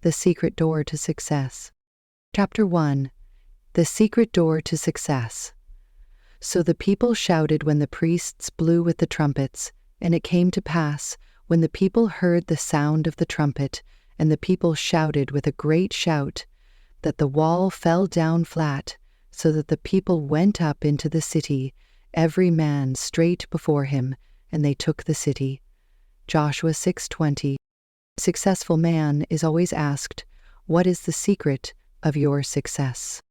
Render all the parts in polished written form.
The Secret Door to Success. Chapter 1. The Secret Door to Success. So the people shouted when the priests blew with the trumpets, and it came to pass, when the people heard the sound of the trumpet, and the people shouted with a great shout, that the wall fell down flat, so that the people went up into the city, every man straight before him, and they took the city. Joshua 6:20. A successful man is always asked, "What is the secret of your success?"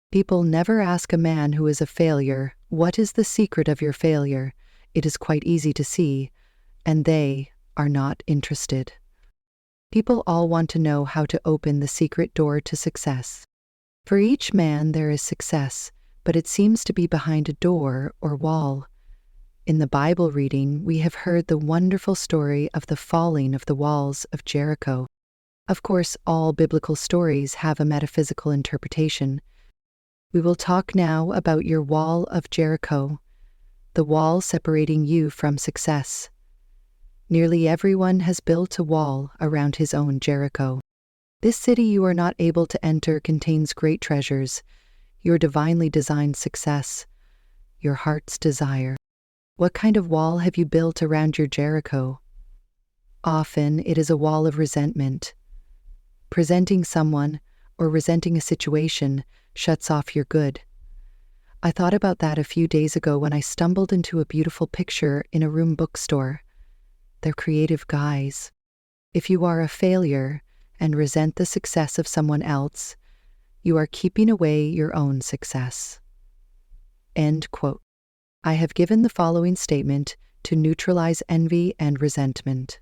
People never ask a man who is a failure, "What is the secret of your failure?" It is quite easy to see, and they are not interested. People all want to know how to open the secret door to success. For each man there is success, but it seems to be behind a door or wall. In the Bible reading, we have heard the wonderful story of the falling of the walls of Jericho. Of course, all biblical stories have a metaphysical interpretation. We will talk now about your wall of Jericho, the wall separating you from success. Nearly everyone has built a wall around his own Jericho. This city you are not able to enter contains great treasures, your divinely designed success, your heart's desire. What kind of wall have you built around your Jericho? Often it is a wall of resentment. Presenting someone or resenting a situation shuts off your good. I thought about that a few days ago when I stumbled into a beautiful picture in a room bookstore. They're creative guys. If you are a failure and resent the success of someone else, you are keeping away your own success. End quote. I have given the following statement to neutralize envy and resentment.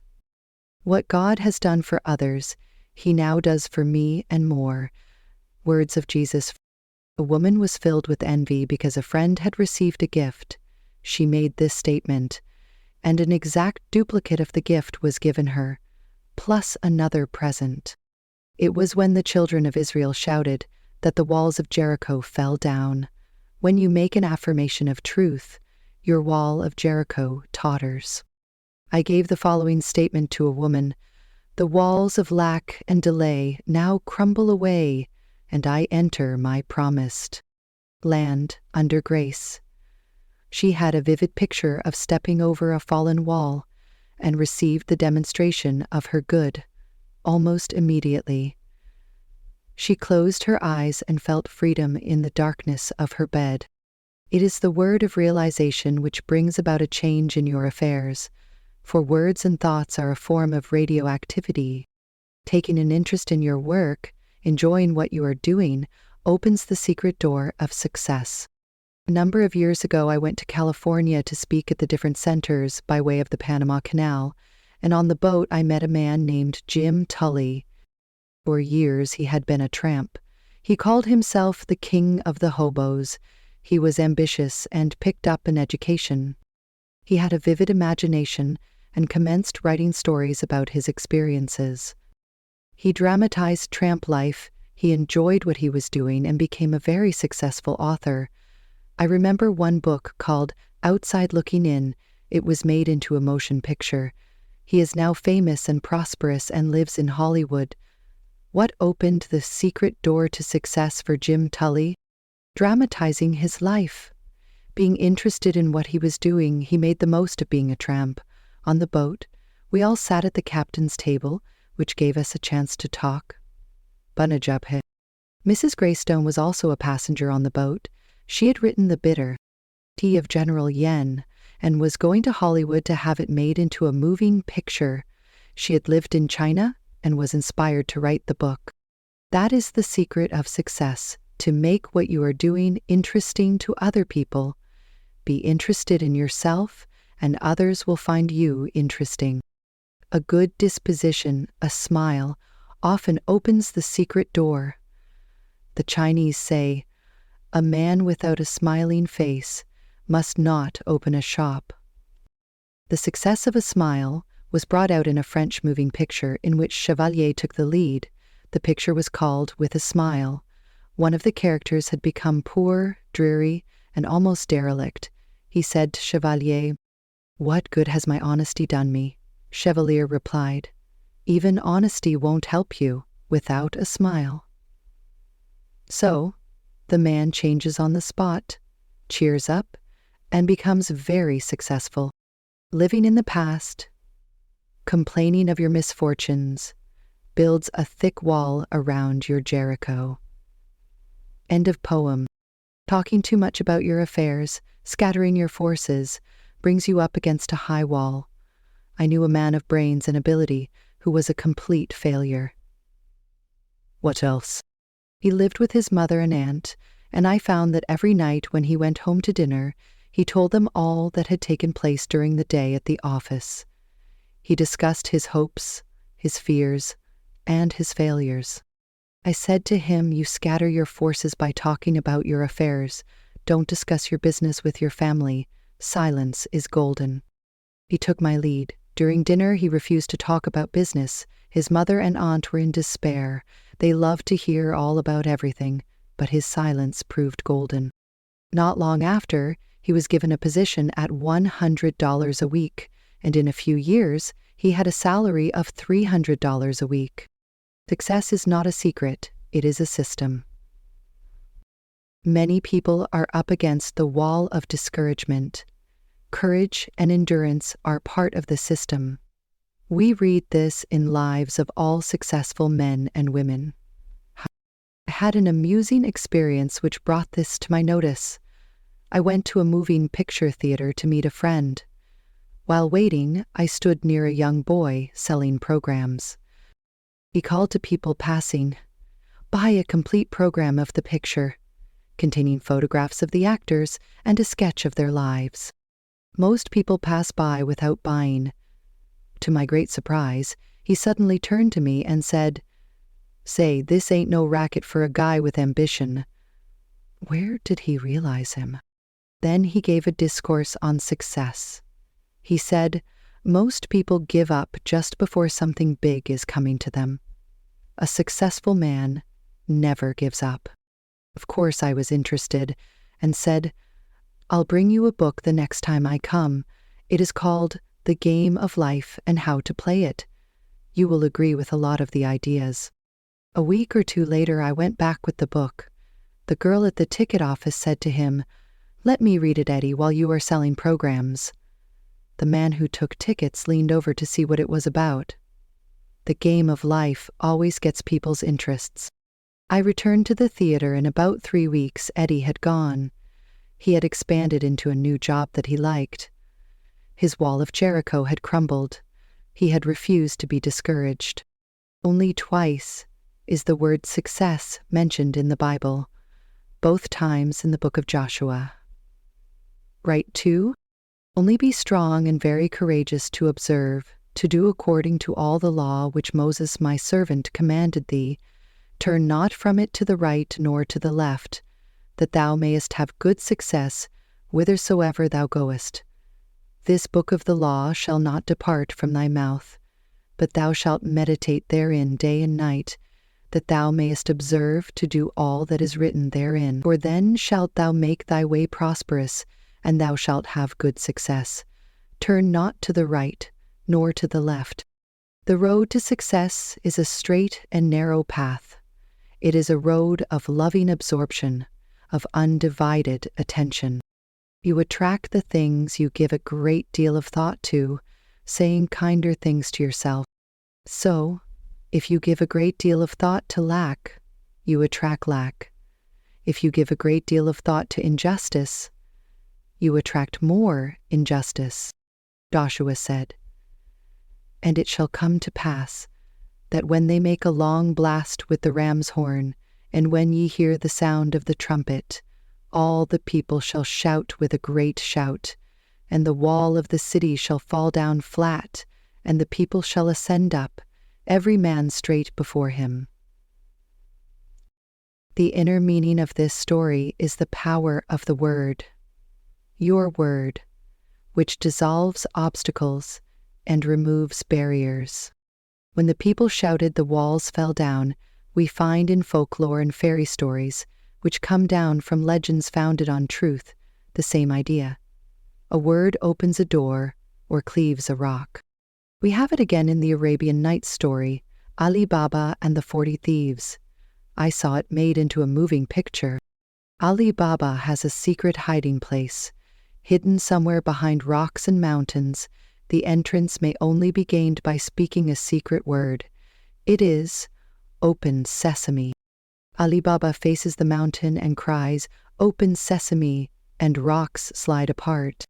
What God has done for others, He now does for me and more. Words of Jesus. A woman was filled with envy because a friend had received a gift. She made this statement, and an exact duplicate of the gift was given her, plus another present. It was when the children of Israel shouted that the walls of Jericho fell down. When you make an affirmation of truth, your wall of Jericho totters. I gave the following statement to a woman: the walls of lack and delay now crumble away, and I enter my promised land under grace. She had a vivid picture of stepping over a fallen wall and received the demonstration of her good almost immediately. She closed her eyes and felt freedom in the darkness of her bed. It is the word of realization which brings about a change in your affairs, for words and thoughts are a form of radioactivity. Taking an interest in your work, enjoying what you are doing, opens the secret door of success. A number of years ago, I went to California to speak at the different centers by way of the Panama Canal, and on the boat I met a man named Jim Tully. For years he had been a tramp. He called himself the king of the hobos. He was ambitious and picked up an education. He had a vivid imagination and commenced writing stories about his experiences. He dramatized tramp life, he enjoyed what he was doing, and became a very successful author. I remember one book called Outside Looking In. It was made into a motion picture. He is now famous and prosperous and lives in Hollywood. What opened the secret door to success for Jim Tully? Dramatizing his life. Being interested in what he was doing, he made the most of being a tramp. On the boat, we all sat at the captain's table, which gave us a chance to talk. Bunajubhe. Mrs. Greystone was also a passenger on the boat. She had written The Bitter Tea of General Yen and was going to Hollywood to have it made into a moving picture. She had lived in China and was inspired to write the book. That is the secret of success, to make what you are doing interesting to other people. Be interested in yourself, and others will find you interesting. A good disposition, a smile, often opens the secret door. The Chinese say, "A man without a smiling face must not open a shop." The success of a smile was brought out in a French moving picture in which Chevalier took the lead. The picture was called With a Smile. One of the characters had become poor, dreary, and almost derelict. He said to Chevalier, "What good has my honesty done me?" Chevalier replied, "Even honesty won't help you. without a smile. So, the man changes on the spot, cheers up, and becomes very successful. Living in the past, complaining of your misfortunes, builds a thick wall around your Jericho. End of poem. Talking too much about your affairs, scattering your forces, brings you up against a high wall. I knew a man of brains and ability who was a complete failure. What else? He lived with his mother and aunt, and I found that every night when he went home to dinner, he told them all that had taken place during the day at the office. He discussed his hopes, his fears, and his failures. I said to him, "You scatter your forces by talking about your affairs. Don't discuss your business with your family. Silence is golden." He took my lead. During dinner, he refused to talk about business. His mother and aunt were in despair. They loved to hear all about everything, but his silence proved golden. Not long after, he was given a position at $100 a week, and in a few years, he had a salary of $300 a week. Success is not a secret, it is a system. Many people are up against the wall of discouragement. Courage and endurance are part of the system. We read this in lives of all successful men and women. I had an amusing experience which brought this to my notice. I went to a moving picture theater to meet a friend. While waiting, I stood near a young boy selling programs. He called to people passing, "Buy a complete program of the picture," containing photographs of the actors and a sketch of their lives. Most people pass by without buying. To my great surprise, he suddenly turned to me and said, "Say, this ain't no racket for a guy with ambition." Where did he realize him? Then he gave a discourse on success. He said, "Most people give up just before something big is coming to them. A successful man never gives up." Of course, I was interested and said, "I'll bring you a book the next time I come. It is called The Game of Life and How to Play It. You will agree with a lot of the ideas." A week or two later, I went back with the book. The girl at the ticket office said to him, "Let me read it, Eddie, while you are selling programs." The man who took tickets leaned over to see what it was about. The game of life always gets people's interests. I returned to the theater. In about 3 weeks, Eddie had gone. He had expanded into a new job that he liked. His wall of Jericho had crumbled. He had refused to be discouraged. Only twice is the word success mentioned in the Bible, both times in the book of Joshua. Right 2. Only be strong and very courageous to observe, to do according to all the law which Moses my servant commanded thee. Turn not from it to the right nor to the left, that thou mayest have good success whithersoever thou goest. This book of the law shall not depart from thy mouth, but thou shalt meditate therein day and night, that thou mayest observe to do all that is written therein. For then shalt thou make thy way prosperous, and thou shalt have good success. Turn not to the right, nor to the left. The road to success is a straight and narrow path. It is a road of loving absorption, of undivided attention. You attract the things you give a great deal of thought to, saying kinder things to yourself. So, if you give a great deal of thought to lack, you attract lack. If you give a great deal of thought to injustice, you attract more injustice. Joshua said, "And it shall come to pass, that when they make a long blast with the ram's horn, and when ye hear the sound of the trumpet, all the people shall shout with a great shout, and the wall of the city shall fall down flat, and the people shall ascend up, every man straight before him." The inner meaning of this story is the power of the word. Your word, which dissolves obstacles and removes barriers. When the people shouted, the walls fell down, we find in folklore and fairy stories, which come down from legends founded on truth, the same idea. A word opens a door or cleaves a rock. We have it again in the Arabian Nights story, Ali Baba and the 40 Thieves. I saw it made into a moving picture. Ali Baba has a secret hiding place. Hidden somewhere behind rocks and mountains, the entrance may only be gained by speaking a secret word. It is, "Open Sesame." Ali Baba faces the mountain and cries, "Open Sesame," and rocks slide apart.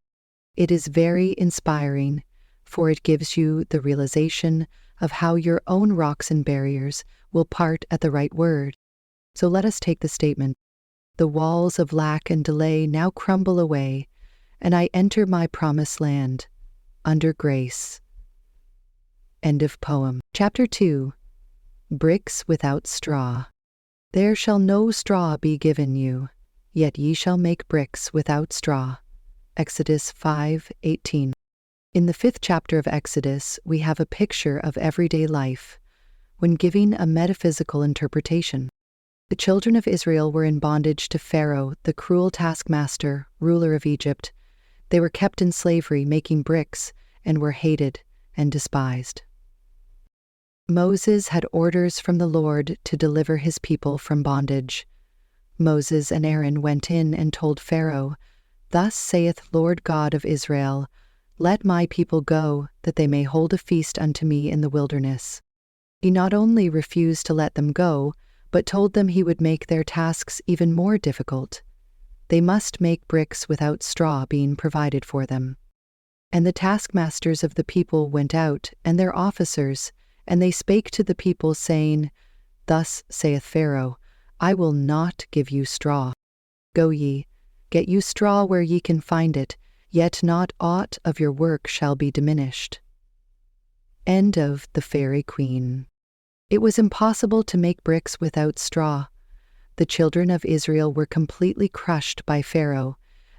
It is very inspiring, for it gives you the realization of how your own rocks and barriers will part at the right word. So let us take the statement. The walls of lack and delay now crumble away, and I enter my promised land, under grace. End of poem. Chapter 2. Bricks without straw. There shall no straw be given you, yet ye shall make bricks without straw. Exodus 5:18. In the 5th chapter of Exodus, we have a picture of everyday life when giving a metaphysical interpretation. The children of Israel were in bondage to Pharaoh, the cruel taskmaster, ruler of Egypt. They were kept in slavery, making bricks, and were hated and despised. Moses had orders from the Lord to deliver his people from bondage. Moses and Aaron went in and told Pharaoh, "Thus saith Lord God of Israel, Let my people go, that they may hold a feast unto me in the wilderness." He not only refused to let them go, but told them he would make their tasks even more difficult. They must make bricks without straw being provided for them. And the taskmasters of the people went out, and their officers, and they spake to the people, saying, Thus saith Pharaoh, I will not give you straw. Go ye, get you straw where ye can find it, yet not aught of your work shall be diminished. End of The Fairy Queen. It was impossible to make bricks without straw. The children of Israel were completely crushed by Pharaoh.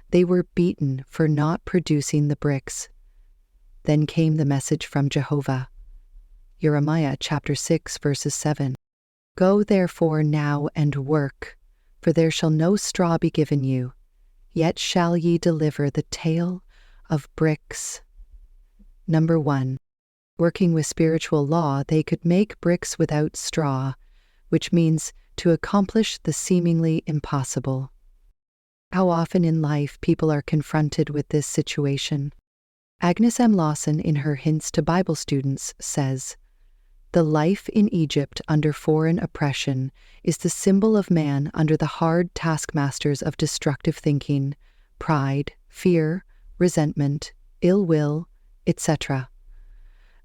They were beaten for not producing the bricks. Then came the message from Jehovah. Jeremiah chapter 6 verses 7. Go therefore now and work, for there shall no straw be given you, yet shall ye deliver the tale of bricks. Number 1. Working with spiritual law, they could make bricks without straw, which means to accomplish the seemingly impossible. How often in life people are confronted with this situation? Agnes M. Lawson, in her Hints to Bible Students, says, The life in Egypt under foreign oppression is the symbol of man under the hard taskmasters of destructive thinking, pride, fear, resentment, ill will, etc.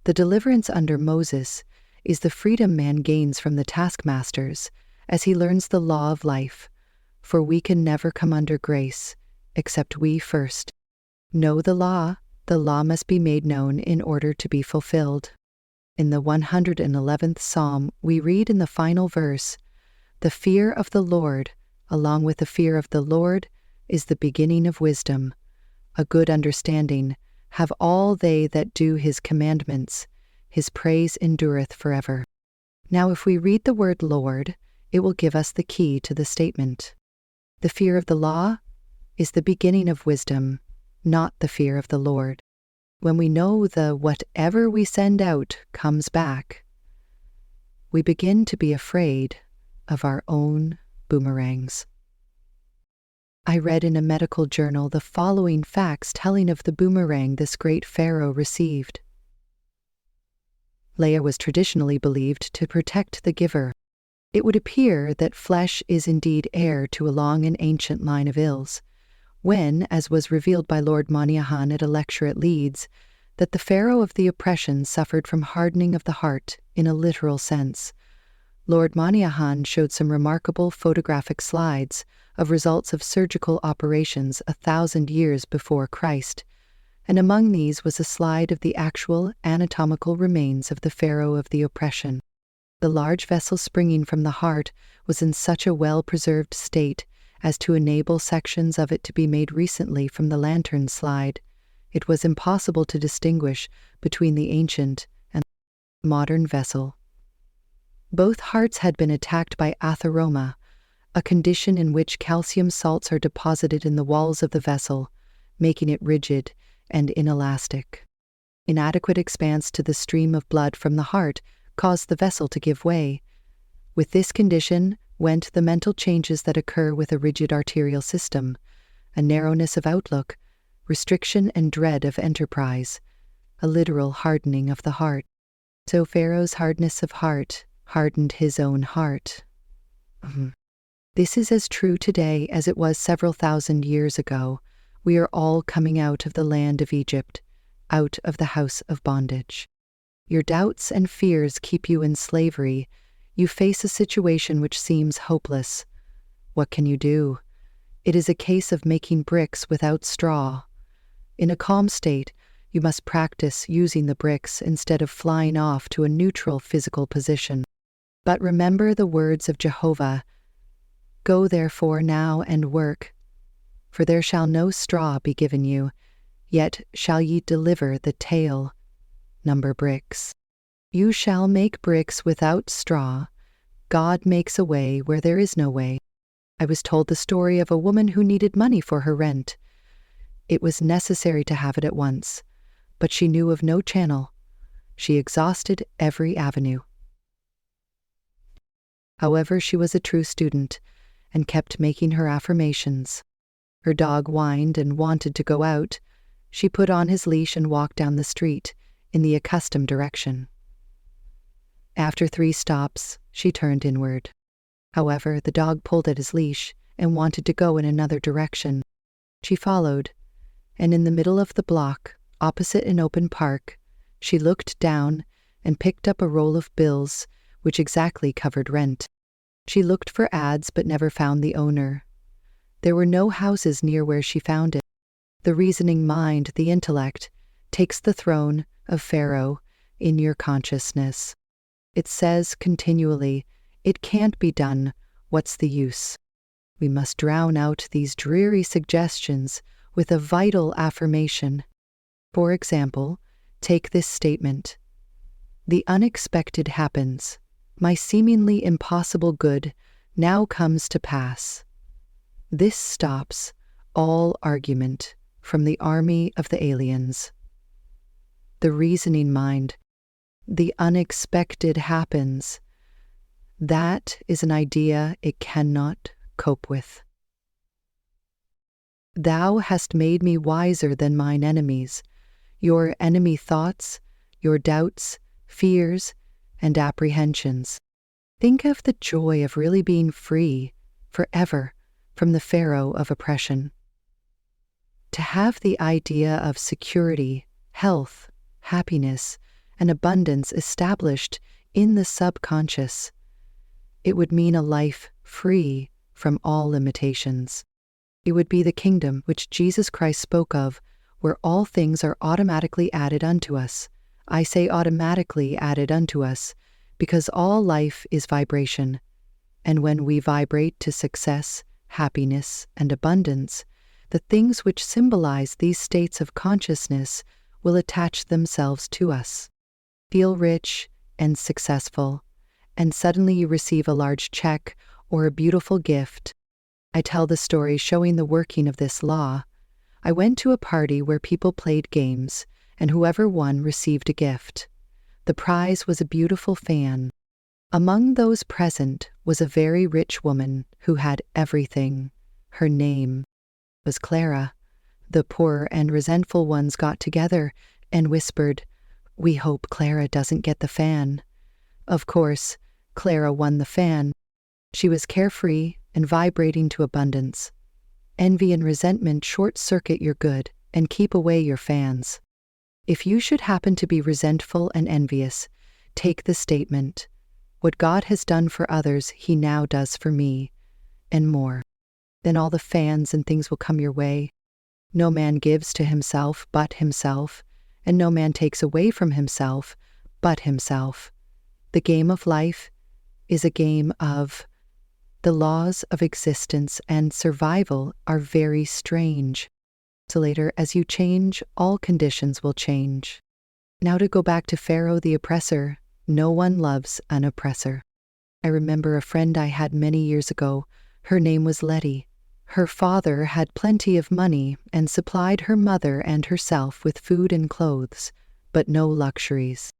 The deliverance under Moses is the freedom man gains from the taskmasters as he learns the law of life, for we can never come under grace except we first know the law must be made known in order to be fulfilled. In the 111th Psalm, we read in the final verse, The fear of the Lord, along with the fear of the Lord, is the beginning of wisdom. A good understanding have all they that do his commandments. His praise endureth forever. Now if we read the word Lord, it will give us the key to the statement. The fear of the law is the beginning of wisdom, not the fear of the Lord. When we know the whatever we send out comes back, we begin to be afraid of our own boomerangs. I read in a medical journal the following facts telling of the boomerang this great pharaoh received. Leia was traditionally believed to protect the giver. It would appear that flesh is indeed heir to a long and ancient line of ills, when, as was revealed by Lord Moniahan at a lecture at Leeds, that the pharaoh of the oppression suffered from hardening of the heart in a literal sense. Lord Moniahan showed some remarkable photographic slides of results of surgical operations 1,000 years before Christ, and among these was a slide of the actual anatomical remains of the pharaoh of the oppression. The large vessel springing from the heart was in such a well-preserved state as to enable sections of it to be made recently from the lantern slide. It was impossible to distinguish between the ancient and modern vessel. Both hearts had been attacked by atheroma, a condition in which calcium salts are deposited in the walls of the vessel, making it rigid and inelastic. Inadequate expanse to the stream of blood from the heart caused the vessel to give way. With this condition went the mental changes that occur with a rigid arterial system, a narrowness of outlook, restriction and dread of enterprise, a literal hardening of the heart. So Pharaoh's hardness of heart hardened his own heart. This is as true today as it was several thousand years ago. We are all coming out of the land of Egypt, out of the house of bondage. Your doubts and fears keep you in slavery. You face a situation which seems hopeless. What can you do? It is a case of making bricks without straw. In a calm state, you must practice using the bricks instead of flying off to a neutral physical position. But remember the words of Jehovah, "Go therefore now and work, for there shall no straw be given you, yet shall ye deliver the tale, number bricks. You shall make bricks without straw. God makes a way where there is no way." I was told the story of a woman who needed money for her rent. It was necessary to have it at once, but she knew of no channel. She exhausted every avenue. However, she was a true student and kept making her affirmations. Her dog whined and wanted to go out. She put on his leash and walked down the street in the accustomed direction. After 3 stops, she turned inward. However, the dog pulled at his leash and wanted to go in another direction. She followed, and in the middle of the block, opposite an open park, she looked down and picked up a roll of bills which exactly covered rent. She looked for ads but never found the owner. There were no houses near where she found it. The reasoning mind, the intellect, takes the throne of Pharaoh in your consciousness. It says continually, "It can't be done, what's the use?" We must drown out these dreary suggestions with a vital affirmation. For example, take this statement: "The unexpected happens. My seemingly impossible good now comes to pass." This stops all argument from the army of the aliens. The reasoning mind. The unexpected happens. That is an idea it cannot cope with. "Thou hast made me wiser than mine enemies." Your enemy thoughts, your doubts, fears, and apprehensions. Think of the joy of really being free forever from the Pharaoh of oppression. To have the idea of security, health, happiness, and abundance established in the subconscious, it would mean a life free from all limitations. It would be the kingdom which Jesus Christ spoke of, where all things are automatically added unto us. I say automatically added unto us, because all life is vibration. And when we vibrate to success, happiness, and abundance, the things which symbolize these states of consciousness will attach themselves to us. Feel rich and successful, and suddenly you receive a large check or a beautiful gift. I tell the story showing the working of this law. I went to a party where people played games, and whoever won received a gift. The prize was a beautiful fan. Among those present was a very rich woman who had everything. Her name was Clara. The poor and resentful ones got together and whispered, "We hope Clara doesn't get the fan." Of course, Clara won the fan. She was carefree and vibrating to abundance. Envy and resentment short-circuit your good and keep away your fans. If you should happen to be resentful and envious, take the statement, "What God has done for others, He now does for me," and more. Then all the fans and things will come your way. No man gives to himself but himself, and no man takes away from himself but himself. The game of life is a game of the laws of existence and survival are very strange. So later, as you change, all conditions will change. Now to go back to Pharaoh the oppressor, no one loves an oppressor. I remember a friend I had many years ago. Her name was Letty. Her father had plenty of money and supplied her mother and herself with food and clothes, but no luxuries.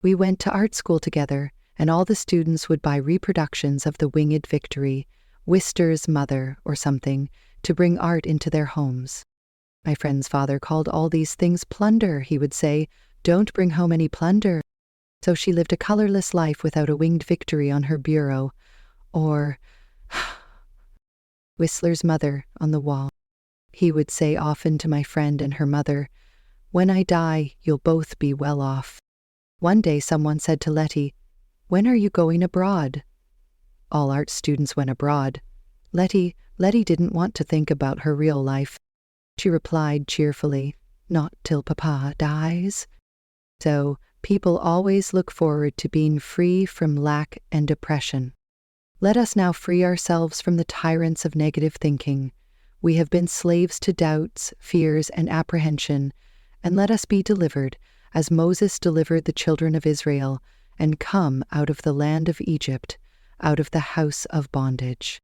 We went to art school together, and all the students would buy reproductions of the Winged Victory, Wister's Mother, or something, to bring art into their homes. My friend's father called all these things plunder. He would say, "Don't bring home any plunder." So she lived a colorless life without a Winged Victory on her bureau, or Whistler's Mother on the wall. He would say often to my friend and her mother, "When I die, you'll both be well off." One day someone said to Letty, "When are you going abroad?" All art students went abroad. Letty didn't want to think about her real life. She replied cheerfully, "Not till Papa dies." So, people always look forward to being free from lack and depression. Let us now free ourselves from the tyrants of negative thinking. We have been slaves to doubts, fears, and apprehension, and let us be delivered, as Moses delivered the children of Israel, and come out of the land of Egypt, out of the house of bondage.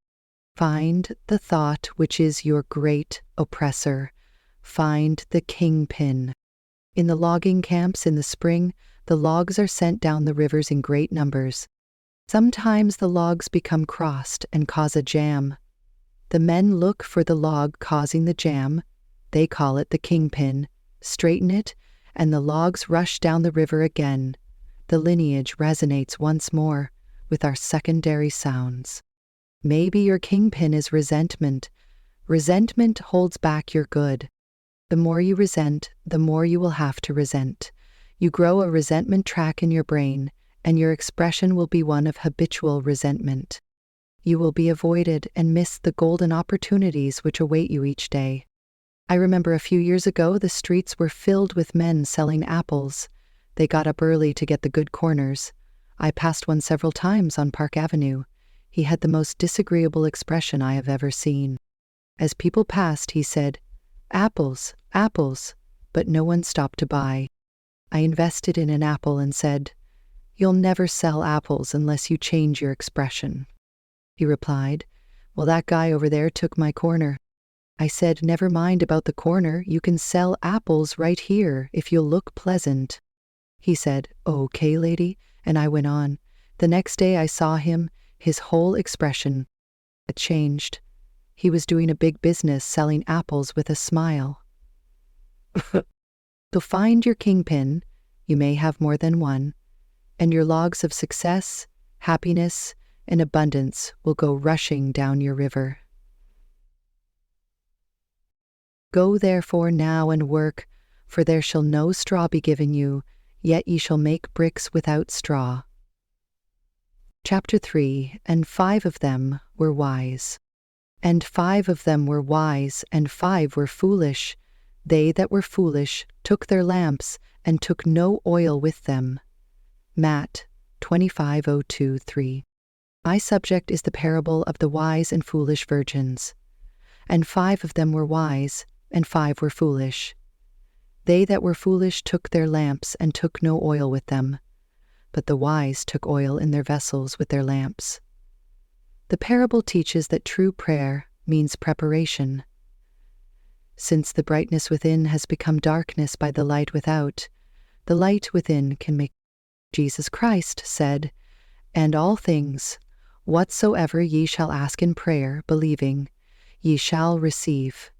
Find the thought which is your great oppressor. Find the kingpin. In the logging camps in the spring, the logs are sent down the rivers in great numbers. Sometimes the logs become crossed and cause a jam. The men look for the log causing the jam. They call it the kingpin, straighten it, and the logs rush down the river again. The lineage resonates once more with our secondary sounds. Maybe your kingpin is resentment. Resentment holds back your good. The more you resent, the more you will have to resent. You grow a resentment track in your brain, and your expression will be one of habitual resentment. You will be avoided and miss the golden opportunities which await you each day. I remember a few years ago the streets were filled with men selling apples. They got up early to get the good corners. I passed one several times on Park Avenue. He had the most disagreeable expression I have ever seen. As people passed, he said, "Apples, apples," but no one stopped to buy. I invested in an apple and said, "You'll never sell apples unless you change your expression." He replied, "Well, that guy over there took my corner." I said, "Never mind about the corner, you can sell apples right here if you'll look pleasant." He said, "Okay, lady," and I went on. The next day I saw him, his whole expression had changed. He was doing a big business selling apples with a smile. So find your kingpin, you may have more than one, and your logs of success, happiness, and abundance will go rushing down your river. Go therefore now and work, for there shall no straw be given you, yet ye shall make bricks without straw. Chapter 3. And 5 of them were wise. And 5 of them were wise, and 5 were foolish. They that were foolish took their lamps, and took no oil with them. Matt 25:02-3. My subject is the parable of the wise and foolish virgins. And 5 of them were wise, and 5 were foolish. They that were foolish took their lamps, and took no oil with them. But the wise took oil in their vessels with their lamps. The parable teaches that true prayer means preparation. Since the brightness within has become darkness by the light without, the light within can make. Jesus Christ said, "And all things, whatsoever ye shall ask in prayer, believing, ye shall receive."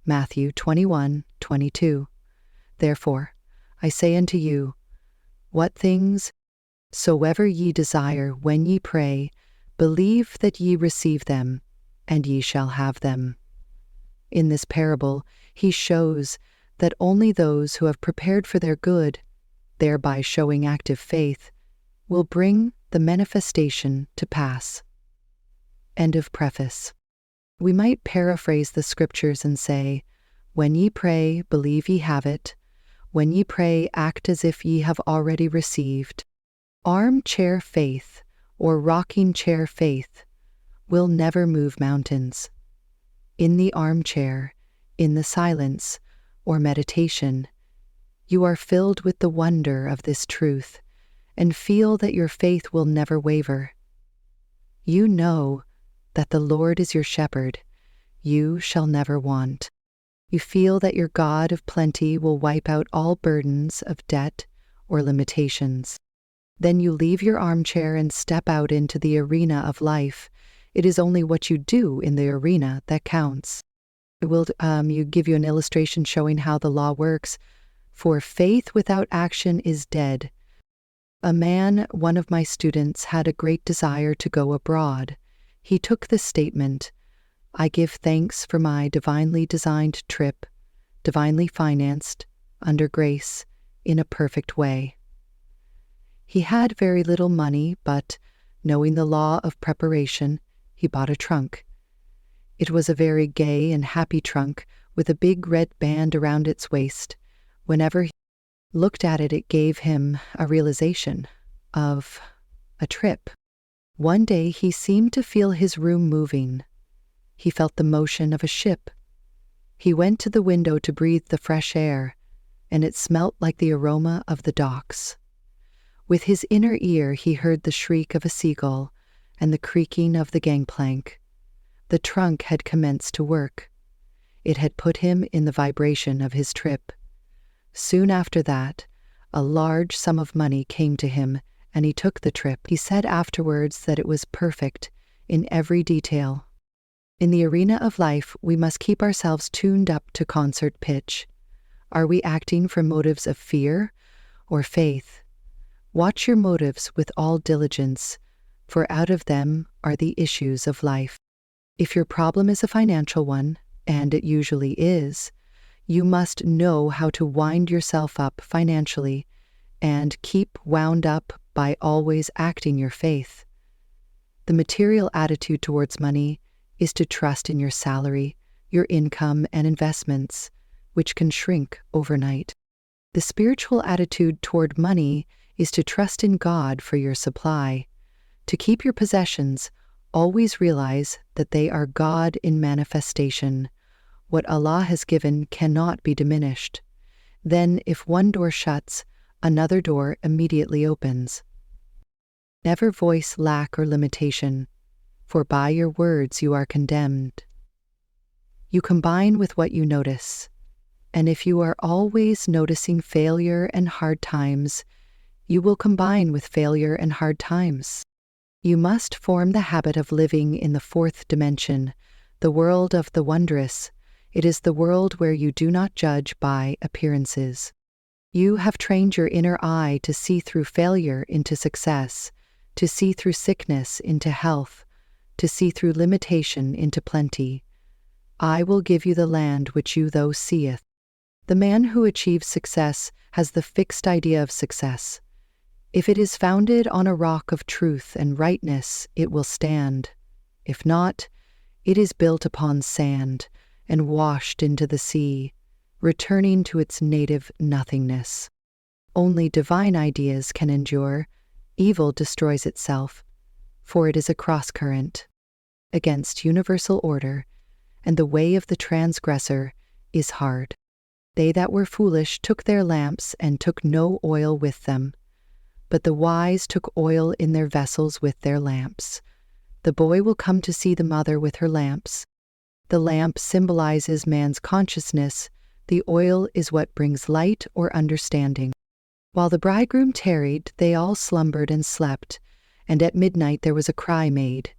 Matthew 21:22. Therefore, I say unto you, what things soever ye desire when ye pray, believe that ye receive them, and ye shall have them. In this parable, he shows that only those who have prepared for their good, thereby showing active faith, will bring the manifestation to pass. End of preface. We might paraphrase the scriptures and say, "When ye pray, believe ye have it. When ye pray, act as if ye have already received." Armchair faith, or rocking chair faith, will never move mountains. In the armchair, in the silence, or meditation, you are filled with the wonder of this truth, and feel that your faith will never waver. You know that the Lord is your shepherd, you shall never want. You feel that your God of plenty will wipe out all burdens of debt or limitations. Then you leave your armchair and step out into the arena of life. It is only what you do in the arena that counts. It will give you an illustration showing how the law works. For faith without action is dead. A man, one of my students, had a great desire to go abroad. He took this statement, "I give thanks for my divinely designed trip, divinely financed, under grace, in a perfect way." He had very little money, but, knowing the law of preparation, he bought a trunk. It was a very gay and happy trunk with a big red band around its waist. Whenever he looked at it, it gave him a realization of a trip. One day he seemed to feel his room moving. He felt the motion of a ship. He went to the window to breathe the fresh air, and it smelt like the aroma of the docks. With his inner ear he heard the shriek of a seagull and the creaking of the gangplank. The trunk had commenced to work. It had put him in the vibration of his trip. Soon after that, a large sum of money came to him, and he took the trip. He said afterwards that it was perfect in every detail. In the arena of life, we must keep ourselves tuned up to concert pitch. Are we acting from motives of fear or faith? Watch your motives with all diligence, for out of them are the issues of life. If your problem is a financial one, and it usually is, you must know how to wind yourself up financially and keep wound up by always acting your faith. The material attitude towards money is to trust in your salary, your income, and investments, which can shrink overnight. The spiritual attitude toward money is to trust in God for your supply. To keep your possessions, always realize that they are God in manifestation. What Allah has given cannot be diminished. Then, if one door shuts, another door immediately opens. Never voice lack or limitation, for by your words you are condemned. You combine with what you notice, and if you are always noticing failure and hard times, you will combine with failure and hard times. You must form the habit of living in the fourth dimension, the world of the wondrous. It is the world where you do not judge by appearances. You have trained your inner eye to see through failure into success, to see through sickness into health, to see through limitation into plenty. I will give you the land which you thou seeth. The man who achieves success has the fixed idea of success. If it is founded on a rock of truth and rightness, it will stand. If not, it is built upon sand and washed into the sea, returning to its native nothingness. Only divine ideas can endure. Evil destroys itself, for it is a cross-current against universal order, and the way of the transgressor is hard. They that were foolish took their lamps and took no oil with them, but the wise took oil in their vessels with their lamps. The boy will come to see the mother with her lamps. The lamp symbolizes man's consciousness. The oil is what brings light or understanding. While the bridegroom tarried, they all slumbered and slept, and at midnight there was a cry made,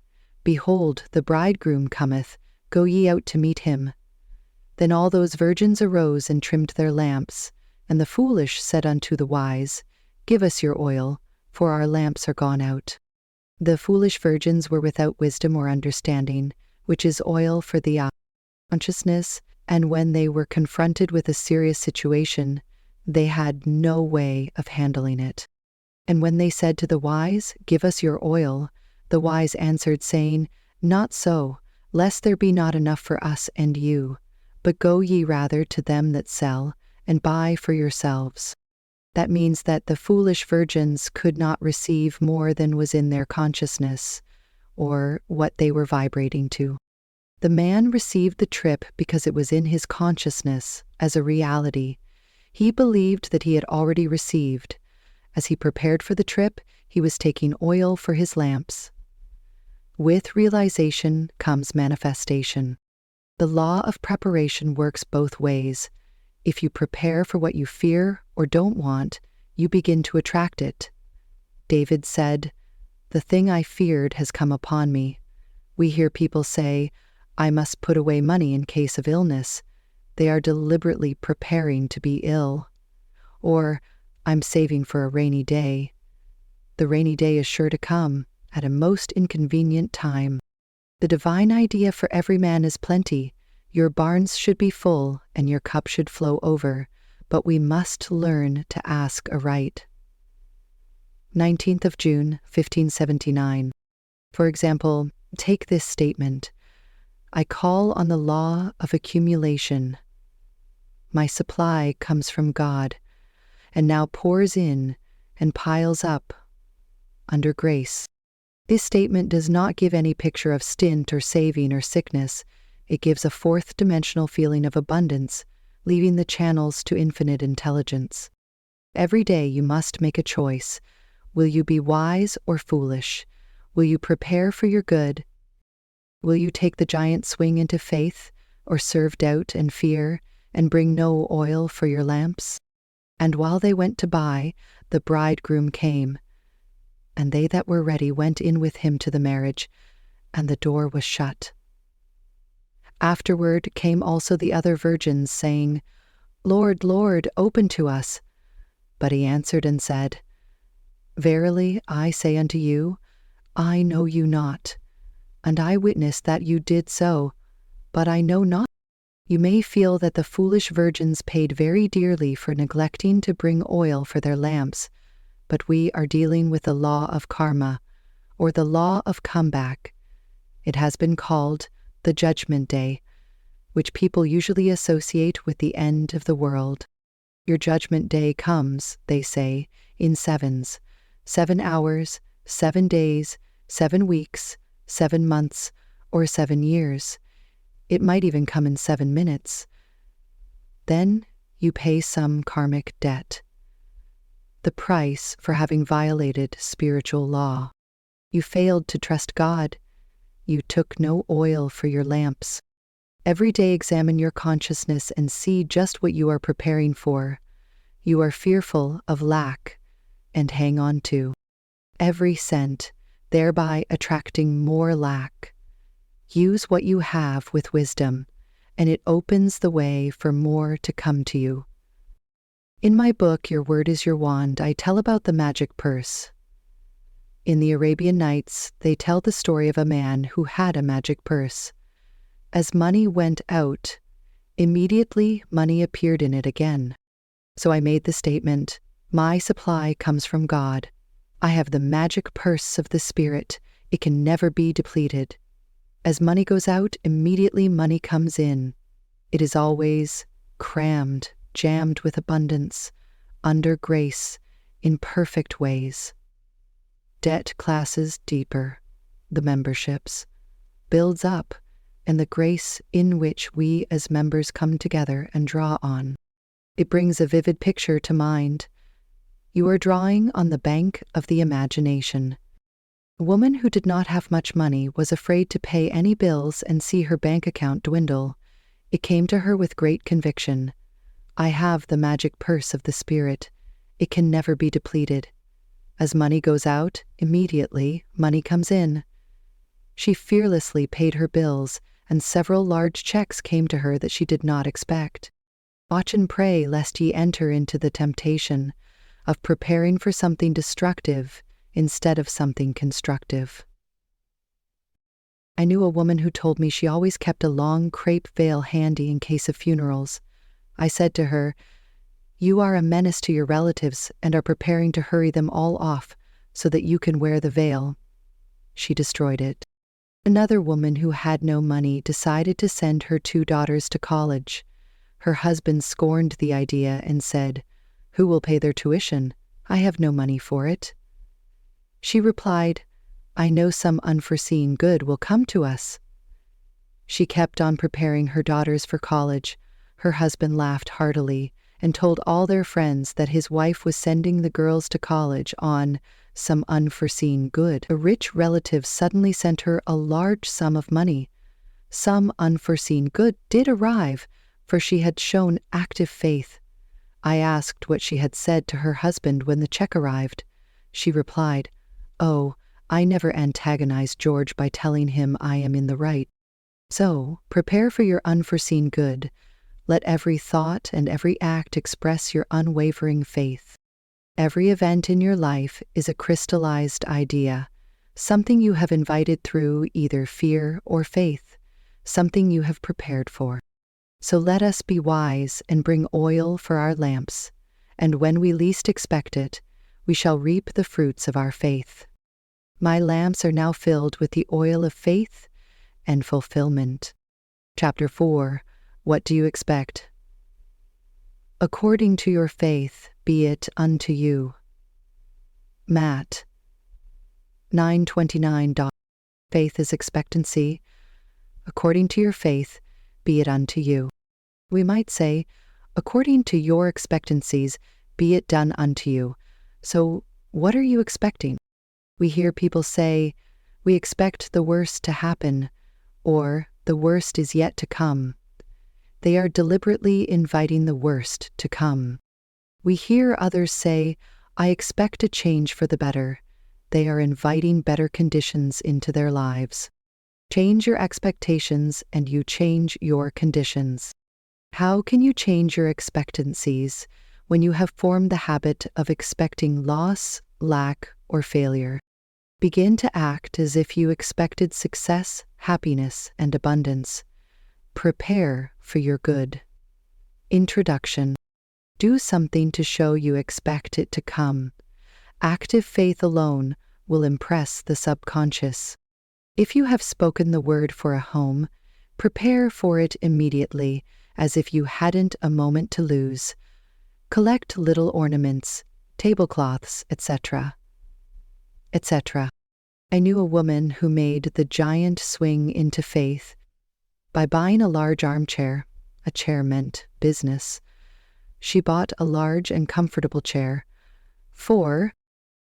"Behold, the bridegroom cometh, go ye out to meet him." Then all those virgins arose and trimmed their lamps, and the foolish said unto the wise, "Give us your oil, for our lamps are gone out." The foolish virgins were without wisdom or understanding, which is oil for the consciousness, and when they were confronted with a serious situation, they had no way of handling it. And when they said to the wise, "Give us your oil," the wise answered, saying, "Not so, lest there be not enough for us and you, but go ye rather to them that sell, and buy for yourselves." That means that the foolish virgins could not receive more than was in their consciousness, or what they were vibrating to. The man received the trip because it was in his consciousness as a reality. He believed that he had already received. As he prepared for the trip, he was taking oil for his lamps. With realization comes manifestation. The law of preparation works both ways. If you prepare for what you fear or don't want, you begin to attract it. David said, "The thing I feared has come upon me." We hear people say, "I must put away money in case of illness." They are deliberately preparing to be ill. Or, "I'm saving for a rainy day." The rainy day is sure to come at a most inconvenient time. The divine idea for every man is plenty. Your barns should be full and your cup should flow over, but we must learn to ask aright. 19th of June, 1579. For example, take this statement: I call on the law of accumulation. My supply comes from God, and now pours in and piles up under grace. This statement does not give any picture of stint or saving or sickness. It gives a fourth-dimensional feeling of abundance, leaving the channels to infinite intelligence. Every day you must make a choice. Will you be wise or foolish? Will you prepare for your good? Will you take the giant swing into faith, or serve doubt and fear, and bring no oil for your lamps? And while they went to buy, the bridegroom came. And they that were ready went in with him to the marriage, and the door was shut. Afterward came also the other virgins, saying, Lord, Lord, open to us. But he answered and said, Verily I say unto you, I know you not, and I witness that you did so, but I know not. You may feel that the foolish virgins paid very dearly for neglecting to bring oil for their lamps, but we are dealing with the law of karma, or the law of comeback. It has been called the Judgment Day, which people usually associate with the end of the world. Your judgment day comes, they say, in sevens: 7 hours, 7 days, 7 weeks, 7 months, or 7 years. It might even come in 7 minutes. Then you pay some karmic debt. The price for having violated spiritual law. You failed to trust God. You took no oil for your lamps. Every day examine your consciousness and see just what you are preparing for. You are fearful of lack, and hang on to every cent, thereby attracting more lack. Use what you have with wisdom, and it opens the way for more to come to you. In my book, Your Word is Your Wand, I tell about the magic purse. In the Arabian Nights, they tell the story of a man who had a magic purse. As money went out, immediately money appeared in it again. So I made the statement, my supply comes from God. I have the magic purse of the Spirit. It can never be depleted. As money goes out, immediately money comes in. It is always crammed, jammed with abundance, under grace, in perfect ways. Debt classes deeper, the memberships, builds up, and the grace in which we as members come together and draw on. It brings a vivid picture to mind. You are drawing on the bank of the imagination. A woman who did not have much money was afraid to pay any bills and see her bank account dwindle. It came to her with great conviction. I have the magic purse of the Spirit. It can never be depleted. As money goes out, immediately money comes in. She fearlessly paid her bills, and several large checks came to her that she did not expect. Watch and pray lest ye enter into the temptation of preparing for something destructive instead of something constructive. I knew a woman who told me she always kept a long crepe veil handy in case of funerals. I said to her, You are a menace to your relatives and are preparing to hurry them all off so that you can wear the veil. She destroyed it. Another woman who had no money decided to send her 2 daughters to college. Her husband scorned the idea and said, Who will pay their tuition? I have no money for it. She replied, I know some unforeseen good will come to us. She kept on preparing her daughters for college. Her husband laughed heartily and told all their friends that his wife was sending the girls to college on some unforeseen good. A rich relative suddenly sent her a large sum of money. Some unforeseen good did arrive, for she had shown active faith. I asked what she had said to her husband when the check arrived. She replied, "Oh, I never antagonize George by telling him I am in the right. So, prepare for your unforeseen good. Let every thought and every act express your unwavering faith. Every event in your life is a crystallized idea, something you have invited through either fear or faith, something you have prepared for. So let us be wise and bring oil for our lamps, and when we least expect it, we shall reap the fruits of our faith. My lamps are now filled with the oil of faith and fulfillment." Chapter 4. What do you expect? According to your faith, be it unto you. Matt 9:29. Faith is expectancy. According to your faith, be it unto you. We might say, according to your expectancies, be it done unto you. So, what are you expecting? We hear people say, we expect the worst to happen, or the worst is yet to come. They are deliberately inviting the worst to come. We hear others say, I expect a change for the better. They are inviting better conditions into their lives. Change your expectations and you change your conditions. How can you change your expectancies when you have formed the habit of expecting loss, lack, or failure? Begin to act as if you expected success, happiness, and abundance. Prepare for your good. Introduction. Do something to show you expect it to come. Active faith alone will impress the subconscious. If you have spoken the word for a home, prepare for it immediately, as if you hadn't a moment to lose. Collect little ornaments, tablecloths, etc. etc. I knew a woman who made the giant swing into faith by buying a large armchair. A chair meant business. She bought a large and comfortable chair. For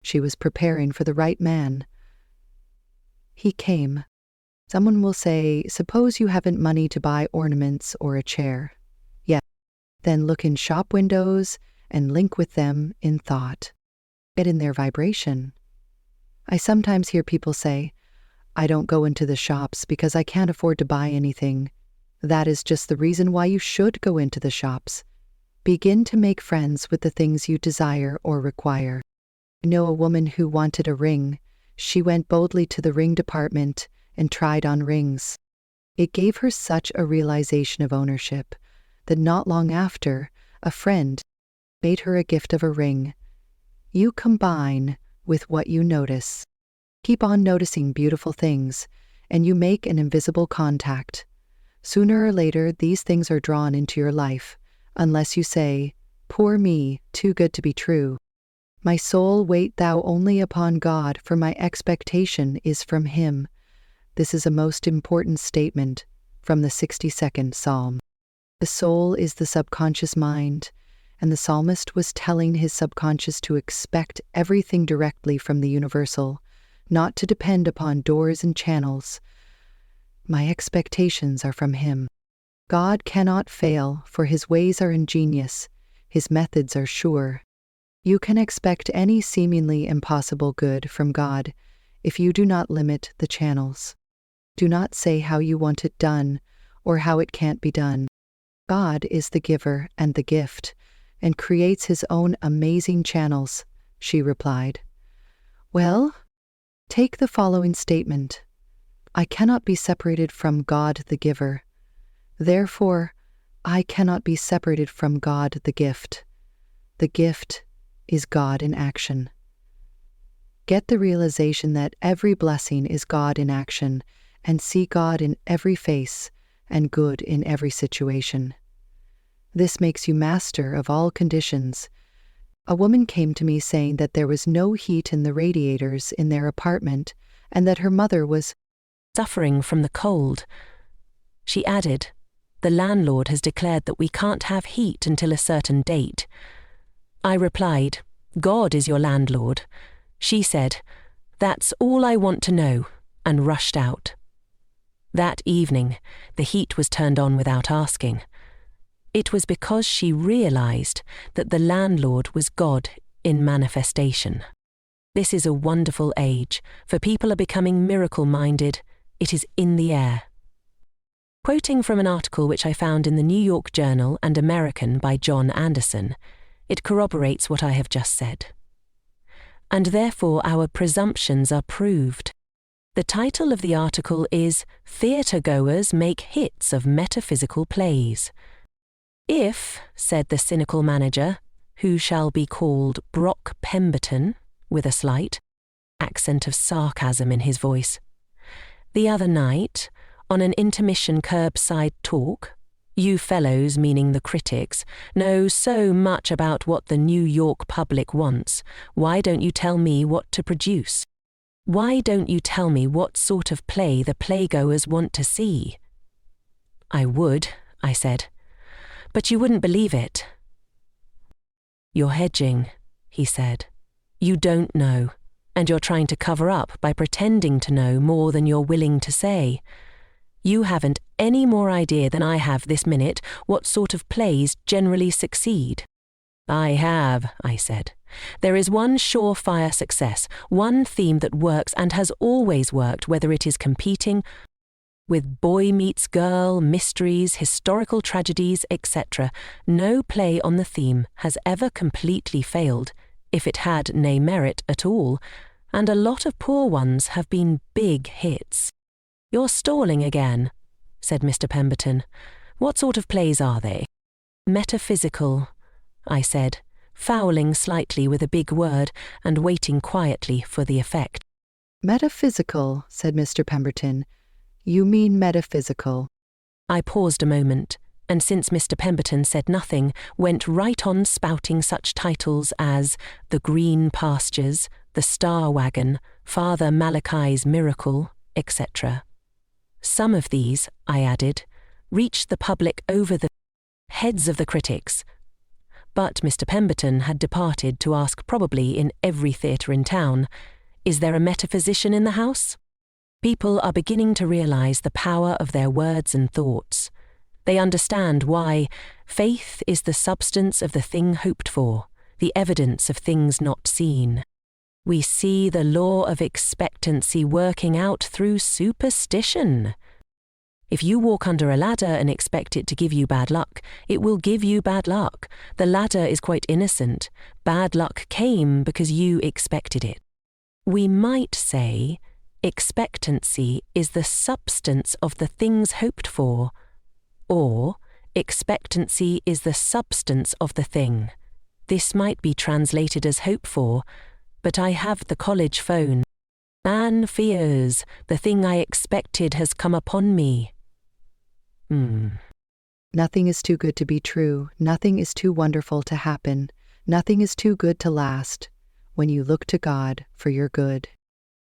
she was preparing for the right man. He came. Someone will say, suppose you haven't money to buy ornaments or a chair. Yes. Then look in shop windows and link with them in thought. Get in their vibration. I sometimes hear people say, I don't go into the shops because I can't afford to buy anything. That is just the reason why you should go into the shops. Begin to make friends with the things you desire or require. I know a woman who wanted a ring. She went boldly to the ring department and tried on rings. It gave her such a realization of ownership that not long after, a friend made her a gift of a ring. You combine with what you notice. Keep on noticing beautiful things, and you make an invisible contact. Sooner or later, these things are drawn into your life, unless you say, poor me, too good to be true. My soul, wait thou only upon God, for my expectation is from Him. This is a most important statement from the 62nd Psalm. The soul is the subconscious mind, and the psalmist was telling his subconscious to expect everything directly from the universal, not to depend upon doors and channels. My expectations are from Him. God cannot fail, for His ways are ingenious, His methods are sure. You can expect any seemingly impossible good from God if you do not limit the channels. Do not say how you want it done or how it can't be done. God is the giver and the gift, and creates His own amazing channels, she replied. Well, take the following statement. I cannot be separated from God the giver. Therefore, I cannot be separated from God the gift. The gift is God in action. Get the realization that every blessing is God in action, and see God in every face and good in every situation. This makes you master of all conditions. A woman came to me saying that there was no heat in the radiators in their apartment and that her mother was suffering from the cold. She added, the landlord has declared that we can't have heat until a certain date. I replied, God is your landlord. She said, that's all I want to know, and rushed out. That evening, the heat was turned on without asking. It was because she realized that the landlord was God in manifestation. This is a wonderful age, for people are becoming miracle-minded. It is in the air. Quoting from an article which I found in the New York Journal and American by John Anderson, it corroborates what I have just said. And therefore our presumptions are proved. The title of the article is "Theatre-goers Make Hits of Metaphysical Plays." If, said the cynical manager, who shall be called Brock Pemberton, with a slight accent of sarcasm in his voice, the other night, on an intermission curbside talk, you fellows, meaning the critics, know so much about what the New York public wants, why don't you tell me what to produce? Why don't you tell me what sort of play the playgoers want to see? I would, I said, but you wouldn't believe it. You're hedging, he said. You don't know, and you're trying to cover up by pretending to know more than you're willing to say. You haven't any more idea than I have this minute what sort of plays generally succeed. I have, I said. There is one surefire success, one theme that works and has always worked, whether it is competing with boy meets girl, mysteries, historical tragedies, etc. No play on the theme has ever completely failed, if it had nay merit at all, and a lot of poor ones have been big hits. You're stalling again, said Mr. Pemberton. What sort of plays are they? Metaphysical, I said, fouling slightly with a big word and waiting quietly for the effect. Metaphysical, said Mr. Pemberton. You mean metaphysical. I paused a moment, and since Mr. Pemberton said nothing, went right on spouting such titles as The Green Pastures, The Star Wagon, Father Malachi's Miracle, etc. Some of these, I added, reached the public over the heads of the critics. But Mr. Pemberton had departed to ask, probably in every theatre in town, is there a metaphysician in the house? People are beginning to realize the power of their words and thoughts. They understand why faith is the substance of the thing hoped for, the evidence of things not seen. We see the law of expectancy working out through superstition. If you walk under a ladder and expect it to give you bad luck, it will give you bad luck. The ladder is quite innocent. Bad luck came because you expected it. We might say, expectancy is the substance of the things hoped for, or expectancy is the substance of the thing. This might be translated as hope for, but I have the college phone. Anne fears, the thing I expected has come upon me. Nothing is too good to be true. Nothing is too wonderful to happen. Nothing is too good to last when you look to God for your good.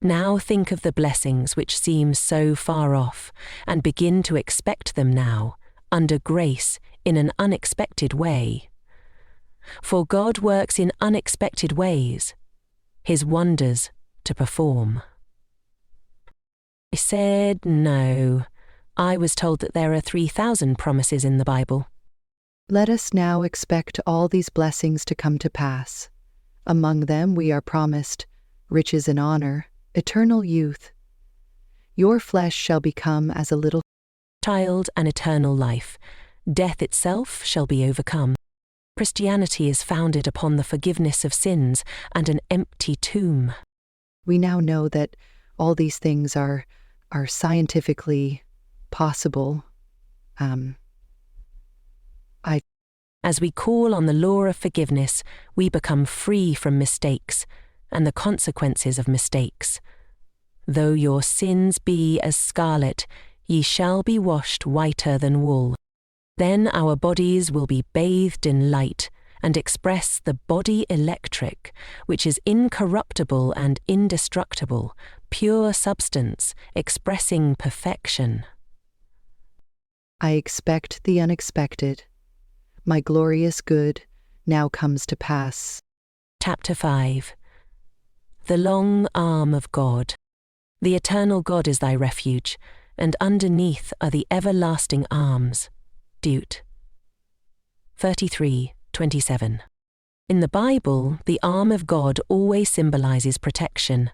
Now think of the blessings which seem so far off, and begin to expect them now, under grace, in an unexpected way. For God works in unexpected ways, His wonders to perform. I said no. I was told that there are 3,000 promises in the Bible. Let us now expect all these blessings to come to pass. Among them we are promised riches and honor, eternal youth. Your flesh shall become as a little child, and eternal life. Death itself shall be overcome. Christianity is founded upon the forgiveness of sins and an empty tomb. We now know that all these things are scientifically possible. As we call on the law of forgiveness, we become free from mistakes and the consequences of mistakes. Though your sins be as scarlet, ye shall be washed whiter than wool. Then our bodies will be bathed in light and express the body electric, which is incorruptible and indestructible, pure substance, expressing perfection. I expect the unexpected. My glorious good now comes to pass. Chapter 5. The long arm of God. The eternal God is thy refuge, and underneath are the everlasting arms. Dute 33:27. In the Bible, the arm of God always symbolizes protection.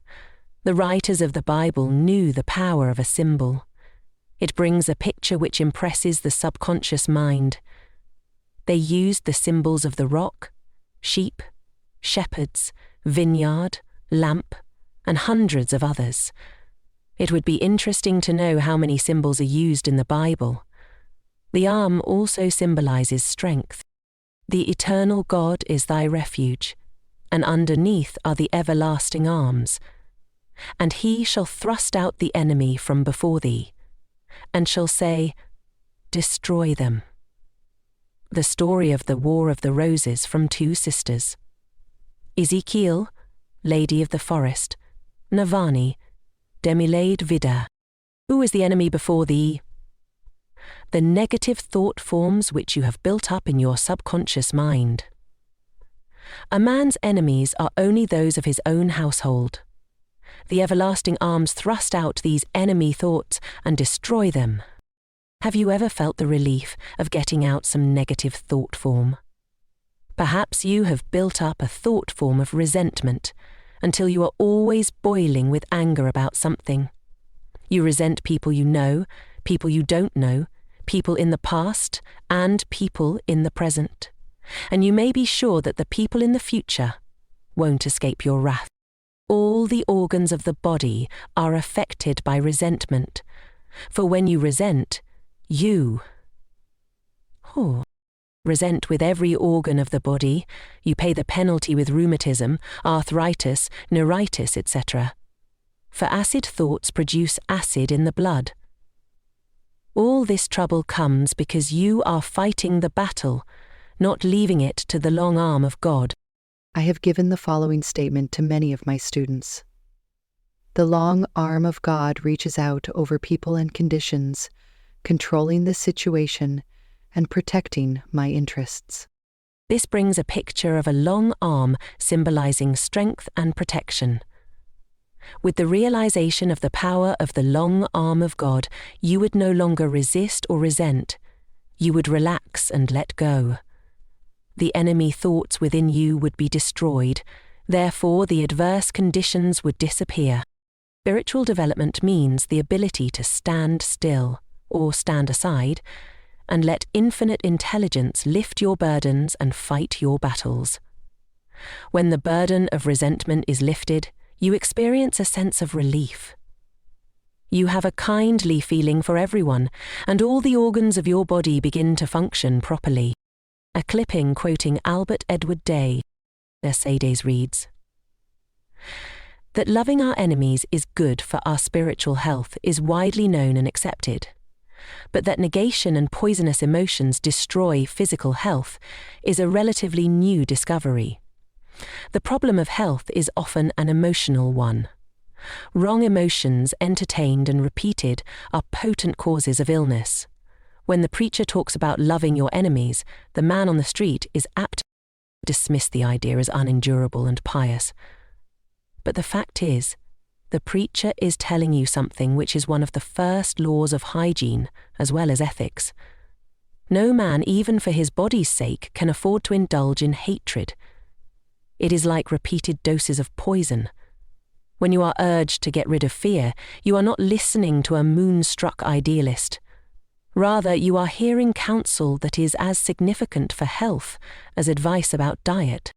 The writers of the Bible knew the power of a symbol. It brings a picture which impresses the subconscious mind. They used the symbols of the rock, sheep, shepherds, vineyard, lamp, and hundreds of others. It would be interesting to know how many symbols are used in the Bible. The arm also symbolizes strength. The eternal God is thy refuge, and underneath are the everlasting arms. And he shall thrust out the enemy from before thee, and shall say, Destroy them. The story of the War of the Roses from Two Sisters. Ezekiel, Lady of the Forest, Navani, Demilade Vida. Who is the enemy before thee? The negative thought forms which you have built up in your subconscious mind. A man's enemies are only those of his own household. The everlasting arms thrust out these enemy thoughts and destroy them. Have you ever felt the relief of getting out some negative thought form? Perhaps you have built up a thought form of resentment until you are always boiling with anger about something. You resent people you know, people you don't know, people in the past, and people in the present. And you may be sure that the people in the future won't escape your wrath. All the organs of the body are affected by resentment, for when you resent, you resent with every organ of the body. You pay the penalty with rheumatism, arthritis, neuritis, etc. For acid thoughts produce acid in the blood. All this trouble comes because you are fighting the battle, not leaving it to the long arm of God. I have given the following statement to many of my students. The long arm of God reaches out over people and conditions, controlling the situation and protecting my interests. This brings a picture of a long arm symbolizing strength and protection. With the realization of the power of the long arm of God, you would no longer resist or resent. You would relax and let go. The enemy thoughts within you would be destroyed, therefore the adverse conditions would disappear. Spiritual development means the ability to stand still, or stand aside, and let infinite intelligence lift your burdens and fight your battles. When the burden of resentment is lifted, you experience a sense of relief. You have a kindly feeling for everyone, and all the organs of your body begin to function properly. A clipping quoting Albert Edward Day, Essay Days reads, that loving our enemies is good for our spiritual health is widely known and accepted. But that negation and poisonous emotions destroy physical health is a relatively new discovery. The problem of health is often an emotional one. Wrong emotions entertained and repeated are potent causes of illness. When the preacher talks about loving your enemies, the man on the street is apt to dismiss the idea as unendurable and pious. But the fact is, the preacher is telling you something which is one of the first laws of hygiene as well as ethics. No man, even for his body's sake, can afford to indulge in hatred. It is like repeated doses of poison. When you are urged to get rid of fear, you are not listening to a moonstruck idealist. Rather, you are hearing counsel that is as significant for health as advice about diet.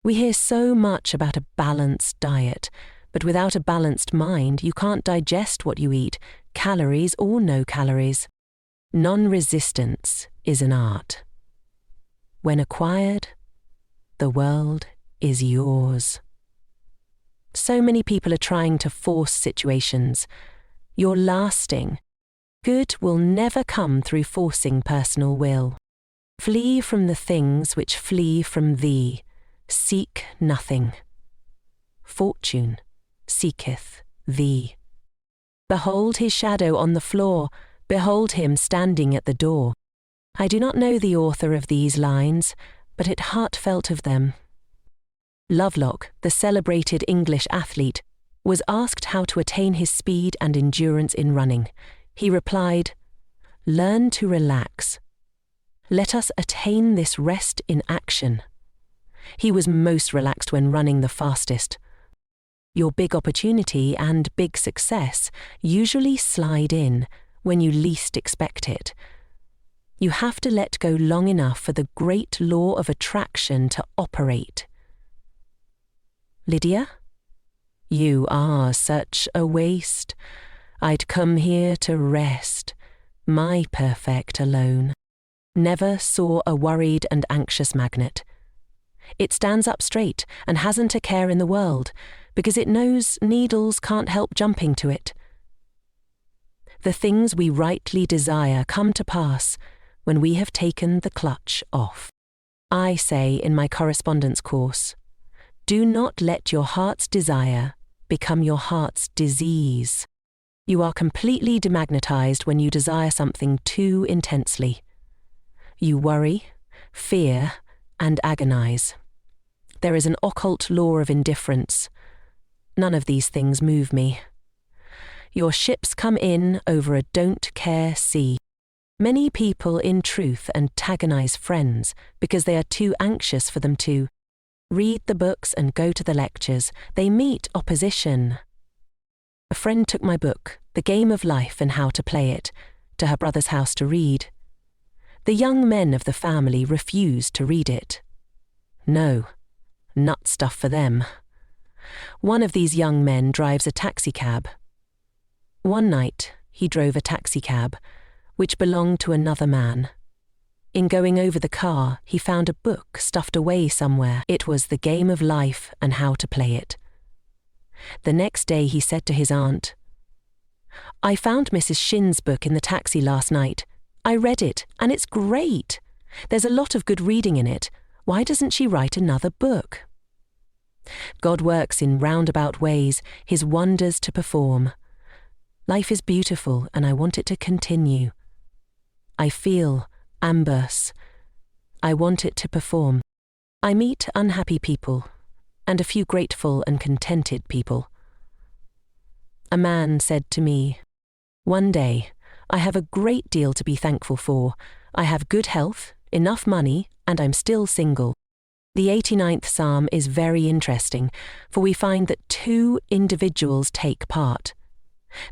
We hear so much about a balanced diet, but without a balanced mind, you can't digest what you eat, calories or no calories. Non-resistance is an art. When acquired, the world is yours. So many people are trying to force situations. You're lasting. Good will never come through forcing personal will. Flee from the things which flee from thee. Seek nothing. Fortune seeketh thee. Behold his shadow on the floor, behold him standing at the door. I do not know the author of these lines, but it heartfelt of them. Lovelock, the celebrated English athlete, was asked how to attain his speed and endurance in running. He replied, "Learn to relax. Let us attain this rest in action. He was most relaxed when running the fastest. Your big opportunity and big success usually slide in when you least expect it. You have to let go long enough for the great law of attraction to operate. Lydia? You are such a waste. I'd come here to rest, my perfect alone. Never saw a worried and anxious magnet. It stands up straight and hasn't a care in the world, because it knows needles can't help jumping to it. The things we rightly desire come to pass when we have taken the clutch off. I say in my correspondence course, do not let your heart's desire become your heart's disease. You are completely demagnetized when you desire something too intensely. You worry, fear, and agonize. There is an occult law of indifference. None of these things move me. Your ships come in over a don't care sea. Many people in truth antagonize friends because they are too anxious for them to read the books and go to the lectures. They meet opposition. A friend took my book, The Game of Life and How to Play It, to her brother's house to read. The young men of the family refused to read it. No, nut stuff for them. One of these young men drives a taxicab. One night, he drove a taxicab, which belonged to another man. In going over the car, he found a book stuffed away somewhere. It was The Game of Life and How to Play It. The next day he said to his aunt, I found Mrs. Shin's book in the taxi last night. I read it, and it's great. There's a lot of good reading in it. Why doesn't she write another book? God works in roundabout ways, his wonders to perform. Life is beautiful, and I want it to continue. I feel amberse. I want it to perform. I meet unhappy people, and a few grateful and contented people. A man said to me, one day, I have a great deal to be thankful for. I have good health, enough money, and I'm still single. The 89th Psalm is very interesting, for we find that two individuals take part.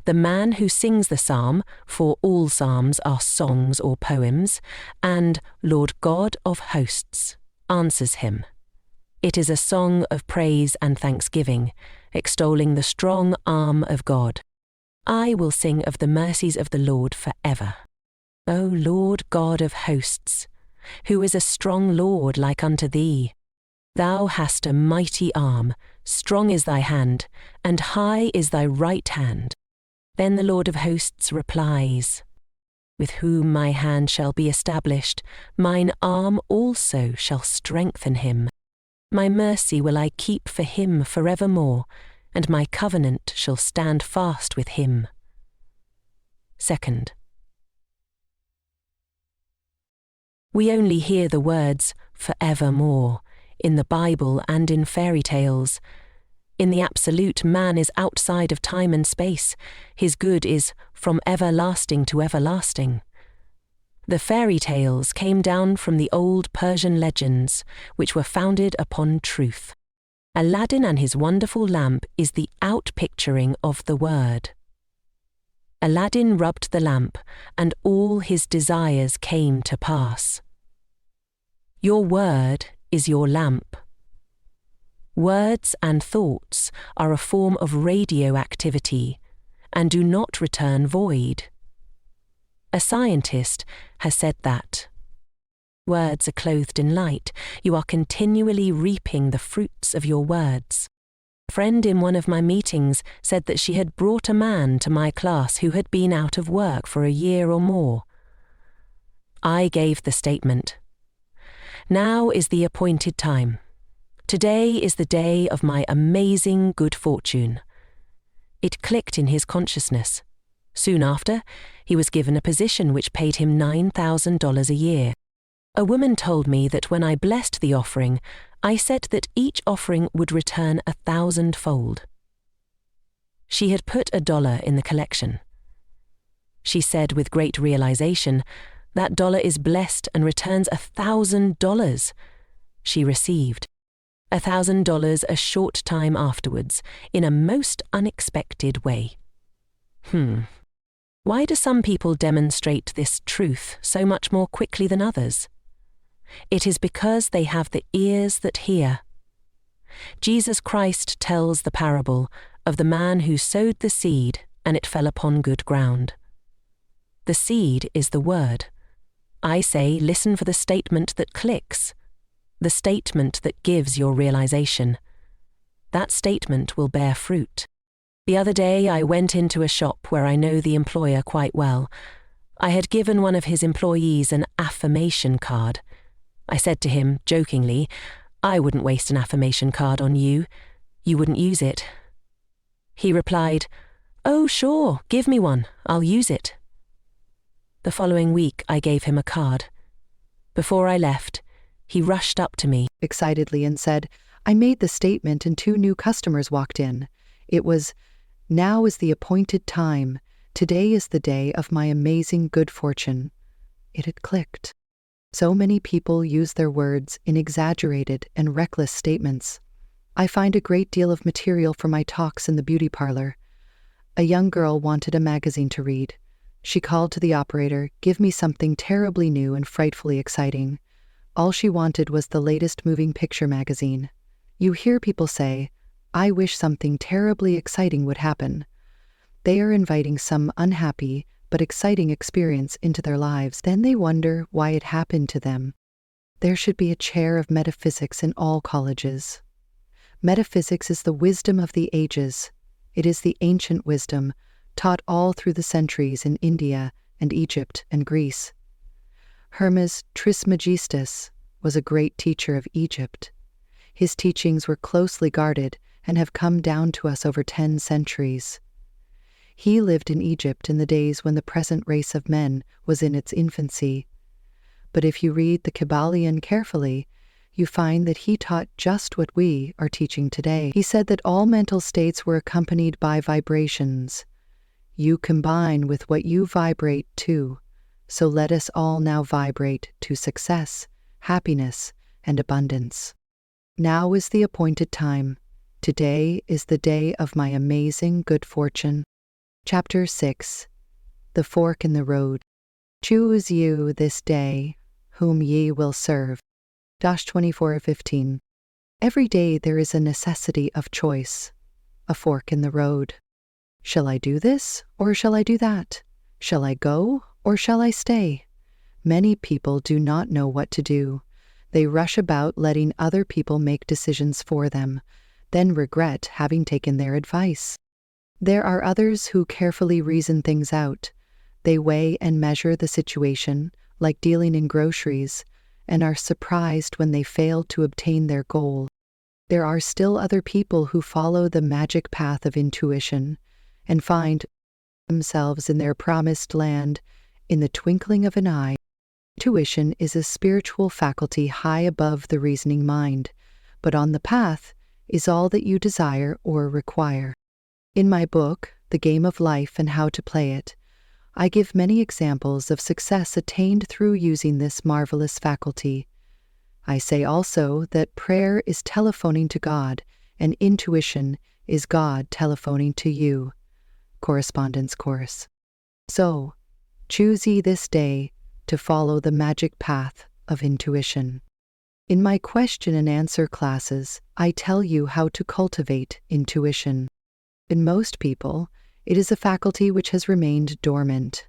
The man who sings the psalm, for all psalms are songs or poems, and Lord God of hosts answers him. It is a song of praise and thanksgiving, extolling the strong arm of God. I will sing of the mercies of the Lord forever. O Lord God of hosts, who is a strong Lord like unto thee? Thou hast a mighty arm, strong is thy hand, and high is thy right hand. Then the Lord of hosts replies, with whom my hand shall be established, mine arm also shall strengthen him. My mercy will I keep for him forevermore, and my covenant shall stand fast with him. Second, we only hear the words forevermore in the Bible and in fairy tales. In the absolute, man is outside of time and space. His good is from everlasting to everlasting. The fairy tales came down from the old Persian legends, which were founded upon truth. Aladdin and his wonderful lamp is the outpicturing of the word. Aladdin rubbed the lamp, and all his desires came to pass. Your word is your lamp. Words and thoughts are a form of radioactivity and do not return void. A scientist has said that. Words are clothed in light. You are continually reaping the fruits of your words. A friend in one of my meetings said that she had brought a man to my class who had been out of work for a year or more. I gave the statement, now is the appointed time. Today is the day of my amazing good fortune. It clicked in his consciousness. Soon after, he was given a position which paid him $9,000 a year. A woman told me that when I blessed the offering, I said that each offering would return 1,000-fold. She had put $1 in the collection. She said with great realization, that dollar is blessed and returns $1,000. She received $1,000 a short time afterwards, in a most unexpected way. Why do some people demonstrate this truth so much more quickly than others? It is because they have the ears that hear. Jesus Christ tells the parable of the man who sowed the seed and it fell upon good ground. The seed is the word. I say, listen for the statement that clicks, the statement that gives your realization. That statement will bear fruit. The other day I went into a shop where I know the employer quite well. I had given one of his employees an affirmation card. I said to him, jokingly, "I wouldn't waste an affirmation card on you. You wouldn't use it." He replied, "Oh, sure, give me one. I'll use it." The following week I gave him a card. Before I left, he rushed up to me excitedly and said, "I made the statement and 2 new customers walked in. It was, 'Now is the appointed time. Today is the day of my amazing good fortune.'" It had clicked. So many people use their words in exaggerated and reckless statements. I find a great deal of material for my talks in the beauty parlor. A young girl wanted a magazine to read. She called to the operator, "Give me something terribly new and frightfully exciting." All she wanted was the latest moving picture magazine. You hear people say, "I wish something terribly exciting would happen." They are inviting some unhappy but exciting experience into their lives. Then they wonder why it happened to them. There should be a chair of metaphysics in all colleges. Metaphysics is the wisdom of the ages. It is the ancient wisdom, taught all through the centuries in India and Egypt and Greece. Hermes Trismegistus was a great teacher of Egypt. His teachings were closely guarded and have come down to us over 10 centuries. He lived in Egypt in the days when the present race of men was in its infancy. But if you read the Kabbalion carefully, you find that he taught just what we are teaching today. He said that all mental states were accompanied by vibrations. You combine with what you vibrate to, so let us all now vibrate to success, happiness, and abundance. Now is the appointed time. Today is the day of my amazing good fortune. Chapter 6. The Fork in the Road. Choose you this day whom ye will serve. 24:15. Every day there is a necessity of choice, a fork in the road. Shall I do this or shall I do that? Shall I go or shall I stay? Many people do not know what to do. They rush about letting other people make decisions for them, then regret having taken their advice. There are others who carefully reason things out. They weigh and measure the situation, like dealing in groceries, and are surprised when they fail to obtain their goal. There are still other people who follow the magic path of intuition and find themselves in their promised land in the twinkling of an eye. Intuition is a spiritual faculty high above the reasoning mind, but on the path is all that you desire or require. In my book, The Game of Life and How to Play It, I give many examples of success attained through using this marvelous faculty. I say also that prayer is telephoning to God and intuition is God telephoning to you. Correspondence course. So, choose ye this day to follow the magic path of intuition. In my question and answer classes, I tell you how to cultivate intuition. In most people, it is a faculty which has remained dormant.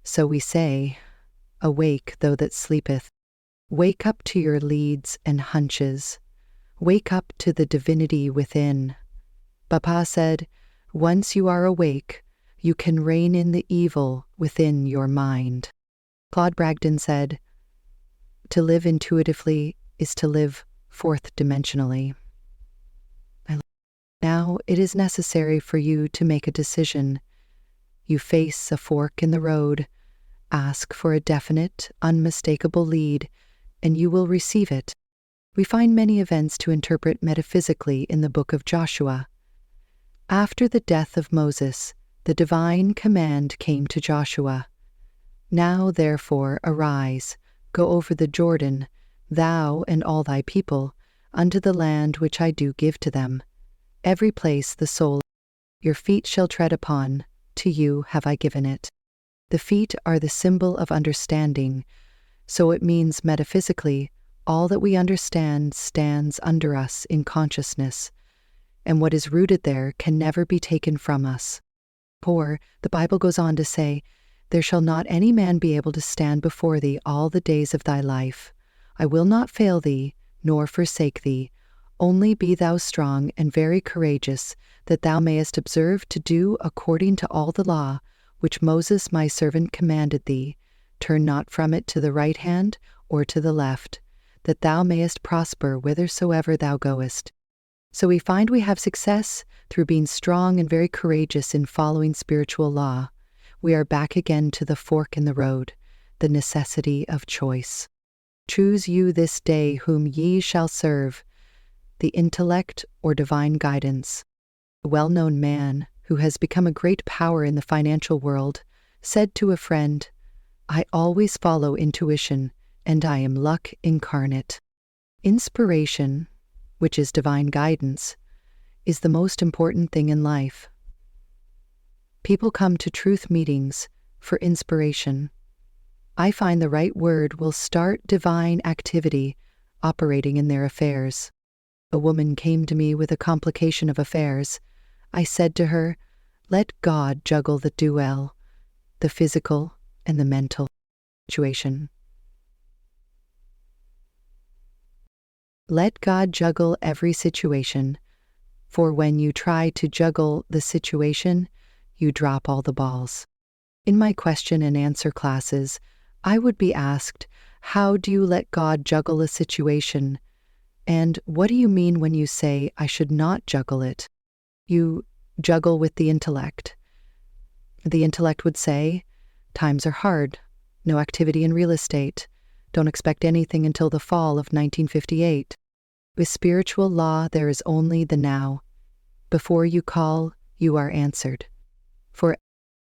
So we say, "Awake, thou that sleepeth. Wake up to your leads and hunches. Wake up to the divinity within." Papa said, "Once you are awake, you can rein in the evil within your mind." Claude Bragdon said, "To live intuitively is to live fourth-dimensionally." Now it is necessary for you to make a decision. You face a fork in the road. Ask for a definite, unmistakable lead, and you will receive it. We find many events to interpret metaphysically in the book of Joshua. After the death of Moses, the divine command came to Joshua. "Now therefore arise, go over the Jordan, thou and all thy people, unto the land which I do give to them. Every place the sole your feet shall tread upon, to you have I given it. The feet are the symbol of understanding, so it means metaphysically, all that we understand stands under us in consciousness, and what is rooted there can never be taken from us. For the Bible goes on to say, there shall not any man be able to stand before thee all the days of thy life. I will not fail thee, nor forsake thee. Only be thou strong and very courageous, that thou mayest observe to do according to all the law, which Moses my servant commanded thee. Turn not from it to the right hand or to the left, that thou mayest prosper whithersoever thou goest. So we find we have success through being strong and very courageous in following spiritual law. We are back again to the fork in the road, the necessity of choice. Choose you this day whom ye shall serve, the intellect or divine guidance. A well-known man, who has become a great power in the financial world, said to a friend, I always follow intuition, and I am luck incarnate. Inspiration, which is divine guidance, is the most important thing in life. People come to truth meetings for inspiration. I find the right word will start divine activity operating in their affairs. A woman came to me with a complication of affairs. I said to her, let God juggle the duel, the physical and the mental situation. Let God juggle every situation, for when you try to juggle the situation, you drop all the balls. In my question and answer classes, I would be asked, how do you let God juggle a situation? And what do you mean when you say, I should not juggle it? You juggle with the intellect. The intellect would say, times are hard, no activity in real estate, don't expect anything until the fall of 1958. With spiritual law, there is only the now. Before you call, you are answered. For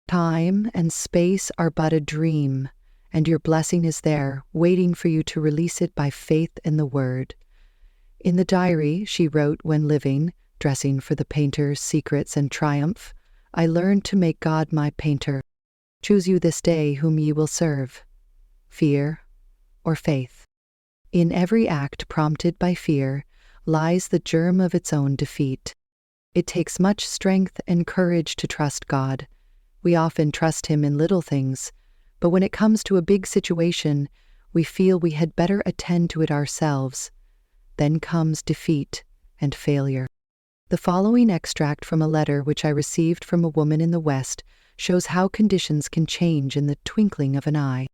time and space are but a dream, and your blessing is there, waiting for you to release it by faith in the Word. In the diary she wrote when living, dressing for the painter's secrets and triumph, I learned to make God my painter. Choose you this day whom ye will serve, fear or faith. In every act prompted by fear lies the germ of its own defeat. It takes much strength and courage to trust God. We often trust Him in little things, but when it comes to a big situation, we feel we had better attend to it ourselves. Then comes defeat and failure. The following extract from a letter which I received from a woman in the West shows how conditions can change in the twinkling of an eye.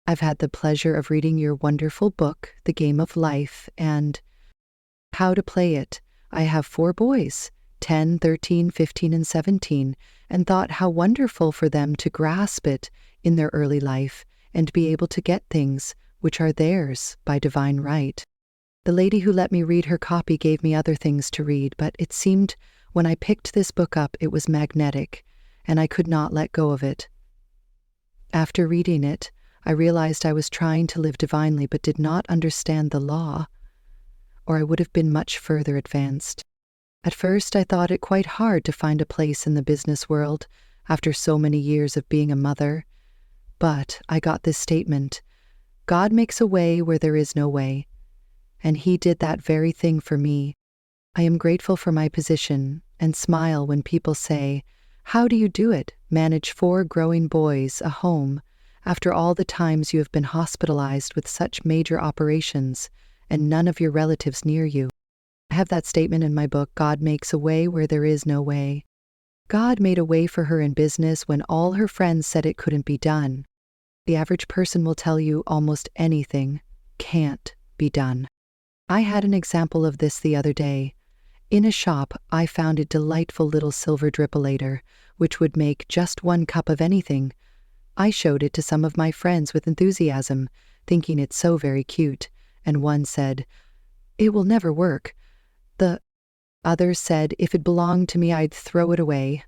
I've had the pleasure of reading your wonderful book, The Game of Life, and How to Play It. I have 4 boys, 10, 13, 15, and 17, and thought how wonderful for them to grasp it in their early life and be able to get things which are theirs by divine right. The lady who let me read her copy gave me other things to read, but it seemed when I picked this book up it was magnetic, and I could not let go of it. After reading it, I realized I was trying to live divinely but did not understand the law, or I would have been much further advanced. At first I thought it quite hard to find a place in the business world after so many years of being a mother, but I got this statement, God makes a way where there is no way, and He did that very thing for me. I am grateful for my position and smile when people say, how do you do it, manage 4 growing boys, a home, after all the times you have been hospitalized with such major operations and none of your relatives near you? I have that statement in my book, God Makes a Way Where There Is No Way. God made a way for her in business when all her friends said it couldn't be done. The average person will tell you almost anything can't be done. I had an example of this the other day. In a shop, I found a delightful little silver drippolator, which would make just 1 cup of anything. I showed it to some of my friends with enthusiasm, thinking it so very cute, and one said, it will never work. The other said if it belonged to me I'd throw it away.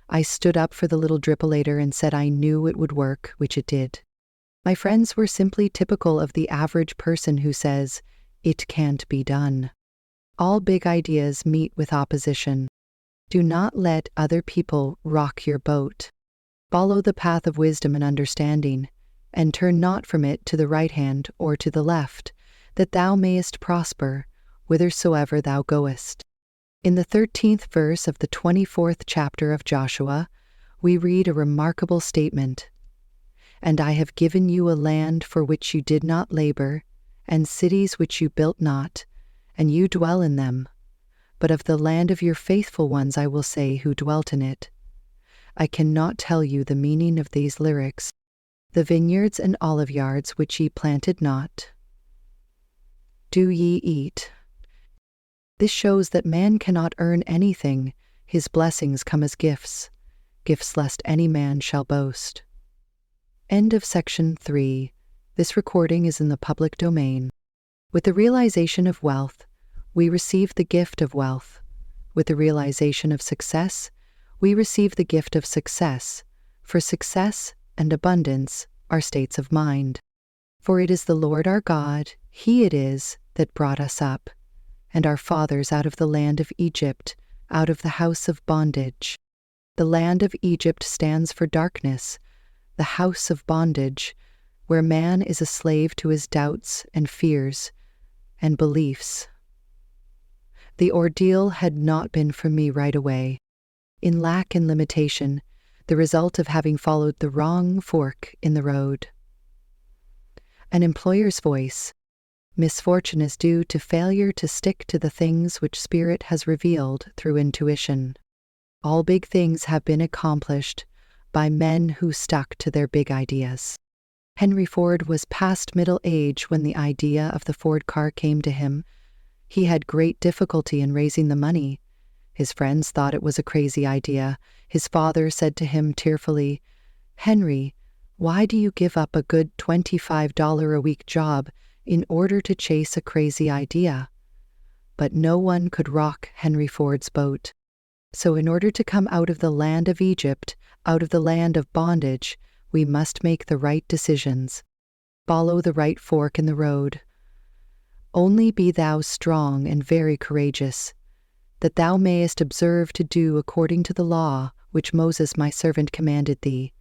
I stood up for the little drippolator and said I knew it would work, which it did. My friends were simply typical of the average person who says, it can't be done. All big ideas meet with opposition. Do not let other people rock your boat. Follow the path of wisdom and understanding, and turn not from it to the right hand or to the left, that thou mayest prosper whithersoever thou goest. In the 13th verse of the 24th chapter of Joshua, we read a remarkable statement. And I have given you a land for which you did not labor, and cities which you built not, and you dwell in them. But of the land of your faithful ones I will say who dwelt in it. I cannot tell you the meaning of these lyrics. The vineyards and oliveyards which ye planted not, do ye eat. This shows that man cannot earn anything. His blessings come as gifts, gifts lest any man shall boast. End of section 3. This recording is in the public domain. With the realization of wealth, we receive the gift of wealth. With the realization of success, we receive the gift of success, for success and abundance are states of mind. For it is the Lord our God, He it is that brought us up, and our fathers out of the land of Egypt, out of the house of bondage. The land of Egypt stands for darkness, the house of bondage, where man is a slave to his doubts and fears and beliefs. The ordeal had not been for me right away. In lack and limitation, the result of having followed the wrong fork in the road. An employer's voice. Misfortune is due to failure to stick to the things which Spirit has revealed through intuition. All big things have been accomplished by men who stuck to their big ideas. Henry Ford was past middle age when the idea of the Ford car came to him. He had great difficulty in raising the money. His friends thought it was a crazy idea. His father said to him tearfully, "Henry, why do you give up a good $25 a week job in order to chase a crazy idea?" But no one could rock Henry Ford's boat. So in order to come out of the land of Egypt, out of the land of bondage, we must make the right decisions. Follow the right fork in the road. Only be thou strong and very courageous, that thou mayest observe to do according to the law which Moses my servant commanded thee.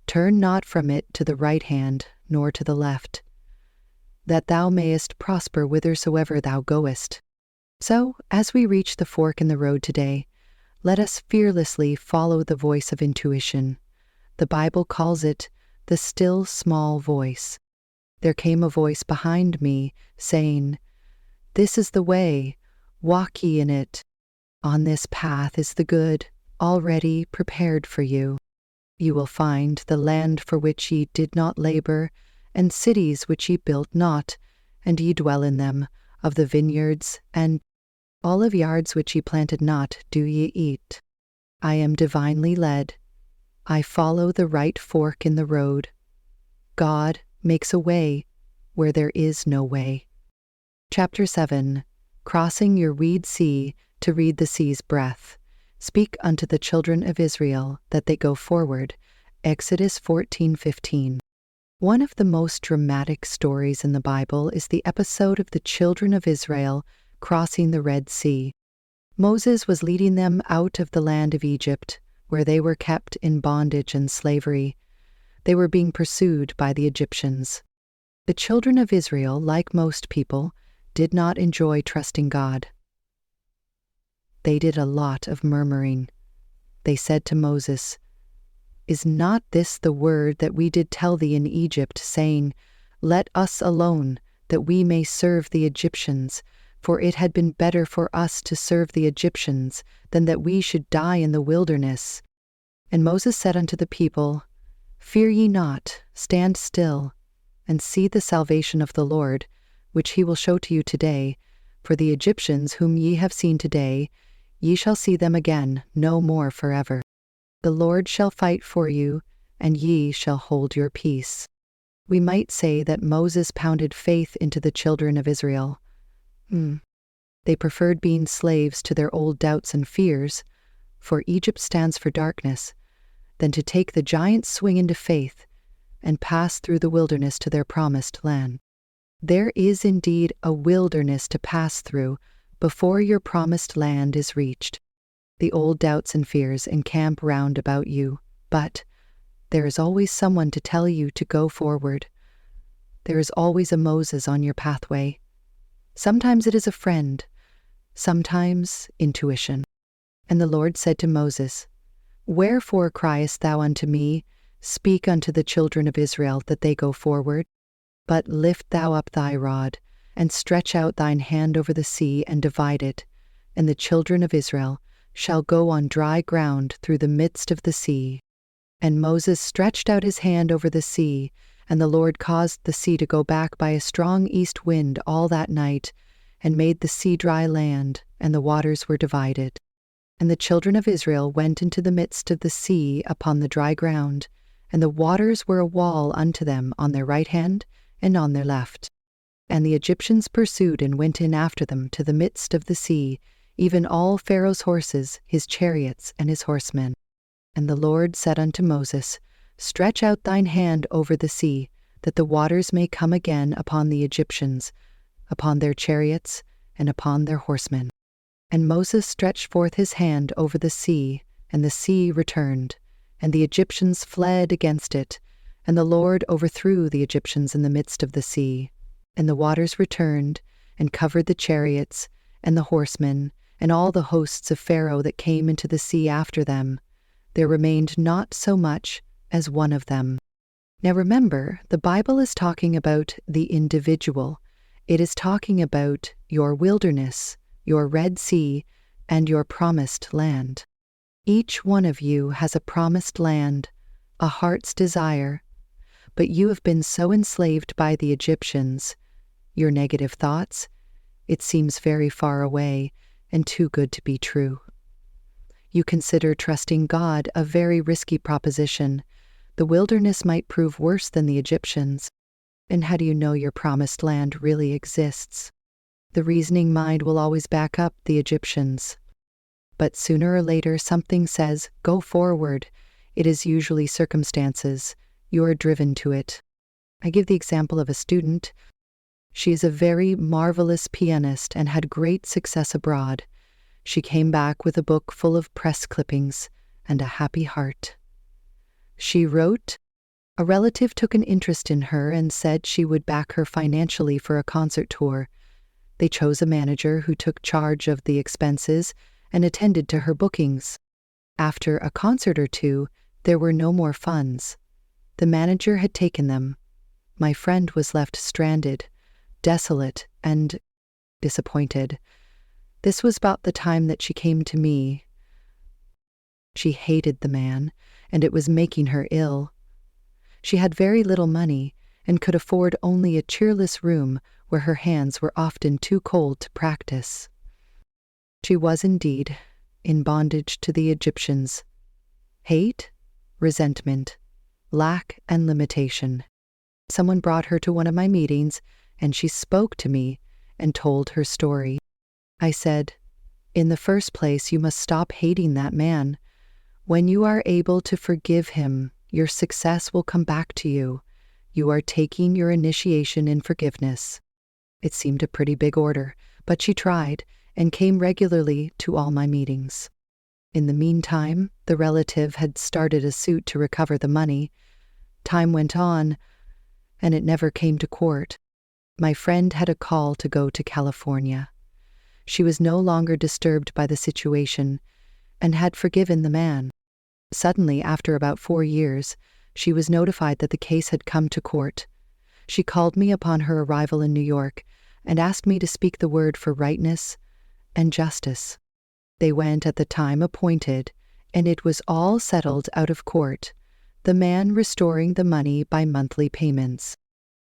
Turn not from it to the right hand, nor to the left, that thou mayest prosper whithersoever thou goest. So, as we reach the fork in the road today, let us fearlessly follow the voice of intuition. The Bible calls it the still small voice. There came a voice behind me, saying, "This is the way, walk ye in it. On this path is the good, already prepared for you. You will find the land for which ye did not labor, and cities which ye built not, and ye dwell in them, of the vineyards and oliveyards which ye planted not, do ye eat. I am divinely led. I follow the right fork in the road. God makes a way where there is no way." Chapter 7. Crossing your weed sea to read the sea's breath. Speak unto the children of Israel that they go forward. Exodus 14:15. One of the most dramatic stories in the Bible is the episode of the children of Israel crossing the Red Sea. Moses was leading them out of the land of Egypt, where they were kept in bondage and slavery. They were being pursued by the Egyptians. The children of Israel, like most people, did not enjoy trusting God. They did a lot of murmuring. They said to Moses, "Is not this the word that we did tell thee in Egypt, saying, Let us alone, that we may serve the Egyptians? For it had been better for us to serve the Egyptians than that we should die in the wilderness." And Moses said unto the people, "Fear ye not, stand still, and see the salvation of the Lord, which he will show to you today. For the Egyptians whom ye have seen today, ye shall see them again no more forever. The Lord shall fight for you, and ye shall hold your peace." We might say that Moses pounded faith into the children of Israel. They preferred being slaves to their old doubts and fears, for Egypt stands for darkness, than to take the giant swing into faith and pass through the wilderness to their promised land. There is indeed a wilderness to pass through, before your promised land is reached. The old doubts and fears encamp round about you, but there is always someone to tell you to go forward. There is always a Moses on your pathway. Sometimes it is a friend, sometimes intuition. And the Lord said to Moses, "Wherefore criest thou unto me? Speak unto the children of Israel that they go forward. But lift thou up thy rod, and stretch out thine hand over the sea, and divide it, and the children of Israel shall go on dry ground through the midst of the sea." And Moses stretched out his hand over the sea, and the Lord caused the sea to go back by a strong east wind all that night, and made the sea dry land, and the waters were divided. And the children of Israel went into the midst of the sea upon the dry ground, and the waters were a wall unto them on their right hand and on their left. And the Egyptians pursued and went in after them to the midst of the sea, even all Pharaoh's horses, his chariots, and his horsemen. And the Lord said unto Moses, "Stretch out thine hand over the sea, that the waters may come again upon the Egyptians, upon their chariots, and upon their horsemen." And Moses stretched forth his hand over the sea, and the sea returned, and the Egyptians fled against it, and the Lord overthrew the Egyptians in the midst of the sea. And the waters returned, and covered the chariots, and the horsemen, and all the hosts of Pharaoh that came into the sea after them. There remained not so much as one of them. Now remember, the Bible is talking about the individual. It is talking about your wilderness, your Red Sea, and your promised land. Each one of you has a promised land, a heart's desire, but you have been so enslaved by the Egyptians, your negative thoughts, it seems very far away and too good to be true. You consider trusting God a very risky proposition. The wilderness might prove worse than the Egyptians. And how do you know your promised land really exists? The reasoning mind will always back up the Egyptians. But sooner or later something says, "Go forward." It is usually circumstances. You are driven to it. I give the example of a student. She is a very marvelous pianist and had great success abroad. She came back with a book full of press clippings and a happy heart. She wrote, a relative took an interest in her and said she would back her financially for a concert tour. They chose a manager who took charge of the expenses and attended to her bookings. After a concert or two, there were no more funds. The manager had taken them. My friend was left stranded, desolate, and disappointed. This was about the time that she came to me. She hated the man, and it was making her ill. She had very little money and could afford only a cheerless room where her hands were often too cold to practice. She was indeed in bondage to the Egyptians. Hate, resentment, lack, and limitation. Someone brought her to one of my meetings, and she spoke to me and told her story. I said, "In the first place, you must stop hating that man. When you are able to forgive him, your success will come back to you. You are taking your initiation in forgiveness." It seemed a pretty big order, but she tried and came regularly to all my meetings. In the meantime, the relative had started a suit to recover the money. Time went on, and it never came to court. My friend had a call to go to California. She was no longer disturbed by the situation and had forgiven the man. Suddenly, after about 4 years, she was notified that the case had come to court. She called me upon her arrival in New York and asked me to speak the word for rightness and justice. They went at the time appointed, and it was all settled out of court, the man restoring the money by monthly payments.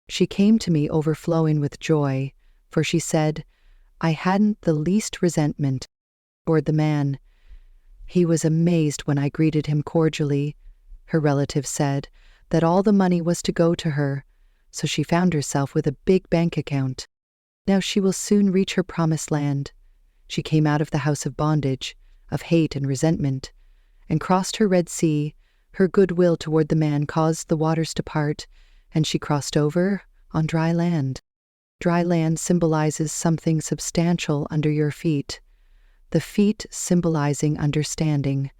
She came to me overflowing with joy, for she said, I hadn't the least resentment toward the man. He was amazed when I greeted him cordially. Her relative said that all the money was to go to her, so she found herself with a big bank account. Now she will soon reach her promised land. She came out of the house of bondage, of hate and resentment, and crossed her Red Sea. Her goodwill toward the man caused the waters to part, and she crossed over on dry land. Dry land symbolizes something substantial under your feet, the feet symbolizing understanding.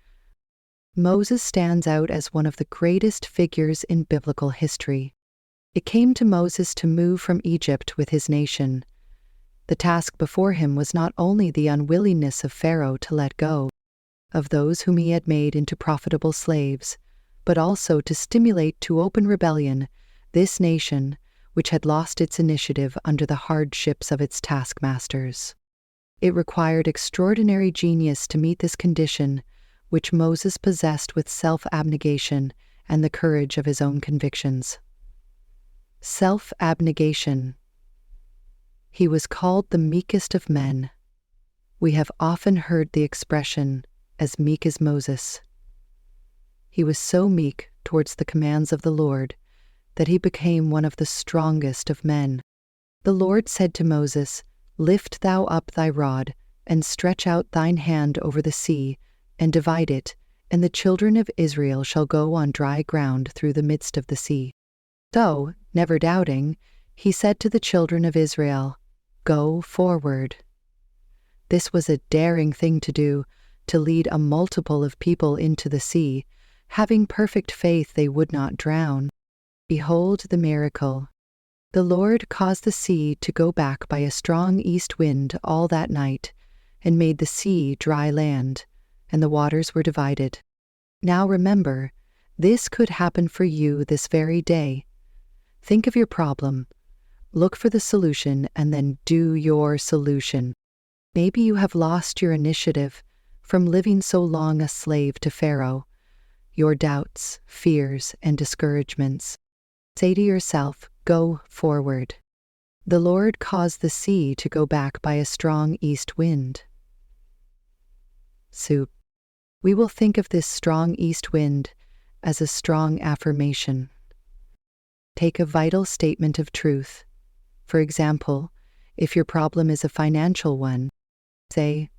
Moses stands out as one of the greatest figures in biblical history. It came to Moses to move from Egypt with his nation. The task before him was not only the unwillingness of Pharaoh to let go of those whom he had made into profitable slaves, but also to stimulate to open rebellion this nation, which had lost its initiative under the hardships of its taskmasters. It required extraordinary genius to meet this condition, which Moses possessed with self-abnegation and the courage of his own convictions. Self-abnegation. He was called the meekest of men. We have often heard the expression, as meek as Moses. He was so meek towards the commands of the Lord that he became one of the strongest of men. The Lord said to Moses, "Lift thou up thy rod, and stretch out thine hand over the sea, and divide it, and the children of Israel shall go on dry ground through the midst of the sea." So, never doubting, he said to the children of Israel, "Go forward." This was a daring thing to do, to lead a multiple of people into the sea. Having perfect faith they would not drown. Behold the miracle. The Lord caused the sea to go back by a strong east wind all that night, and made the sea dry land, and the waters were divided. Now remember, this could happen for you this very day. Think of your problem, look for the solution, and then do your solution. Maybe you have lost your initiative from living so long a slave to Pharaoh, your doubts, fears, and discouragements. Say to yourself, go forward. The Lord caused the sea to go back by a strong east wind. Soup. We will think of this strong east wind as a strong affirmation. Take a vital statement of truth. For example, if your problem is a financial one, say,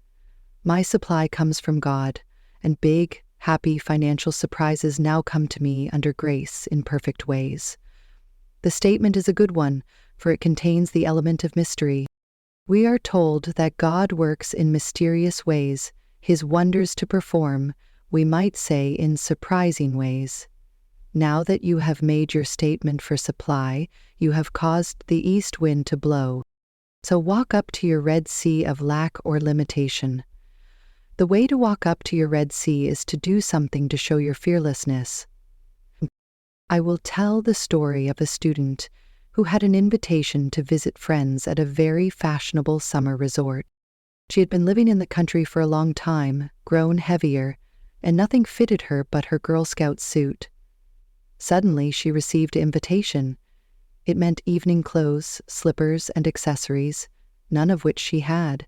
"My supply comes from God, and big, happy financial surprises now come to me under grace in perfect ways." The statement is a good one, for it contains the element of mystery. We are told that God works in mysterious ways, his wonders to perform, we might say in surprising ways. Now that you have made your statement for supply, you have caused the east wind to blow. So walk up to your Red Sea of lack or limitation. The way to walk up to your Red Sea is to do something to show your fearlessness. I will tell the story of a student who had an invitation to visit friends at a very fashionable summer resort. She had been living in the country for a long time, grown heavier, and nothing fitted her but her Girl Scout suit. Suddenly she received an invitation. It meant evening clothes, slippers, and accessories, none of which she had,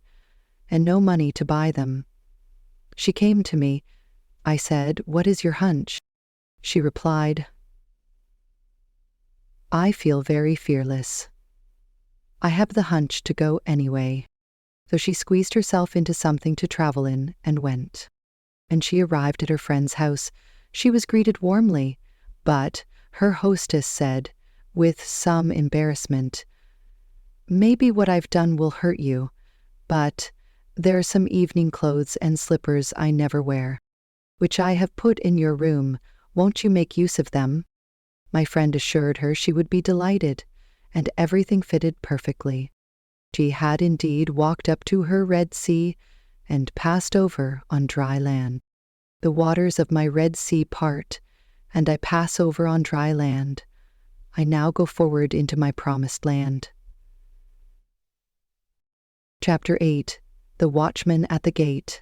and no money to buy them. She came to me. I said, "What is your hunch?" She replied, "I feel very fearless. I have the hunch to go anyway." So she squeezed herself into something to travel in and went. And she arrived at her friend's house. She was greeted warmly, but her hostess said, with some embarrassment, "Maybe what I've done will hurt you, but there are some evening clothes and slippers I never wear, which I have put in your room. Won't you make use of them?" My friend assured her she would be delighted, and everything fitted perfectly. She had indeed walked up to her Red Sea and passed over on dry land. The waters of my Red Sea part, and I pass over on dry land. I now go forward into my promised land. Chapter 8. The Watchman at the Gate.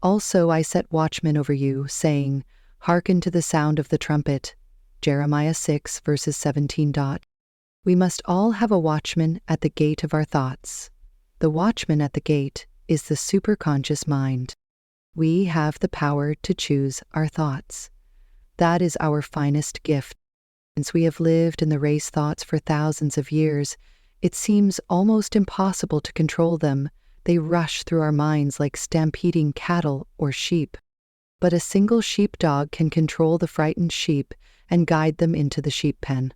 Also I set watchmen over you, saying, "Hearken to the sound of the trumpet." Jeremiah 6, verses 17. We must all have a watchman at the gate of our thoughts. The watchman at the gate is the superconscious mind. We have the power to choose our thoughts. That is our finest gift. Since we have lived in the race thoughts for thousands of years, it seems almost impossible to control them. They rush through our minds like stampeding cattle or sheep. But a single sheepdog can control the frightened sheep and guide them into the sheep pen.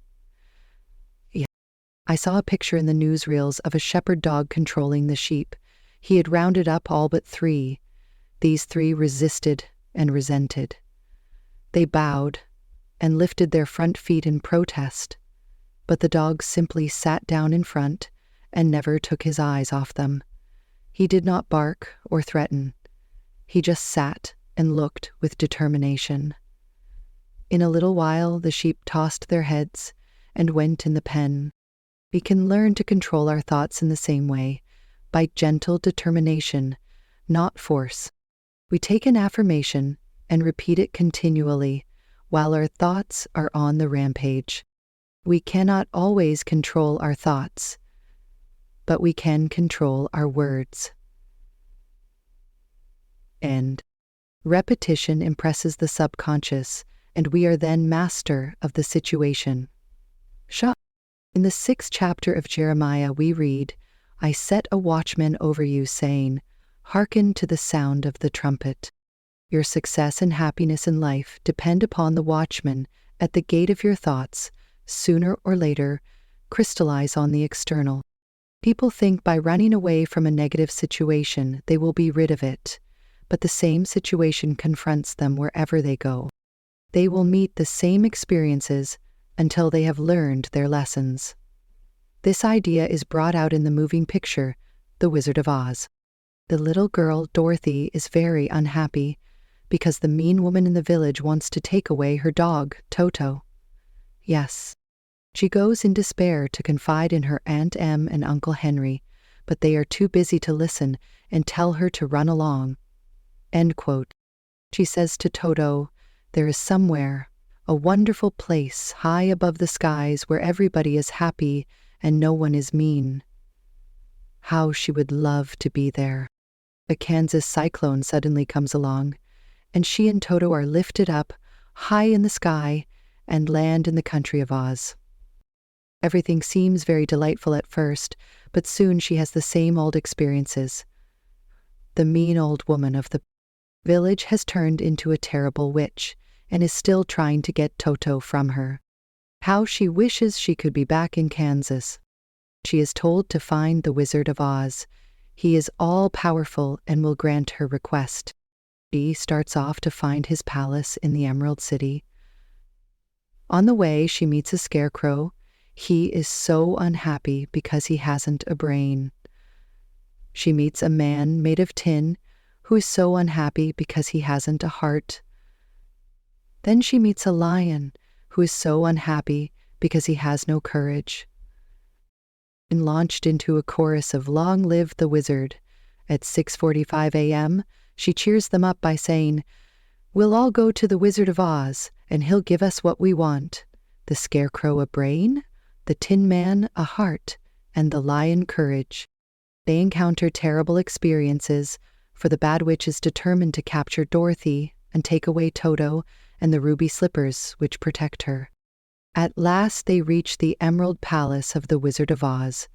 I saw a picture in the newsreels of a shepherd dog controlling the sheep. He had rounded up all but 3. These 3 resisted and resented. They bowed and lifted their front feet in protest, but the dog simply sat down in front and never took his eyes off them. He did not bark or threaten. He just sat and looked with determination. In a little while, the sheep tossed their heads and went in the pen. We can learn to control our thoughts in the same way, by gentle determination, not force. We take an affirmation and repeat it continually while our thoughts are on the rampage. We cannot always control our thoughts, but we can control our words. And repetition impresses the subconscious, and we are then master of the situation. In the 6th chapter of Jeremiah we read, I set a watchman over you, saying, hearken to the sound of the trumpet. Your success and happiness in life depend upon the watchman at the gate of your thoughts. Sooner or later, crystallize on the external. People think by running away from a negative situation they will be rid of it, but the same situation confronts them wherever they go. They will meet the same experiences until they have learned their lessons. This idea is brought out in the moving picture, The Wizard of Oz. The little girl, Dorothy, is very unhappy because the mean woman in the village wants to take away her dog, Toto. Yes, she goes in despair to confide in her Aunt Em and Uncle Henry, but they are too busy to listen and tell her to run along. End quote. She says to Toto, there is somewhere, a wonderful place high above the skies where everybody is happy and no one is mean. How she would love to be there. A Kansas cyclone suddenly comes along, and she and Toto are lifted up high in the sky and land in the country of Oz. Everything seems very delightful at first, but soon she has the same old experiences. The mean old woman of the village has turned into a terrible witch and is still trying to get Toto from her. How she wishes she could be back in Kansas. She is told to find the Wizard of Oz. He is all-powerful and will grant her request. She starts off to find his palace in the Emerald City. On the way, she meets a scarecrow. He is so unhappy because he hasn't a brain. She meets a man made of tin who is so unhappy because he hasn't a heart. Then she meets a lion who is so unhappy because he has no courage. And launched into a chorus of Long Live the Wizard. At 6:45 a.m., she cheers them up by saying, we'll all go to the Wizard of Oz, and he'll give us what we want. The Scarecrow a brain, the Tin Man a heart, and the lion courage. They encounter terrible experiences, for the Bad Witch is determined to capture Dorothy and take away Toto and the ruby slippers which protect her. At last they reach the Emerald Palace of the Wizard of Oz.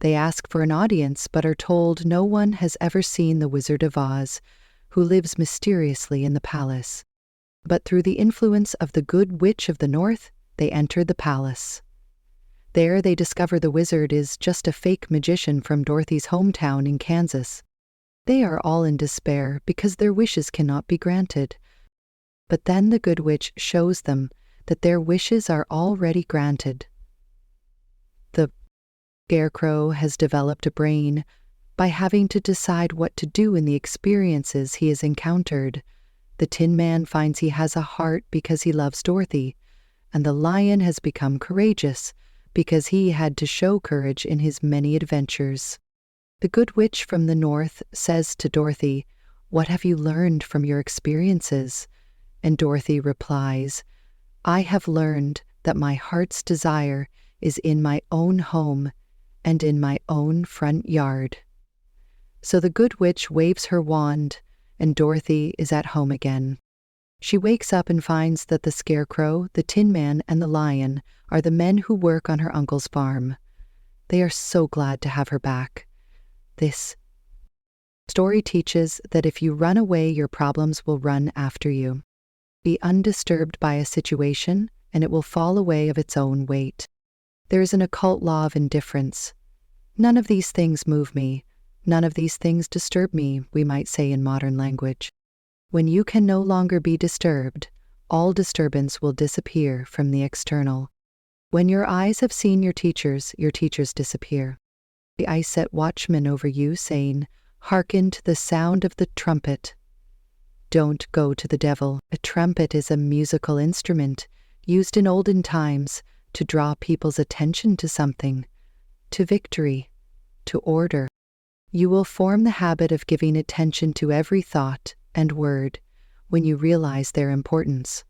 They ask for an audience but are told no one has ever seen the Wizard of Oz, who lives mysteriously in the palace. But through the influence of the Good Witch of the North, they enter the palace. There they discover the wizard is just a fake magician from Dorothy's hometown in Kansas. They are all in despair because their wishes cannot be granted. But then the Good Witch shows them that their wishes are already granted. The Scarecrow has developed a brain by having to decide what to do in the experiences he has encountered. The Tin Man finds he has a heart because he loves Dorothy, and the lion has become courageous because he had to show courage in his many adventures. The Good Witch from the North says to Dorothy, "What have you learned from your experiences?" And Dorothy replies, "I have learned that my heart's desire is in my own home and in my own front yard." So the Good Witch waves her wand, and Dorothy is at home again. She wakes up and finds that the Scarecrow, the Tin Man, and the Lion are the men who work on her uncle's farm. They are so glad to have her back. This story teaches that if you run away, your problems will run after you. Be undisturbed by a situation, and it will fall away of its own weight. There is an occult law of indifference. None of these things move me. None of these things disturb me, we might say in modern language. When you can no longer be disturbed, all disturbance will disappear from the external. When your eyes have seen your teachers disappear. The eyes set watchmen over you, saying, "Hearken to the sound of the trumpet." Don't go to the devil. A trumpet is a musical instrument used in olden times to draw people's attention to something, to victory, to order. You will form the habit of giving attention to every thought and word when you realize their importance.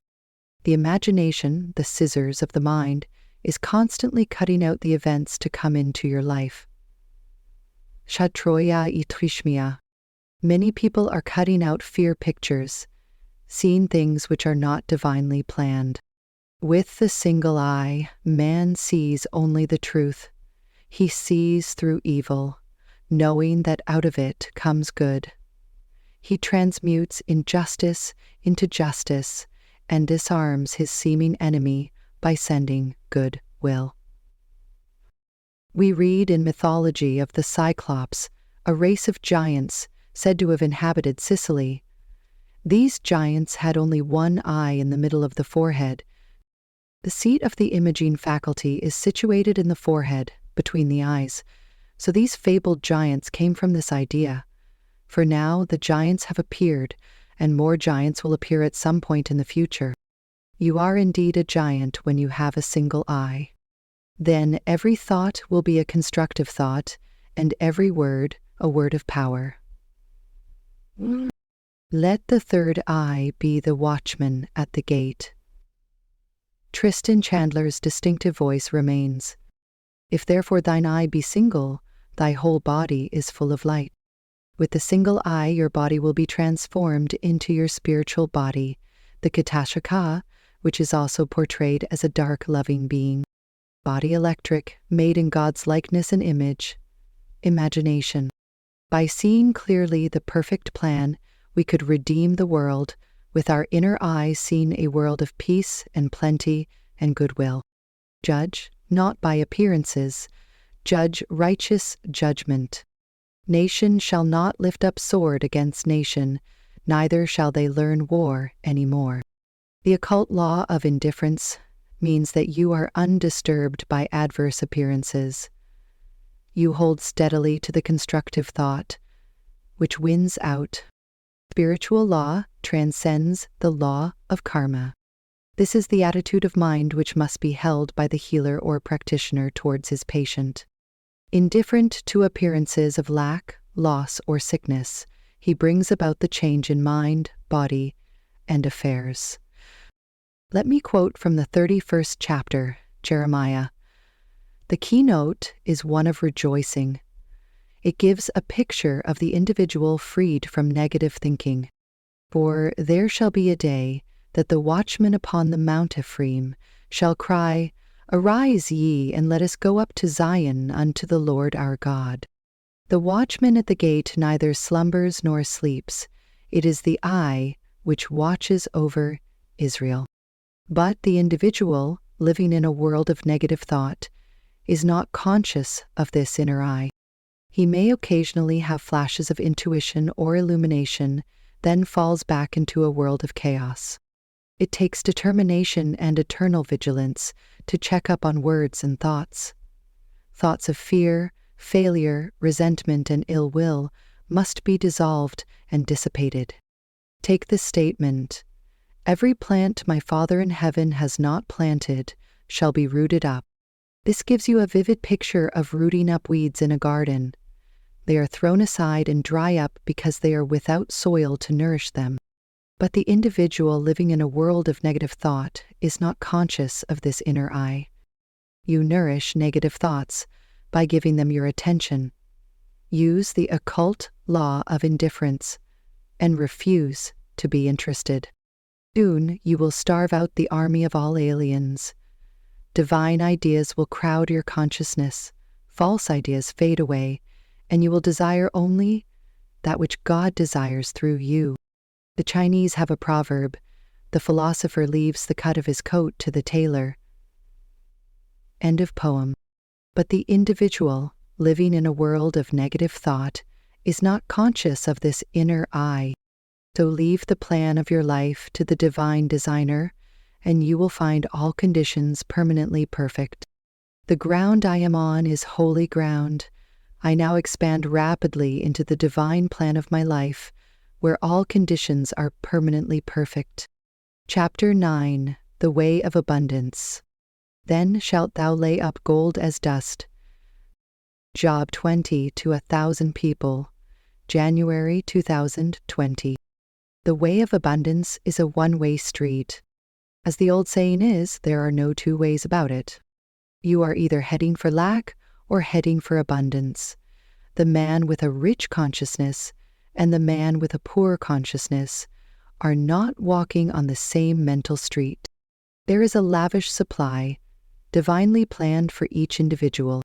The imagination, the scissors of the mind, is constantly cutting out the events to come into your life. Shatroya itrishmia. Many people are cutting out fear pictures, seeing things which are not divinely planned. With the single eye, man sees only the truth. He sees through evil, knowing that out of it comes good. He transmutes injustice into justice and disarms his seeming enemy by sending good will. We read in mythology of the Cyclops, a race of giants said to have inhabited Sicily. These giants had only one eye in the middle of the forehead. The seat of the imaging faculty is situated in the forehead, between the eyes, so these fabled giants came from this idea. For now the giants have appeared, and more giants will appear at some point in the future. You are indeed a giant when you have a single eye. Then every thought will be a constructive thought, and every word a word of power. Let the third eye be the watchman at the gate. Tristan Chandler's distinctive voice remains. If therefore thine eye be single, thy whole body is full of light. With the single eye your body will be transformed into your spiritual body, the Katashaka, which is also portrayed as a dark, loving being. Body electric, made in God's likeness and image. Imagination. By seeing clearly the perfect plan, we could redeem the world, with our inner eyes seeing a world of peace and plenty and goodwill. Judge, not by appearances, judge righteous judgment. Nation shall not lift up sword against nation, neither shall they learn war any more. The occult law of indifference means that you are undisturbed by adverse appearances. You hold steadily to the constructive thought, which wins out. Spiritual law transcends the law of karma. This is the attitude of mind which must be held by the healer or practitioner towards his patient. Indifferent to appearances of lack, loss, or sickness, he brings about the change in mind, body, and affairs. Let me quote from the 31st chapter, Jeremiah. The keynote is one of rejoicing. It gives a picture of the individual freed from negative thinking. For there shall be a day that the watchman upon the Mount Ephraim shall cry, "Arise ye, and let us go up to Zion unto the Lord our God." The watchman at the gate neither slumbers nor sleeps. It is the eye which watches over Israel. But the individual, living in a world of negative thought, is not conscious of this inner eye. He may occasionally have flashes of intuition or illumination, then falls back into a world of chaos. It takes determination and eternal vigilance to check up on words and thoughts. Thoughts of fear, failure, resentment, and ill will must be dissolved and dissipated. Take this statement: every plant my Father in heaven has not planted shall be rooted up. This gives you a vivid picture of rooting up weeds in a garden. They are thrown aside and dry up because they are without soil to nourish them. But the individual living in a world of negative thought is not conscious of this inner eye. You nourish negative thoughts by giving them your attention. Use the occult law of indifference and refuse to be interested. Soon you will starve out the army of all aliens. Divine ideas will crowd your consciousness, false ideas fade away, and you will desire only that which God desires through you. The Chinese have a proverb: the philosopher leaves the cut of his coat to the tailor, End of poem. But the individual, living in a world of negative thought, is not conscious of this inner eye. So leave the plan of your life to the divine designer, and you will find all conditions permanently perfect. The ground I am on is holy ground. I now expand rapidly into the divine plan of my life, where all conditions are permanently perfect. Chapter 9. The Way of Abundance. Then shalt thou lay up gold as dust. Job 20 to 1,000 people. January 2020. The way of abundance is a one-way street. As the old saying is, there are no two ways about it. You are either heading for lack or heading for abundance. The man with a rich consciousness and the man with a poor consciousness are not walking on the same mental street. There is a lavish supply, divinely planned for each individual.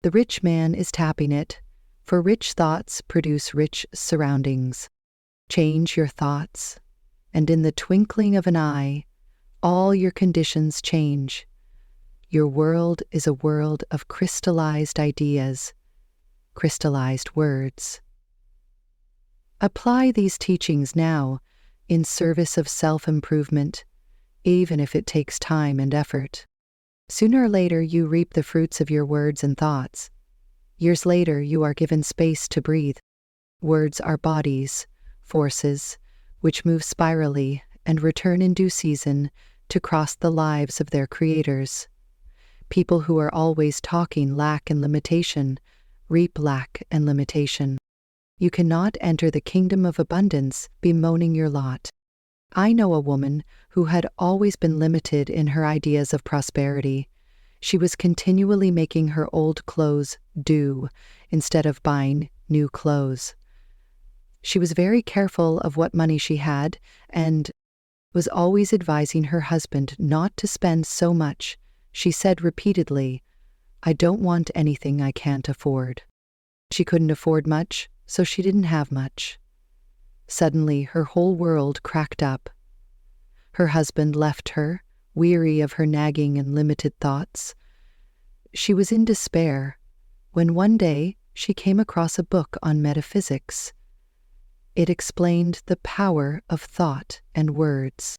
The rich man is tapping it, for rich thoughts produce rich surroundings. Change your thoughts, and in the twinkling of an eye, all your conditions change. Your world is a world of crystallized ideas, crystallized words. Apply these teachings now in service of self-improvement, even if it takes time and effort. Sooner or later, you reap the fruits of your words and thoughts. Years later, you are given space to breathe. Words are bodies, forces, which move spirally and return in due season to cross the lives of their creators. People who are always talking lack and limitation reap lack and limitation. You cannot enter the kingdom of abundance bemoaning your lot. I know a woman who had always been limited in her ideas of prosperity. She was continually making her old clothes do instead of buying new clothes. She was very careful of what money she had and was always advising her husband not to spend so much. She said repeatedly, "I don't want anything I can't afford." She couldn't afford much, so she didn't have much. Suddenly, her whole world cracked up. Her husband left her, weary of her nagging and limited thoughts. She was in despair when one day she came across a book on metaphysics. It explained the power of thought and words.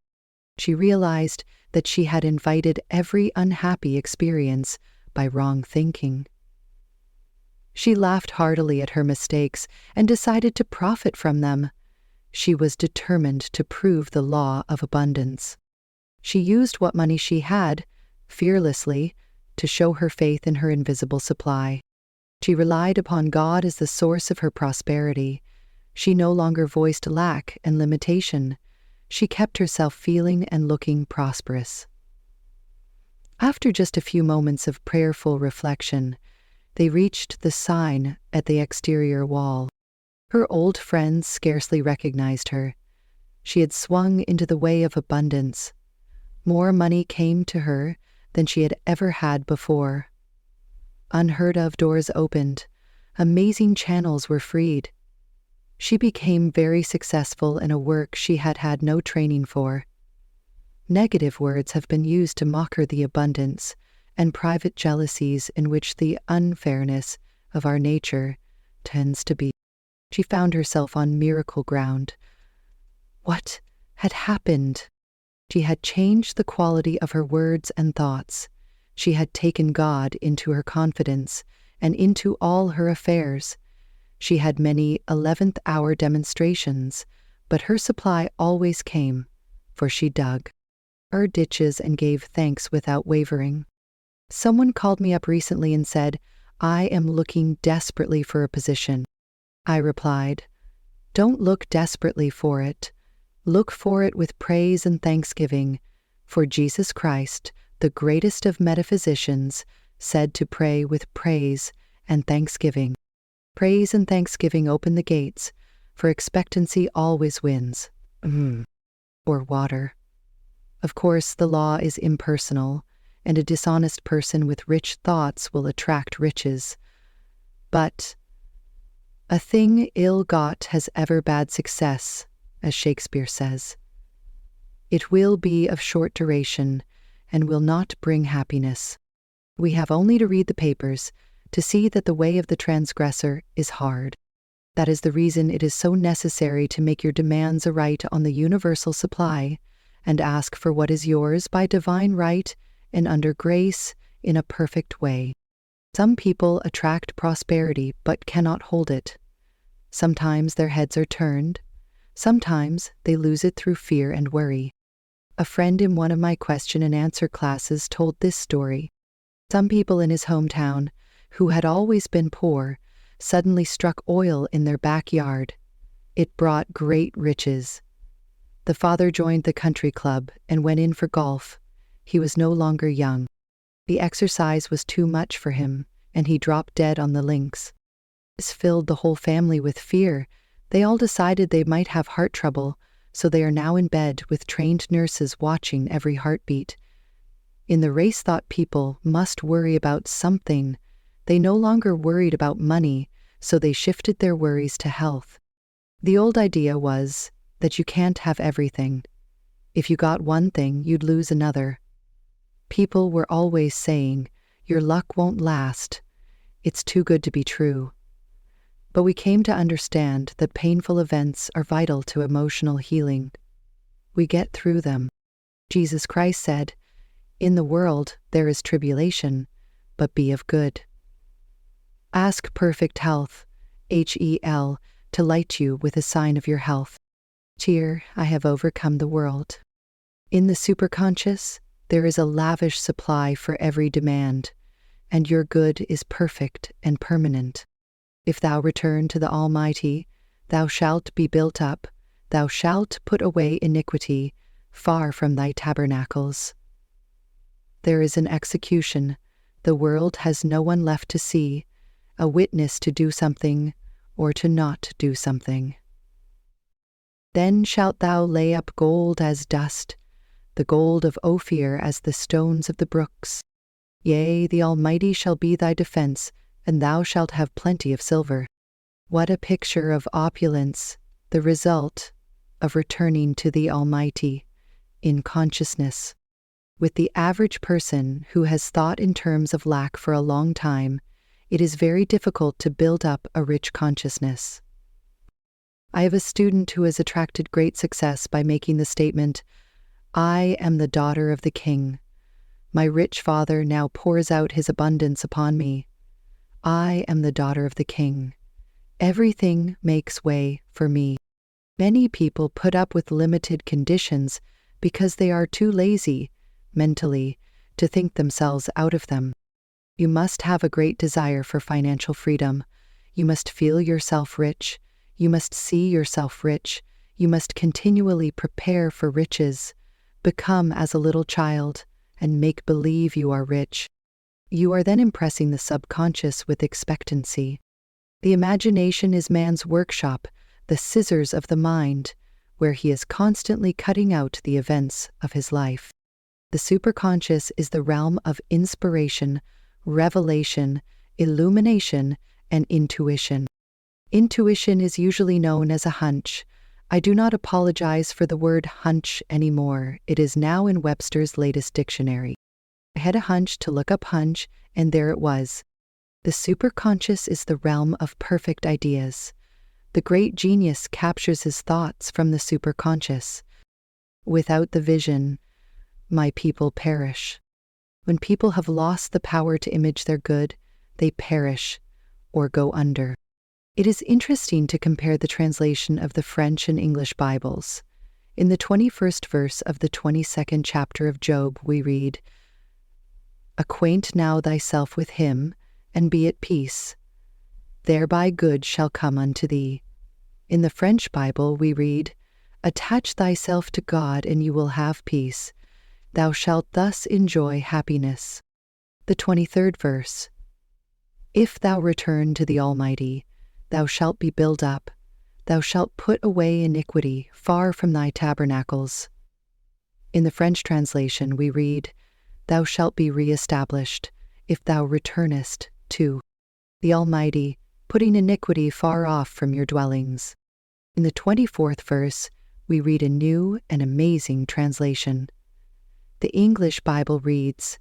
She realized that she had invited every unhappy experience by wrong thinking. She laughed heartily at her mistakes and decided to profit from them. She was determined to prove the law of abundance. She used what money she had, fearlessly, to show her faith in her invisible supply. She relied upon God as the source of her prosperity. She no longer voiced lack and limitation. She kept herself feeling and looking prosperous. After just a few moments of prayerful reflection, they reached the sign at the exterior wall. Her old friends scarcely recognized her. She had swung into the way of abundance. More money came to her than she had ever had before. Unheard of doors opened. Amazing channels were freed. She became very successful in a work she had had no training for. Negative words have been used to mock her the abundance and private jealousies in which the unfairness of our nature tends to be. She found herself on miracle ground. What had happened? She had changed the quality of her words and thoughts. She had taken God into her confidence and into all her affairs. She had many 11th-hour demonstrations, but her supply always came, for she dug her ditches and gave thanks without wavering. Someone called me up recently and said, "I am looking desperately for a position." I replied, "Don't look desperately for it. Look for it with praise and thanksgiving, for Jesus Christ, the greatest of metaphysicians, said to pray with praise and thanksgiving. Praise and thanksgiving open the gates, for expectancy always wins." Or water. Of course, the law is impersonal, and a dishonest person with rich thoughts will attract riches. But a thing ill-got has ever bad success, as Shakespeare says. It will be of short duration and will not bring happiness. We have only to read the papers to see that the way of the transgressor is hard. That is the reason it is so necessary to make your demands aright on the universal supply, and ask for what is yours by divine right and under grace in a perfect way. Some people attract prosperity but cannot hold it. Sometimes their heads are turned. Sometimes they lose it through fear and worry. A friend in one of my question and answer classes told this story. Some people in his hometown, who had always been poor, suddenly struck oil in their backyard. It brought great riches. The father joined the country club and went in for golf. He was no longer young. The exercise was too much for him, and he dropped dead on the links. This filled the whole family with fear. They all decided they might have heart trouble, so they are now in bed with trained nurses watching every heartbeat. In the race thought people must worry about something. They no longer worried about money, so they shifted their worries to health. The old idea was that you can't have everything. If you got one thing, you'd lose another. People were always saying, "Your luck won't last. It's too good to be true." But we came to understand that painful events are vital to emotional healing. We get through them. Jesus Christ said, "In the world there is tribulation, but be of good." Ask perfect health, HEL, to light you with a sign of your health. Cheer, I have overcome the world. In the superconscious, there is a lavish supply for every demand, and your good is perfect and permanent. If thou return to the Almighty, thou shalt be built up, thou shalt put away iniquity far from thy tabernacles. There is an execution. The world has no one left to see, a witness to do something or to not do something. Then shalt thou lay up gold as dust, the gold of Ophir as the stones of the brooks. Yea, the Almighty shall be thy defense, and thou shalt have plenty of silver. What a picture of opulence, the result of returning to the Almighty in consciousness. With the average person who has thought in terms of lack for a long time, it is very difficult to build up a rich consciousness. I have a student who has attracted great success by making the statement, "I am the daughter of the King. My rich father now pours out his abundance upon me. I am the daughter of the King. Everything makes way for me." Many people put up with limited conditions because they are too lazy, mentally, to think themselves out of them. You must have a great desire for financial freedom. You must feel yourself rich. You must see yourself rich. You must continually prepare for riches. Become as a little child and make believe you are rich. You are then impressing the subconscious with expectancy. The imagination is man's workshop, the scissors of the mind, where he is constantly cutting out the events of his life. The superconscious is the realm of inspiration, revelation, illumination, and intuition. Intuition is usually known as a hunch. I do not apologize for the word hunch anymore. It is now in Webster's latest dictionary. I had a hunch to look up hunch, and there it was. The superconscious is the realm of perfect ideas. The great genius captures his thoughts from the superconscious. Without the vision, my people perish. When people have lost the power to image their good, they perish or go under. It is interesting to compare the translation of the French and English Bibles. In the 21st verse of the 22nd chapter of Job, we read, "Acquaint now thyself with him, and be at peace. Thereby good shall come unto thee." In the French Bible, we read, "Attach thyself to God, and you will have peace. Thou shalt thus enjoy happiness." The 23rd verse, "If thou return to the Almighty, thou shalt be built up. Thou shalt put away iniquity far from thy tabernacles." In the French translation, we read, "Thou shalt be re-established, if thou returnest to the Almighty, putting iniquity far off from your dwellings." In the 24th verse, we read a new and amazing translation. The English Bible reads,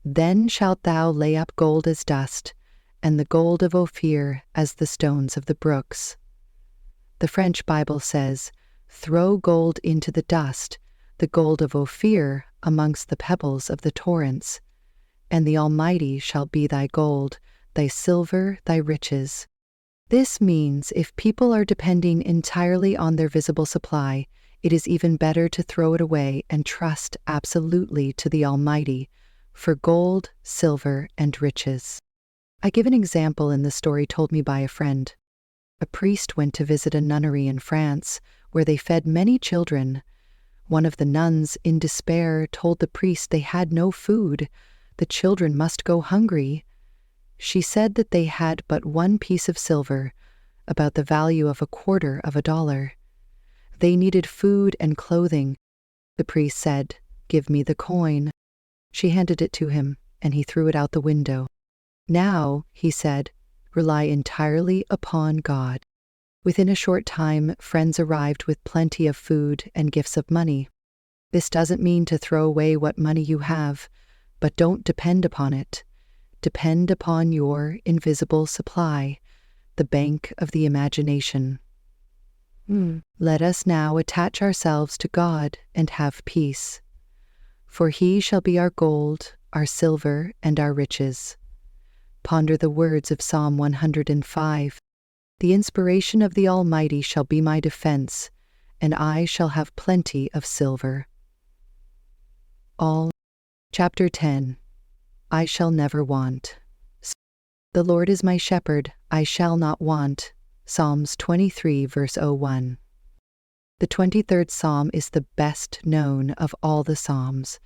Then shalt thou lay up gold as dust, and the gold of Ophir as the stones of the brooks. The French Bible says, throw gold into the dust, the gold of Ophir amongst the pebbles of the torrents, and the Almighty shall be thy gold, thy silver, thy riches. This means if people are depending entirely on their visible supply, it is even better to throw it away and trust absolutely to the Almighty for gold, silver, and riches. I give an example in the story told me by a friend. A priest went to visit a nunnery in France where they fed many children. One of the nuns, in despair, told the priest they had no food. The children must go hungry. She said that they had but one piece of silver, about the value of $0.25. They needed food and clothing. The priest said, "Give me the coin." She handed it to him, and he threw it out the window. "Now," he said, "rely entirely upon God." Within a short time, friends arrived with plenty of food and gifts of money. This doesn't mean to throw away what money you have, but don't depend upon it. Depend upon your invisible supply, the bank of the imagination. Let us now attach ourselves to God and have peace. For he shall be our gold, our silver, and our riches. Ponder the words of Psalm 105. The inspiration of the Almighty shall be my defense, and I shall have plenty of silver. Chapter 10. I shall never want. The Lord is my shepherd, I shall not want. Psalms 23 verse 01. The 23rd Psalm is the best known of all the Psalms.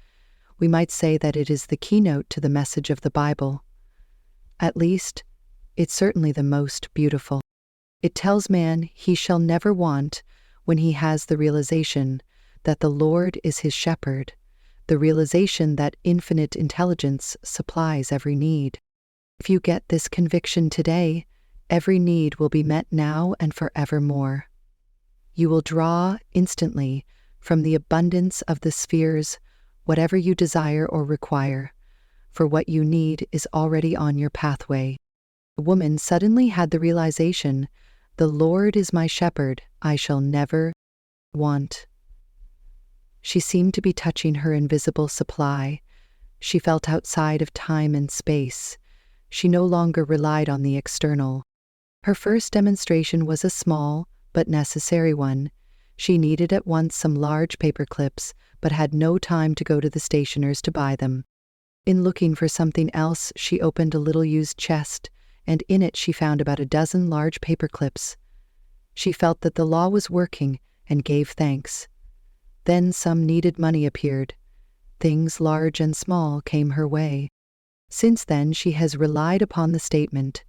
We might say that it is the keynote to the message of the Bible. At least, it's certainly the most beautiful. It tells man he shall never want when he has the realization that the Lord is his shepherd, the realization that infinite intelligence supplies every need. If you get this conviction today, every need will be met now and forevermore. You will draw instantly from the abundance of the spheres whatever you desire or require, for what you need is already on your pathway. The woman suddenly had the realization, the Lord is my shepherd, I shall never want. She seemed to be touching her invisible supply. She felt outside of time and space. She no longer relied on the external. Her first demonstration was a small but necessary one. She needed at once some large paper clips, but had no time to go to the stationer's to buy them. In looking for something else, she opened a little used chest, and in it she found about a dozen large paper clips. She felt that the law was working and gave thanks. Then some needed money appeared. Things large and small came her way. Since then she has relied upon the statement,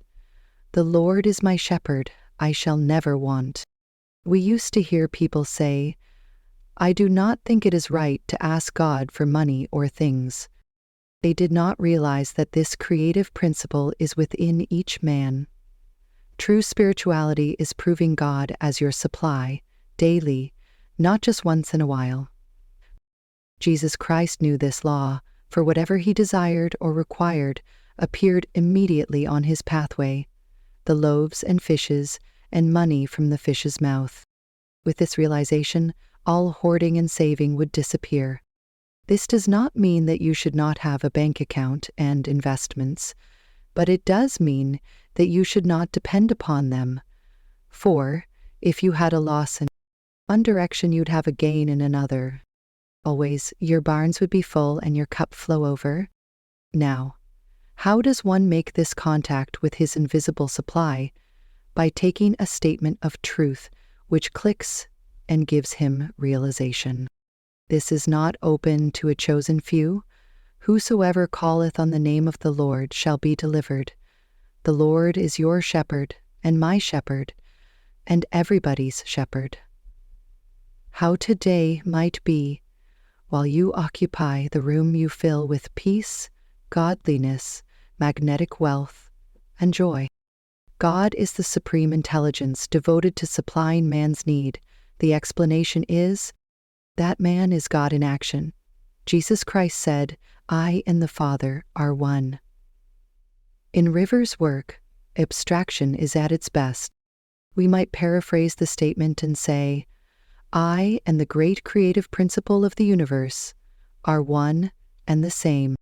"The Lord is my shepherd, I shall never want." We used to hear people say, "I do not think it is right to ask God for money or things." They did not realize that this creative principle is within each man. True spirituality is proving God as your supply, daily, not just once in a while. Jesus Christ knew this law, for whatever he desired or required appeared immediately on his pathway, the loaves and fishes, and money from the fish's mouth. With this realization, all hoarding and saving would disappear. This does not mean that you should not have a bank account and investments, but it does mean that you should not depend upon them. For, if you had a loss in one direction, you'd have a gain in another. Always, your barns would be full and your cup flow over. Now, how does one make this contact with his invisible supply? By taking a statement of truth which clicks and gives him realization. This is not open to a chosen few. Whosoever calleth on the name of the Lord shall be delivered. The Lord is your shepherd and my shepherd and everybody's shepherd. How today might be, while you occupy the room you fill with peace, godliness, magnetic wealth, and joy. God is the supreme intelligence devoted to supplying man's need. The explanation is, that man is God in action. Jesus Christ said, I and the Father are one. In River's work, abstraction is at its best. We might paraphrase the statement and say, I and the great creative principle of the universe are one and the same.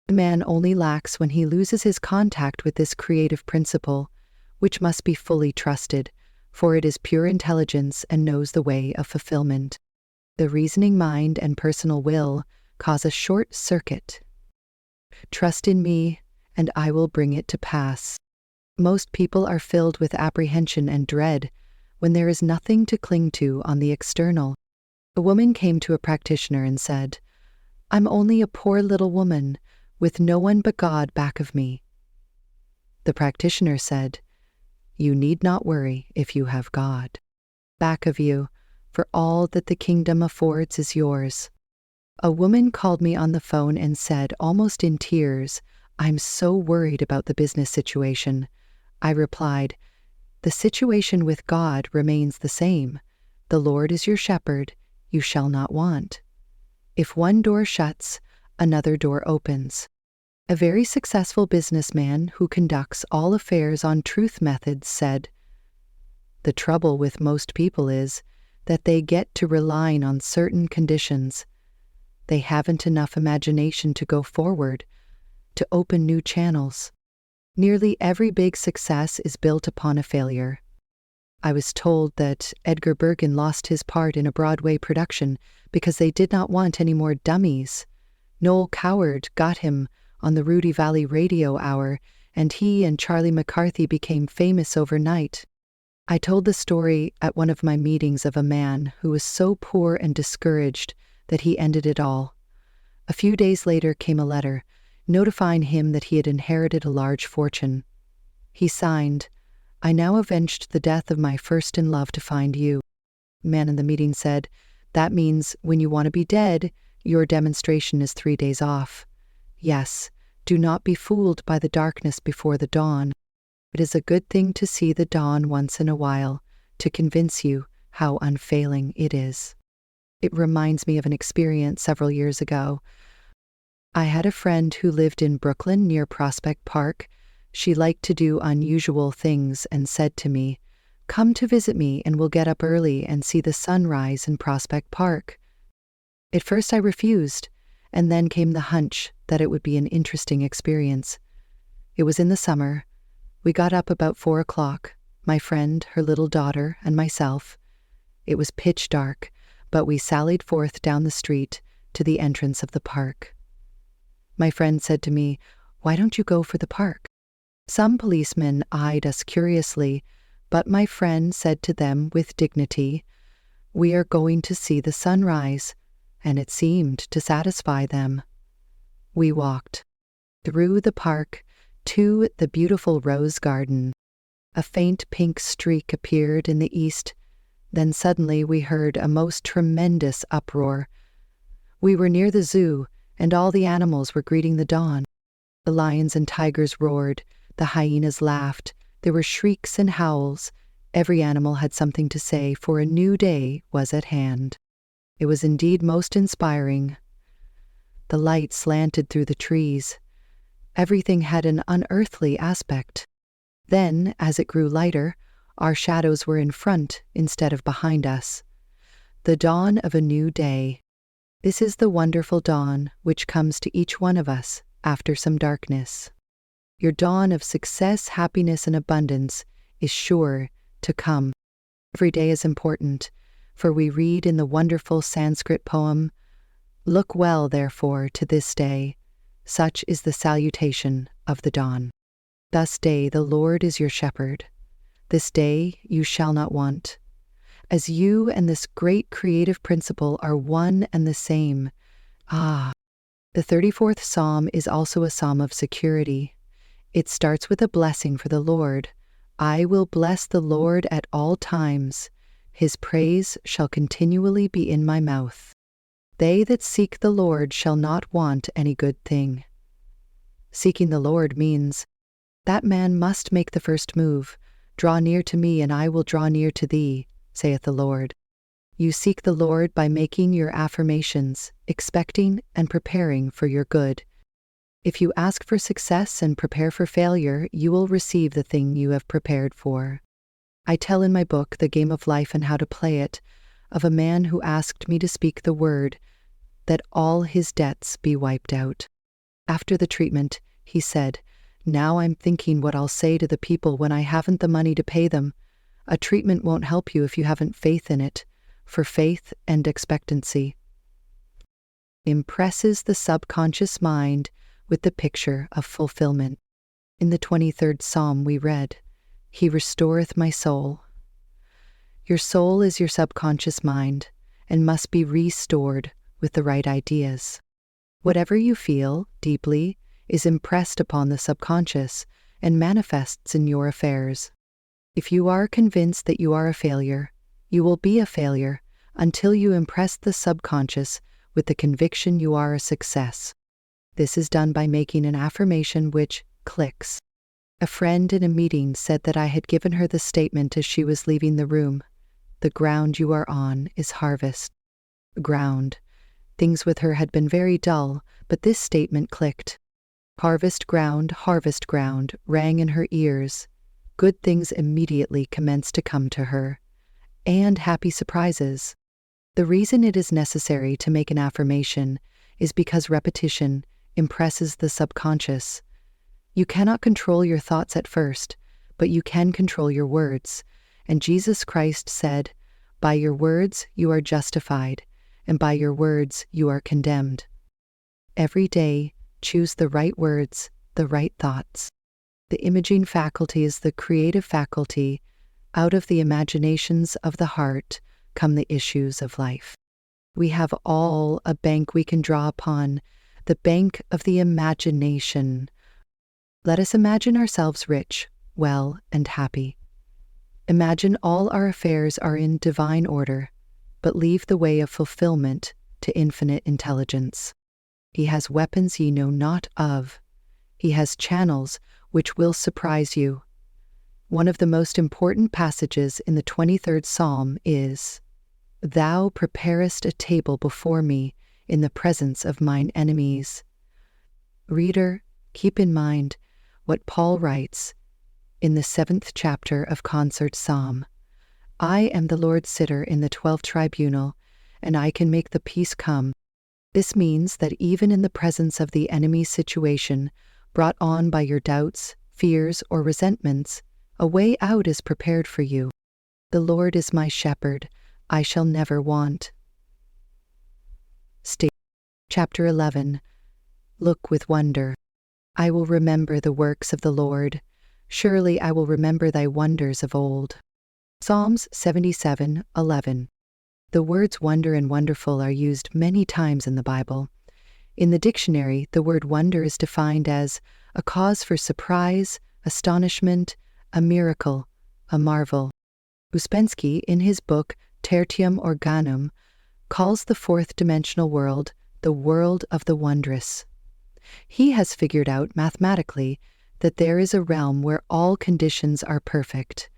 Man only lacks when he loses his contact with this creative principle, which must be fully trusted, for it is pure intelligence and knows the way of fulfillment. The reasoning mind and personal will cause a short circuit. Trust in me, and I will bring it to pass. Most people are filled with apprehension and dread when there is nothing to cling to on the external. A woman came to a practitioner and said, I'm only a poor little woman with no one but God back of me. The practitioner said, You need not worry if you have God back of you, for all that the kingdom affords is yours. A woman called me on the phone and said, almost in tears, I'm so worried about the business situation. I replied, The situation with God remains the same. The Lord is your shepherd, you shall not want. If one door shuts, another door opens. A very successful businessman who conducts all affairs on truth methods said, The trouble with most people is that they get to relying on certain conditions. They haven't enough imagination to go forward, to open new channels. Nearly every big success is built upon a failure. I was told that Edgar Bergen lost his part in a Broadway production because they did not want any more dummies. Noel Coward got him on the Rudy Valley Radio Hour, and he and Charlie McCarthy became famous overnight. I told the story at one of my meetings of a man who was so poor and discouraged that he ended it all. A few days later came a letter notifying him that he had inherited a large fortune. He signed, I now avenged the death of my first in love to find you. The man in the meeting said, That means when you want to be dead, your demonstration is 3 days off. Yes, do not be fooled by the darkness before the dawn. It is a good thing to see the dawn once in a while, to convince you how unfailing it is. It reminds me of an experience several years ago. I had a friend who lived in Brooklyn near Prospect Park. She liked to do unusual things and said to me, Come to visit me and we'll get up early and see the sunrise in Prospect Park. At first I refused, and then came the hunch that it would be an interesting experience. It was in the summer. We got up about 4 o'clock, my friend, her little daughter, and myself. It was pitch dark, but we sallied forth down the street to the entrance of the park. My friend said to me, Why don't you go for the park? Some policemen eyed us curiously, but my friend said to them with dignity, We are going to see the sunrise, and it seemed to satisfy them. We walked through the park to the beautiful rose garden. A faint pink streak appeared in the east. Then suddenly we heard a most tremendous uproar. We were near the zoo, and all the animals were greeting the dawn. The lions and tigers roared, the hyenas laughed, there were shrieks and howls. Every animal had something to say, for a new day was at hand. It was indeed most inspiring. The light slanted through the trees. Everything had an unearthly aspect. Then, as it grew lighter, our shadows were in front instead of behind us. The dawn of a new day. This is the wonderful dawn which comes to each one of us after some darkness. Your dawn of success, happiness, and abundance is sure to come. Every day is important, for we read in the wonderful Sanskrit poem, Look well, therefore, to this day. Such is the salutation of the dawn. Thus day the Lord is your shepherd. This day you shall not want. As you and this great creative principle are one and the same. The 34th Psalm is also a psalm of security. It starts with a blessing for the Lord. I will bless the Lord at all times. His praise shall continually be in my mouth. They that seek the Lord shall not want any good thing. Seeking the Lord means, that man must make the first move. Draw near to me, and I will draw near to thee, saith the Lord. You seek the Lord by making your affirmations, expecting and preparing for your good. If you ask for success and prepare for failure, you will receive the thing you have prepared for. I tell in my book, The Game of Life and How to Play It, of a man who asked me to speak the word that all his debts be wiped out. After the treatment, he said, "Now I'm thinking what I'll say to the people when I haven't the money to pay them. A treatment won't help you if you haven't faith in it, for faith and expectancy impresses the subconscious mind with the picture of fulfillment." In the 23rd Psalm we read, "He restoreth my soul." Your soul is your subconscious mind and must be restored with the right ideas. Whatever you feel deeply is impressed upon the subconscious and manifests in your affairs. If you are convinced that you are a failure, you will be a failure until you impress the subconscious with the conviction you are a success. This is done by making an affirmation which clicks. A friend in a meeting said that I had given her the statement as she was leaving the room. "The ground you are on is harvest ground." Things with her had been very dull, but this statement clicked. Harvest ground, rang in her ears. Good things immediately commenced to come to her, and happy surprises. The reason it is necessary to make an affirmation is because repetition impresses the subconscious. You cannot control your thoughts at first, but you can control your words. And Jesus Christ said, "By your words you are justified, and by your words you are condemned." Every day, choose the right words, the right thoughts. The imaging faculty is the creative faculty. Out of the imaginations of the heart come the issues of life. We have all a bank we can draw upon, the bank of the imagination. Let us imagine ourselves rich, well, and happy. Imagine all our affairs are in divine order, but leave the way of fulfillment to infinite intelligence. He has weapons ye know not of. He has channels which will surprise you. One of the most important passages in the 23rd Psalm is, "Thou preparest a table before me in the presence of mine enemies." Reader, keep in mind what Paul writes in the 7th chapter of Concert Psalm. "I am the Lord's sitter in the 12th tribunal, and I can make the peace come." This means that even in the presence of the enemy's situation, brought on by your doubts, fears, or resentments, a way out is prepared for you. "The Lord is my shepherd, I shall never want." Chapter 11. Look with wonder. I will remember the works of the Lord. Surely I will remember thy wonders of old. Psalms 77:11. The words wonder and wonderful are used many times in the Bible. In the dictionary, the word wonder is defined as a cause for surprise, astonishment, a miracle, a marvel. Uspensky, in his book Tertium Organum, calls the fourth-dimensional world the world of the wondrous. He has figured out mathematically that there is a realm where all conditions are perfect.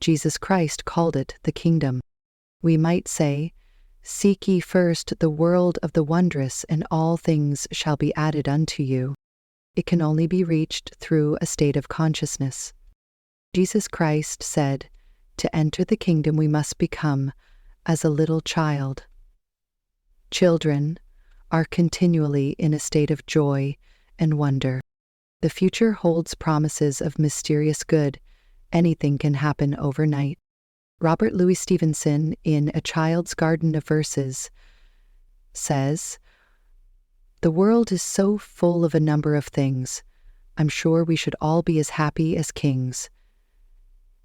Jesus Christ called it the kingdom. We might say, "Seek ye first the world of the wondrous, and all things shall be added unto you." It can only be reached through a state of consciousness. Jesus Christ said, to enter the kingdom we must become as a little child. Children are continually in a state of joy and wonder. The future holds promises of mysterious good. Anything can happen overnight. Robert Louis Stevenson, in A Child's Garden of Verses, says, "The world is so full of a number of things. I'm sure we should all be as happy as kings,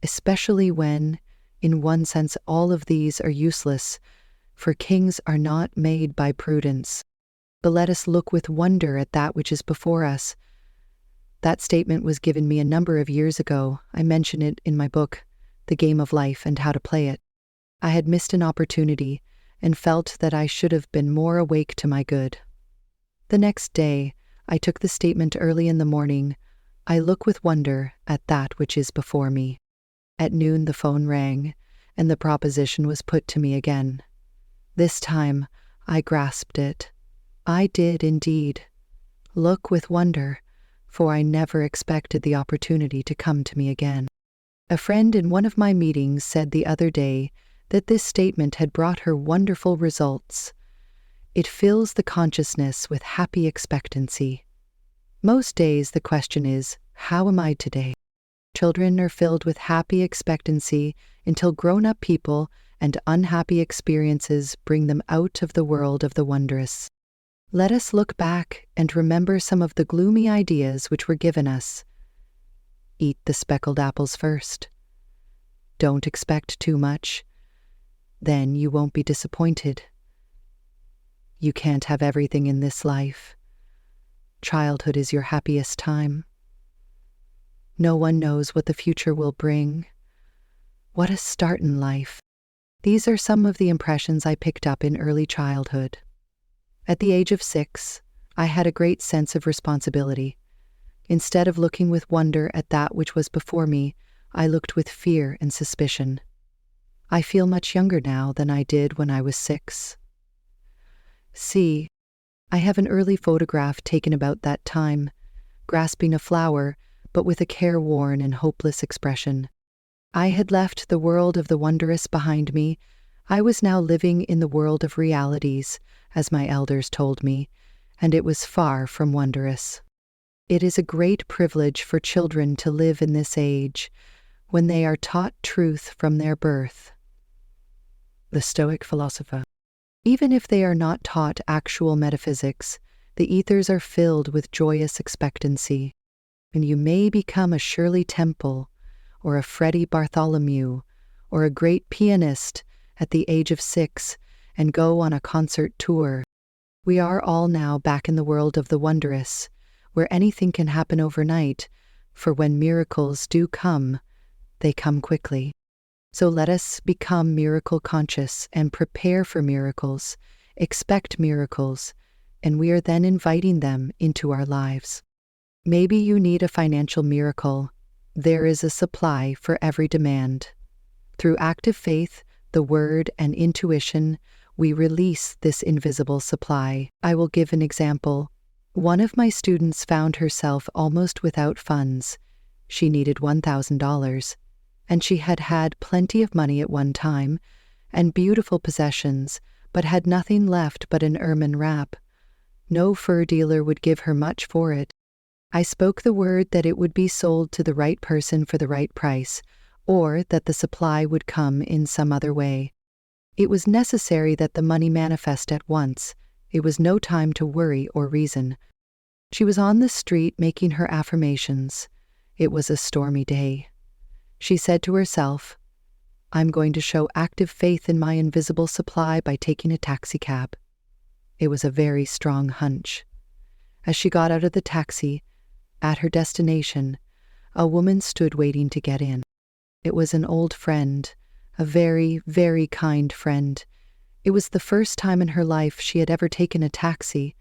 especially when, in one sense, all of these are useless, for kings are not made by prudence. But let us look with wonder at that which is before us." That statement was given me a number of years ago. I mention it in my book, The Game of Life and How to Play It. I had missed an opportunity and felt that I should have been more awake to my good. The next day, I took the statement early in the morning. I look with wonder at that which is before me. At noon the phone rang, and the proposition was put to me again. This time, I grasped it. I did indeed look with wonder, for I never expected the opportunity to come to me again. A friend in one of my meetings said the other day that this statement had brought her wonderful results. It fills the consciousness with happy expectancy. Most days the question is, how am I today? Children are filled with happy expectancy until grown-up people and unhappy experiences bring them out of the world of the wondrous. Let us look back and remember some of the gloomy ideas which were given us. Eat the speckled apples first. Don't expect too much. Then you won't be disappointed. You can't have everything in this life. Childhood is your happiest time. No one knows what the future will bring. What a start in life. These are some of the impressions I picked up in early childhood. At the age of 6, I had a great sense of responsibility. Instead of looking with wonder at that which was before me, I looked with fear and suspicion. I feel much younger now than I did when I was 6. See, I have an early photograph taken about that time, grasping a flower, but with a careworn and hopeless expression. I had left the world of the wondrous behind me. I was now living in the world of realities, as my elders told me, and it was far from wondrous. It is a great privilege for children to live in this age, when they are taught truth from their birth. The Stoic philosopher. Even if they are not taught actual metaphysics, the ethers are filled with joyous expectancy, and you may become a Shirley Temple, or a Freddie Bartholomew, or a great pianist at the age of 6 and go on a concert tour. We are all now back in the world of the wondrous, where anything can happen overnight, for when miracles do come, they come quickly. So let us become miracle conscious and prepare for miracles, expect miracles, and we are then inviting them into our lives. Maybe you need a financial miracle. There is a supply for every demand. Through active faith, the word, and intuition, we release this invisible supply. I will give an example. One of my students found herself almost without funds. She needed $1,000, and she had had plenty of money at one time, and beautiful possessions, but had nothing left but an ermine wrap. No fur dealer would give her much for it. I spoke the word that it would be sold to the right person for the right price, or that the supply would come in some other way. It was necessary that the money manifest at once. It was no time to worry or reason. She was on the street making her affirmations. It was a stormy day. She said to herself, "I'm going to show active faith in my invisible supply by taking a taxicab." It was a very strong hunch. As she got out of the taxi, at her destination, a woman stood waiting to get in. It was an old friend, a very, very kind friend. It was the first time in her life she had ever taken a taxi,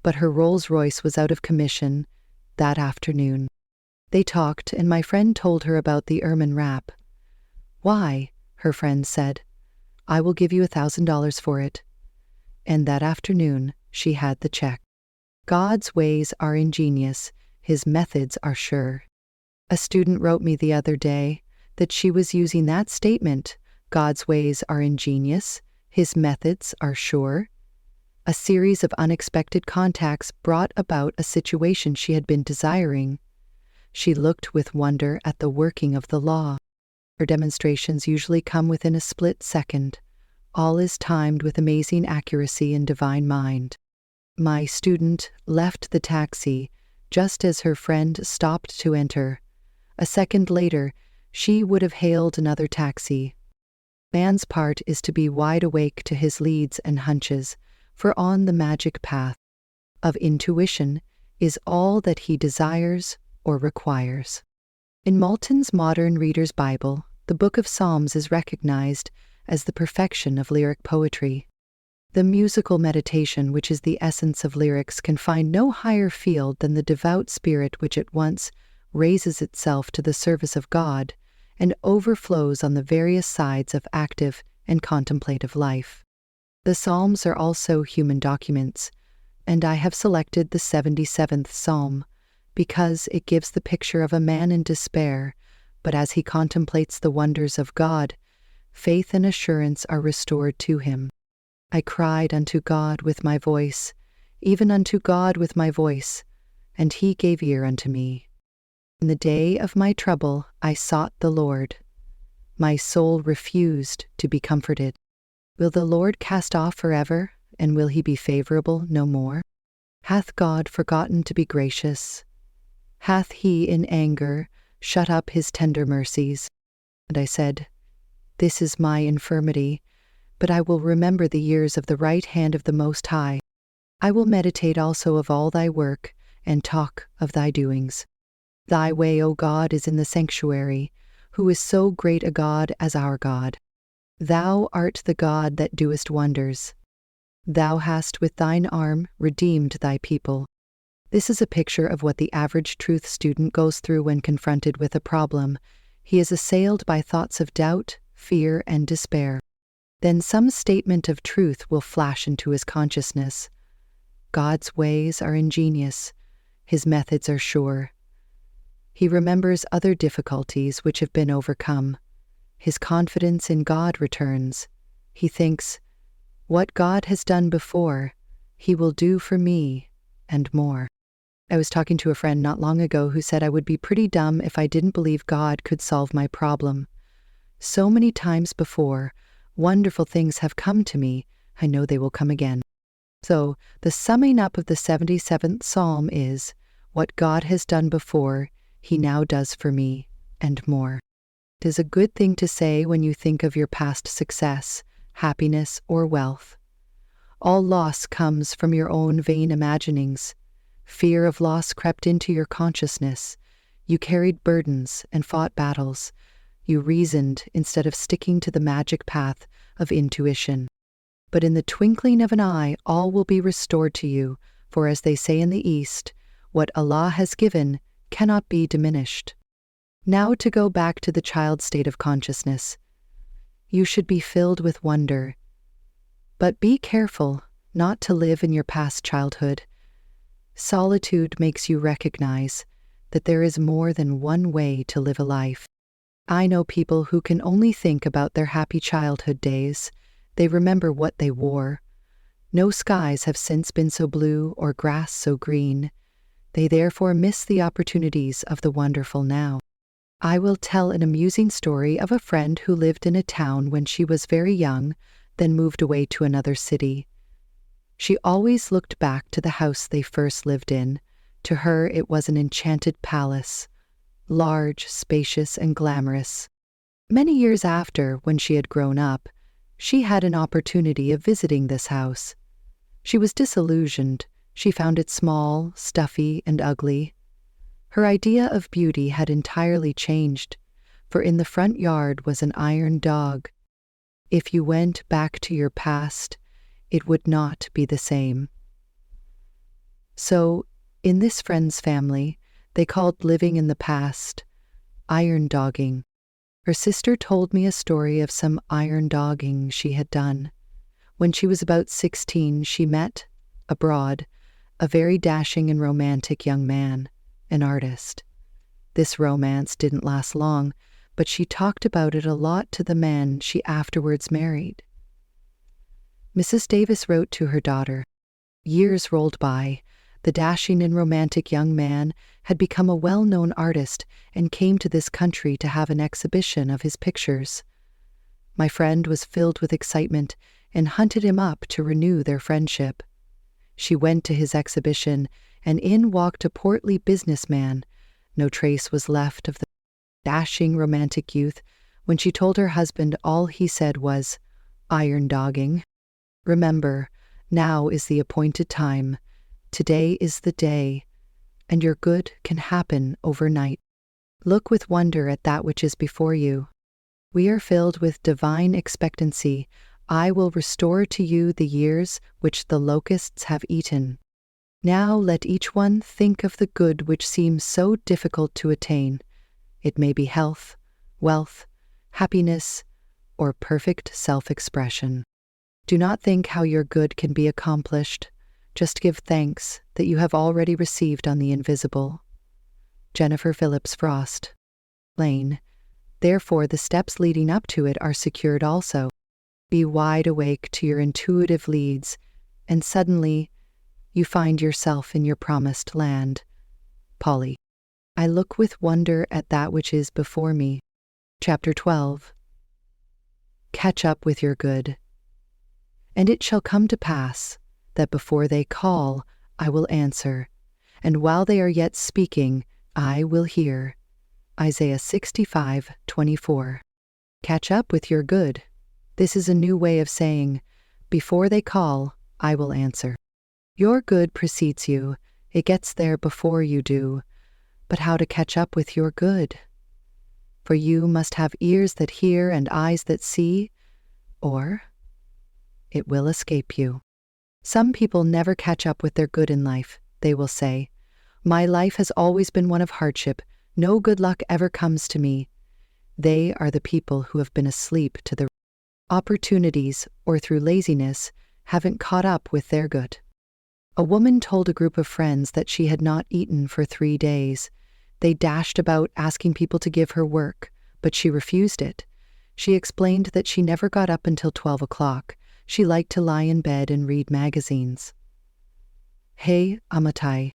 but her Rolls-Royce was out of commission that afternoon. They talked, and my friend told her about the ermine wrap. "Why?" her friend said. "I will give you $1,000 for it." And that afternoon, she had the check. God's ways are ingenious. His methods are sure. A student wrote me the other day that she was using that statement, God's ways are ingenious, His methods are sure. A series of unexpected contacts brought about a situation she had been desiring. She looked with wonder at the working of the law. Her demonstrations usually come within a split second. All is timed with amazing accuracy and divine mind. My student left the taxi just as her friend stopped to enter. A second later, she would have hailed another taxi. Man's part is to be wide awake to his leads and hunches, for on the magic path of intuition is all that he desires or requires. In Malton's Modern Reader's Bible, the Book of Psalms is recognized as the perfection of lyric poetry. The musical meditation, which is the essence of lyrics, can find no higher field than the devout spirit which at once raises itself to the service of God and overflows on the various sides of active and contemplative life. The Psalms are also human documents, and I have selected the 77th Psalm because it gives the picture of a man in despair, but as he contemplates the wonders of God, faith and assurance are restored to him. I cried unto God with my voice, even unto God with my voice, and he gave ear unto me. In the day of my trouble I sought the Lord. My soul refused to be comforted. Will the Lord cast off forever, and will he be favorable no more? Hath God forgotten to be gracious? Hath he in anger shut up his tender mercies? And I said, This is my infirmity, but I will remember the years of the right hand of the Most High. I will meditate also of all thy work, and talk of thy doings. Thy way, O God, is in the sanctuary. Who is so great a God as our God? Thou art the God that doest wonders. Thou hast with thine arm redeemed thy people. This is a picture of what the average truth student goes through when confronted with a problem. He is assailed by thoughts of doubt, fear, and despair. Then some statement of truth will flash into his consciousness. God's ways are ingenious. His methods are sure. He remembers other difficulties which have been overcome. His confidence in God returns. He thinks, What God has done before, he will do for me, and more. I was talking to a friend not long ago who said I would be pretty dumb if I didn't believe God could solve my problem. So many times before, wonderful things have come to me, I know they will come again. So, the summing up of the 77th Psalm is, What God has done before, he now does for me, and more. It is a good thing to say when you think of your past success, happiness, or wealth. All loss comes from your own vain imaginings. Fear of loss crept into your consciousness. You carried burdens and fought battles. You reasoned instead of sticking to the magic path of intuition. But in the twinkling of an eye, all will be restored to you, for as they say in the East, what Allah has given cannot be diminished. Now to go back to the child state of consciousness. You should be filled with wonder. But be careful not to live in your past childhood. Solitude makes you recognize that there is more than one way to live a life. I know people who can only think about their happy childhood days. They remember what they wore. No skies have since been so blue or grass so green. They therefore miss the opportunities of the wonderful now. I will tell an amusing story of a friend who lived in a town when she was very young, then moved away to another city. She always looked back to the house they first lived in. To her it was an enchanted palace, large, spacious, and glamorous. Many years after, when she had grown up, she had an opportunity of visiting this house. She was disillusioned. She found it small, stuffy, and ugly. Her idea of beauty had entirely changed, for in the front yard was an iron dog. If you went back to your past, it would not be the same. So, in this friend's family, they called living in the past iron dogging. Her sister told me a story of some iron dogging she had done. When she was about 16, she met, abroad, a very dashing and romantic young man, an artist. This romance didn't last long, but she talked about it a lot to the man she afterwards married. Mrs. Davis wrote to her daughter. Years rolled by. The dashing and romantic young man had become a well-known artist and came to this country to have an exhibition of his pictures. My friend was filled with excitement and hunted him up to renew their friendship. She went to his exhibition, and in walked a portly businessman. No trace was left of the dashing romantic youth. When she told her husband, all he said was, "Iron dogging. Remember, now is the appointed time. Today is the day, and your good can happen overnight. Look with wonder at that which is before you. We are filled with divine expectancy. I will restore to you the years which the locusts have eaten. Now let each one think of the good which seems so difficult to attain. It may be health, wealth, happiness, or perfect self-expression. Do not think how your good can be accomplished. Just give thanks that you have already received on the invisible. Jennifer Phillips Frost. Lane. Therefore, the steps leading up to it are secured also. Be wide awake to your intuitive leads, and suddenly you find yourself in your promised land. Polly. I look with wonder at that which is before me. Chapter 12. Catch up with your good. And it shall come to pass that before they call, I will answer, and while they are yet speaking, I will hear. Isaiah 65:24. Catch up with your good. This is a new way of saying, before they call, I will answer. Your good precedes you. It gets there before you do. But how to catch up with your good? For you must have ears that hear and eyes that see, or it will escape you. Some people never catch up with their good in life. They will say, my life has always been one of hardship. No good luck ever comes to me. They are the people who have been asleep to the opportunities or through laziness haven't caught up with their good. A woman told a group of friends that she had not eaten for 3 days. They dashed about asking people to give her work, but she refused it. She explained that she never got up until 12 o'clock. She liked to lie in bed and read magazines. Hey, Amatai.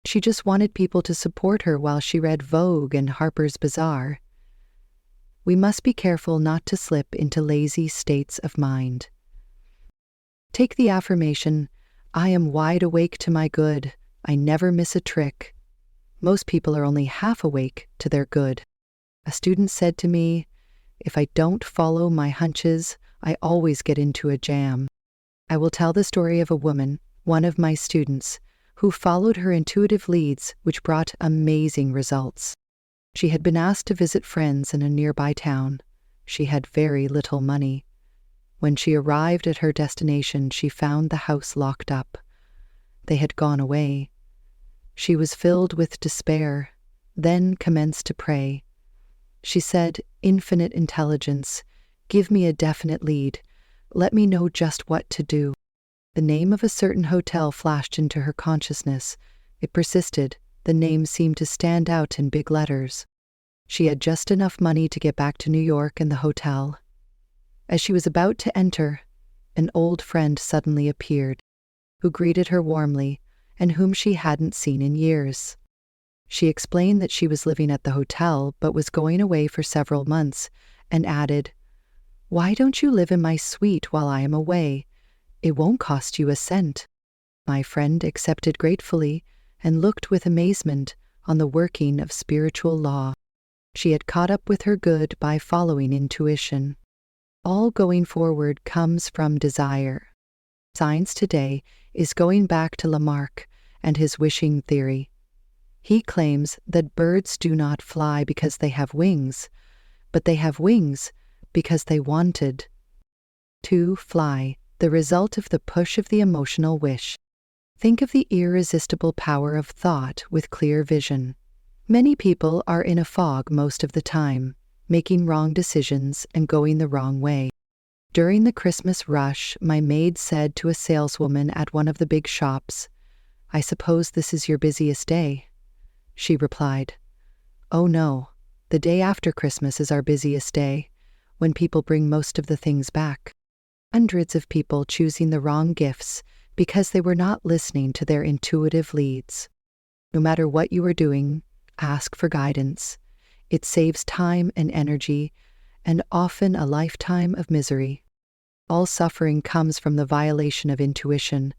She just wanted people to support her while she read Vogue and Harper's Bazaar. We must be careful not to slip into lazy states of mind. Take the affirmation, I am wide awake to my good. I never miss a trick. Most people are only half awake to their good. A student said to me, if I don't follow my hunches, I always get into a jam. I will tell the story of a woman, one of my students, who followed her intuitive leads, which brought amazing results. She had been asked to visit friends in a nearby town. She had very little money. When she arrived at her destination, she found the house locked up. They had gone away. She was filled with despair, then commenced to pray. She said, Infinite intelligence, give me a definite lead. Let me know just what to do. The name of a certain hotel flashed into her consciousness. It persisted. The name seemed to stand out in big letters. She had just enough money to get back to New York and the hotel. As she was about to enter, an old friend suddenly appeared, who greeted her warmly and whom she hadn't seen in years. She explained that she was living at the hotel but was going away for several months, and added, Why don't you live in my suite while I am away? It won't cost you a cent. My friend accepted gratefully and looked with amazement on the working of spiritual law. She had caught up with her good by following intuition. All going forward comes from desire. Science today is going back to Lamarck and his wishing theory. He claims that birds do not fly because they have wings, but they have wings because they wanted to fly, the result of the push of the emotional wish. Think of the irresistible power of thought with clear vision. Many people are in a fog most of the time, making wrong decisions and going the wrong way. During the Christmas rush, my maid said to a saleswoman at one of the big shops, I suppose this is your busiest day. She replied, Oh no, the day after Christmas is our busiest day, when people bring most of the things back. Hundreds of people choosing the wrong gifts because they were not listening to their intuitive leads. No matter what you are doing, ask for guidance. It saves time and energy, and often a lifetime of misery. All suffering comes from the violation of intuition.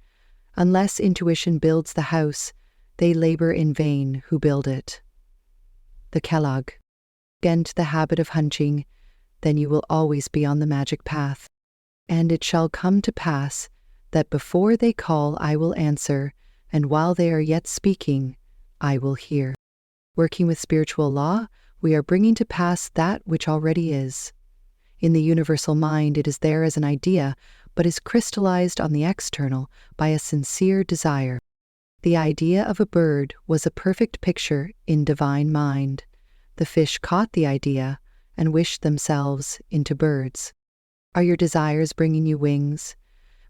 Unless intuition builds the house, they labor in vain who build it. The Kellogg. Get into the habit of hunching, then you will always be on the magic path. And it shall come to pass that before they call I will answer, and while they are yet speaking, I will hear. Working with spiritual law, we are bringing to pass that which already is. In the universal mind, it is there as an idea, but is crystallized on the external by a sincere desire. The idea of a bird was a perfect picture in divine mind. The fish caught the idea and wished themselves into birds. Are your desires bringing you wings?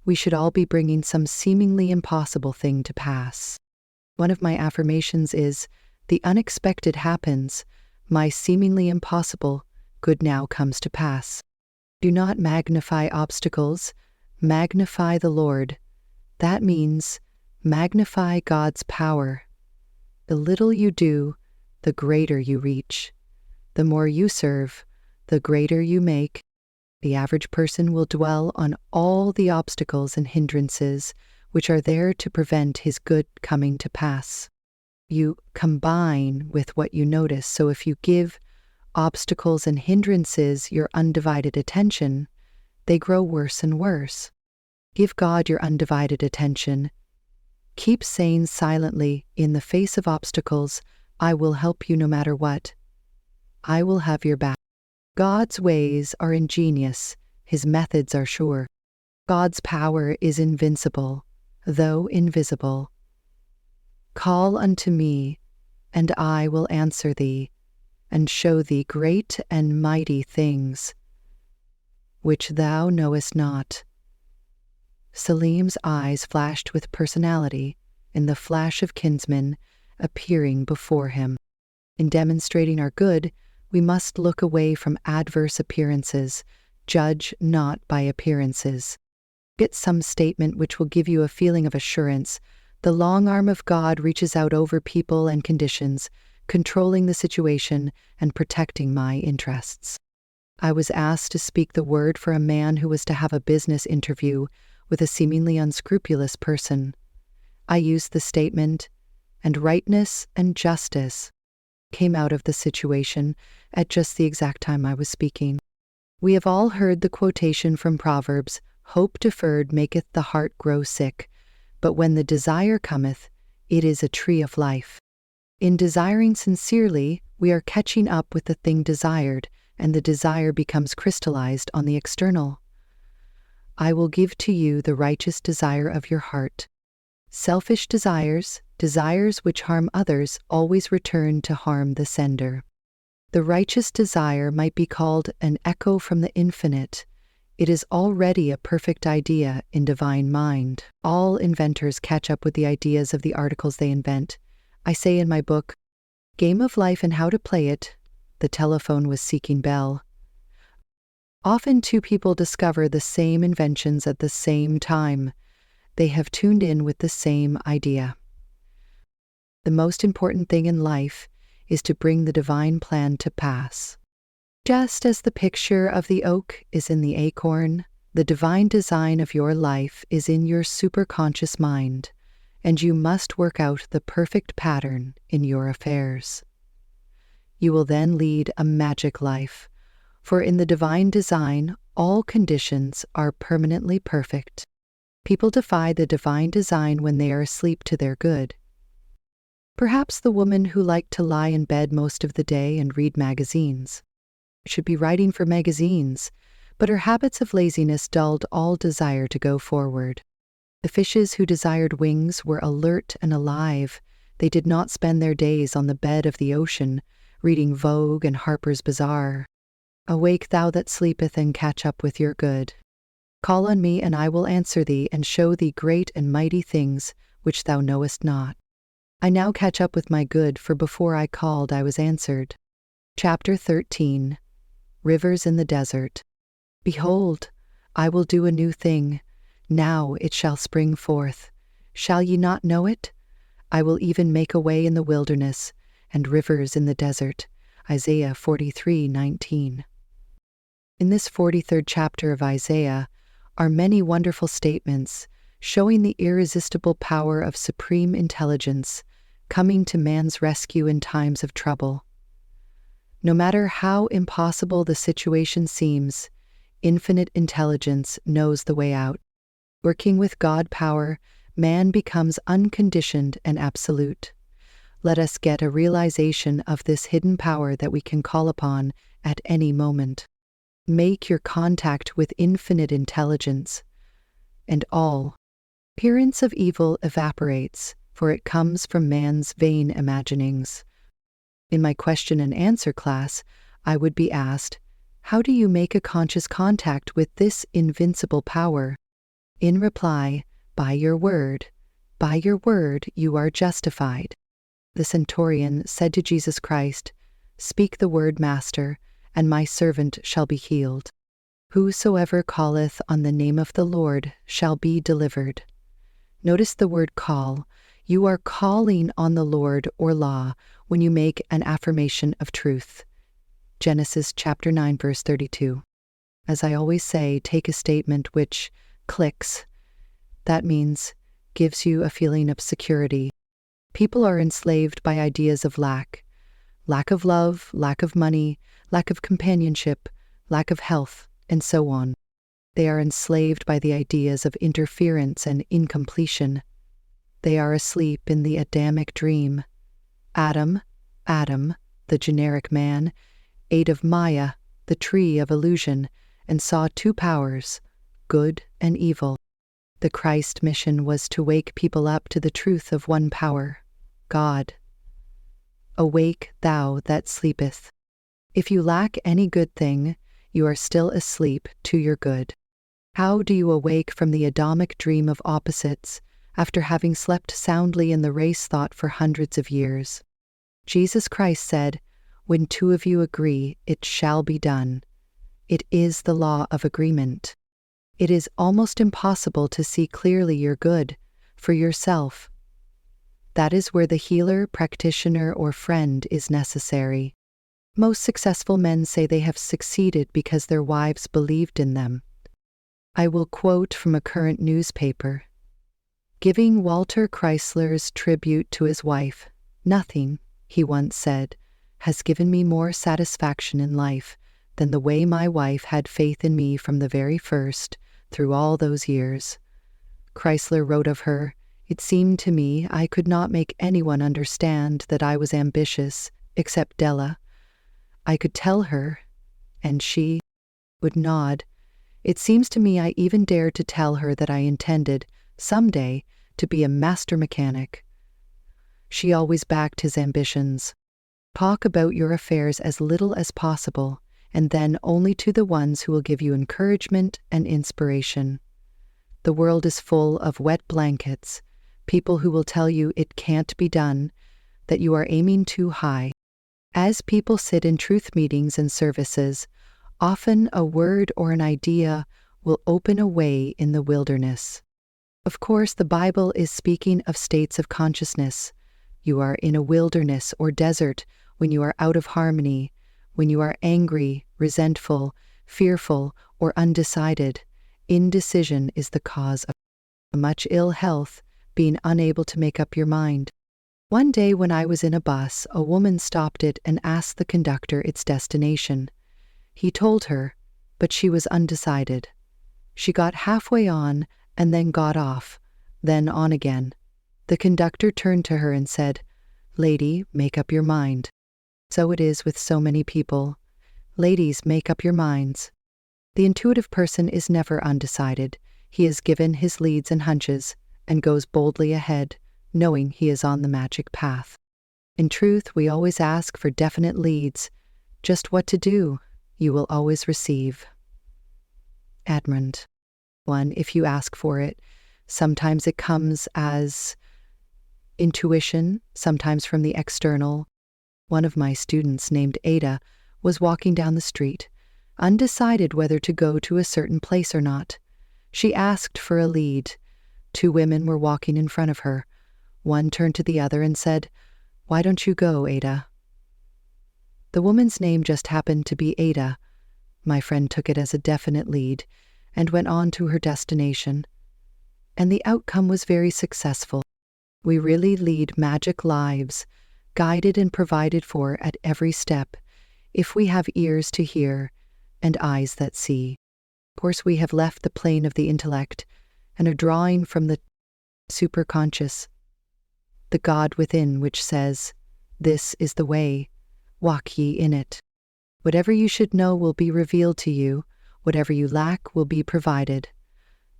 we should all be bringing some seemingly impossible thing to pass. One of my affirmations is, "The unexpected happens, my seemingly impossible good now comes to pass." Do not magnify obstacles, magnify the Lord. That means magnify God's power. The little you do, the greater you reach. The more you serve, the greater you make. The average person will dwell on all the obstacles and hindrances which are there to prevent his good coming to pass. You combine with what you notice, so if you give obstacles and hindrances your undivided attention, they grow worse and worse. Give God your undivided attention. Keep saying silently, in the face of obstacles, "I will help you no matter what. I will have your back." God's ways are ingenious, his methods are sure. God's power is invincible, though invisible. Call unto me, and I will answer thee, and show thee great and mighty things, which thou knowest not. Salim's eyes flashed with personality in the flash of kinsmen appearing before him. In demonstrating our good, we must look away from adverse appearances, judge not by appearances. Get some statement which will give you a feeling of assurance. The long arm of God reaches out over people and conditions, controlling the situation and protecting my interests. I was asked to speak the word for a man who was to have a business interview with a seemingly unscrupulous person. I used the statement, "And rightness and justice came out of the situation," at just the exact time I was speaking. We have all heard the quotation from Proverbs, "Hope deferred maketh the heart grow sick, but when the desire cometh, it is a tree of life." In desiring sincerely, we are catching up with the thing desired, and the desire becomes crystallized on the external. I will give to you the righteous desire of your heart. Selfish desires, desires which harm others, always return to harm the sender. The righteous desire might be called an echo from the infinite. It is already a perfect idea in divine mind. All inventors catch up with the ideas of the articles they invent. I say in my book, "Game of Life and How to Play It," the telephone was seeking Bell. Often two people discover the same inventions at the same time. They have tuned in with the same idea. The most important thing in life is to bring the divine plan to pass. Just as the picture of the oak is in the acorn, the divine design of your life is in your superconscious mind, and you must work out the perfect pattern in your affairs. You will then lead a magic life, for in the divine design, all conditions are permanently perfect. People defy the divine design when they are asleep to their good. Perhaps the woman who liked to lie in bed most of the day and read magazines should be writing for magazines, but her habits of laziness dulled all desire to go forward. The fishes who desired wings were alert and alive. They did not spend their days on the bed of the ocean, reading Vogue and Harper's Bazaar. Awake thou that sleepeth, and catch up with your good. Call on me, and I will answer thee, and show thee great and mighty things which thou knowest not. I now catch up with my good, for before I called I was answered. Chapter 13. Rivers in the Desert. Behold, I will do a new thing. Now it shall spring forth. Shall ye not know it? I will even make a way in the wilderness, and rivers in the desert. Isaiah 43:19. In this 43rd chapter of Isaiah are many wonderful statements showing the irresistible power of supreme intelligence coming to man's rescue in times of trouble. No matter how impossible the situation seems, infinite intelligence knows the way out. Working with God power, man becomes unconditioned and absolute. Let us get a realization of this hidden power that we can call upon at any moment. Make your contact with infinite intelligence, and all appearance of evil evaporates, for it comes from man's vain imaginings. In my question and answer class, I would be asked, how do you make a conscious contact with this invincible power? In reply, by your word you are justified. The centurion said to Jesus Christ, Speak the word, Master, and my servant shall be healed. Whosoever calleth on the name of the Lord shall be delivered. Notice the word call. You are calling on the Lord or law when you make an affirmation of truth. Genesis chapter 9, verse 32. As I always say, take a statement which clicks. That means gives you a feeling of security. People are enslaved by ideas of lack of love, lack of money, lack of companionship, lack of health, and so on. They are enslaved by the ideas of interference and incompletion. They are asleep in the Adamic dream. Adam, the generic man, ate of Maya, the tree of illusion, and saw two powers, good and evil. The Christ mission was to wake people up to the truth of one power, God. Awake, thou that sleepeth. If you lack any good thing, you are still asleep to your good. How do you awake from the Adamic dream of opposites after having slept soundly in the race thought for hundreds of years? Jesus Christ said, When two of you agree, it shall be done. It is the law of agreement. It is almost impossible to see clearly your good for yourself. That is where the healer, practitioner, or friend is necessary. Most successful men say they have succeeded because their wives believed in them. I will quote from a current newspaper. Giving Walter Chrysler's tribute to his wife, nothing, he once said, has given me more satisfaction in life than the way my wife had faith in me from the very first, through all those years. Chrysler wrote of her, It seemed to me I could not make anyone understand that I was ambitious, except Della. I could tell her, and she would nod. It seems to me I even dared to tell her that I intended, someday, to be a master mechanic. She always backed his ambitions. Talk about your affairs as little as possible, and then only to the ones who will give you encouragement and inspiration. The world is full of wet blankets, people who will tell you it can't be done, that you are aiming too high. As people sit in truth meetings and services, often a word or an idea will open a way in the wilderness. Of course, the Bible is speaking of states of consciousness. You are in a wilderness or desert when you are out of harmony, when you are angry, resentful, fearful, or undecided. Indecision is the cause of much ill health, being unable to make up your mind. One day when I was in a bus, a woman stopped it and asked the conductor its destination. He told her, but she was undecided. She got halfway on and then got off, then on again. The conductor turned to her and said, Lady, make up your mind. So it is with so many people. Ladies, make up your minds. The intuitive person is never undecided. He is given his leads and hunches and goes boldly ahead, knowing he is on the magic path. In truth, we always ask for definite leads. Just what to do, you will always receive. Admond. 1. If you ask for it, sometimes it comes as intuition, sometimes from the external. One of my students, named Ada, was walking down the street, undecided whether to go to a certain place or not. She asked for a lead. 2 women were walking in front of her. One turned to the other and said, Why don't you go, Ada? The woman's name just happened to be Ada. My friend took it as a definite lead and went on to her destination. And the outcome was very successful. We really lead magic lives, guided and provided for at every step, if we have ears to hear and eyes that see. Of course, we have left the plane of the intellect and are drawing from the superconscious, the God within, which says, This is the way, walk ye in it. Whatever you should know will be revealed to you, whatever you lack will be provided.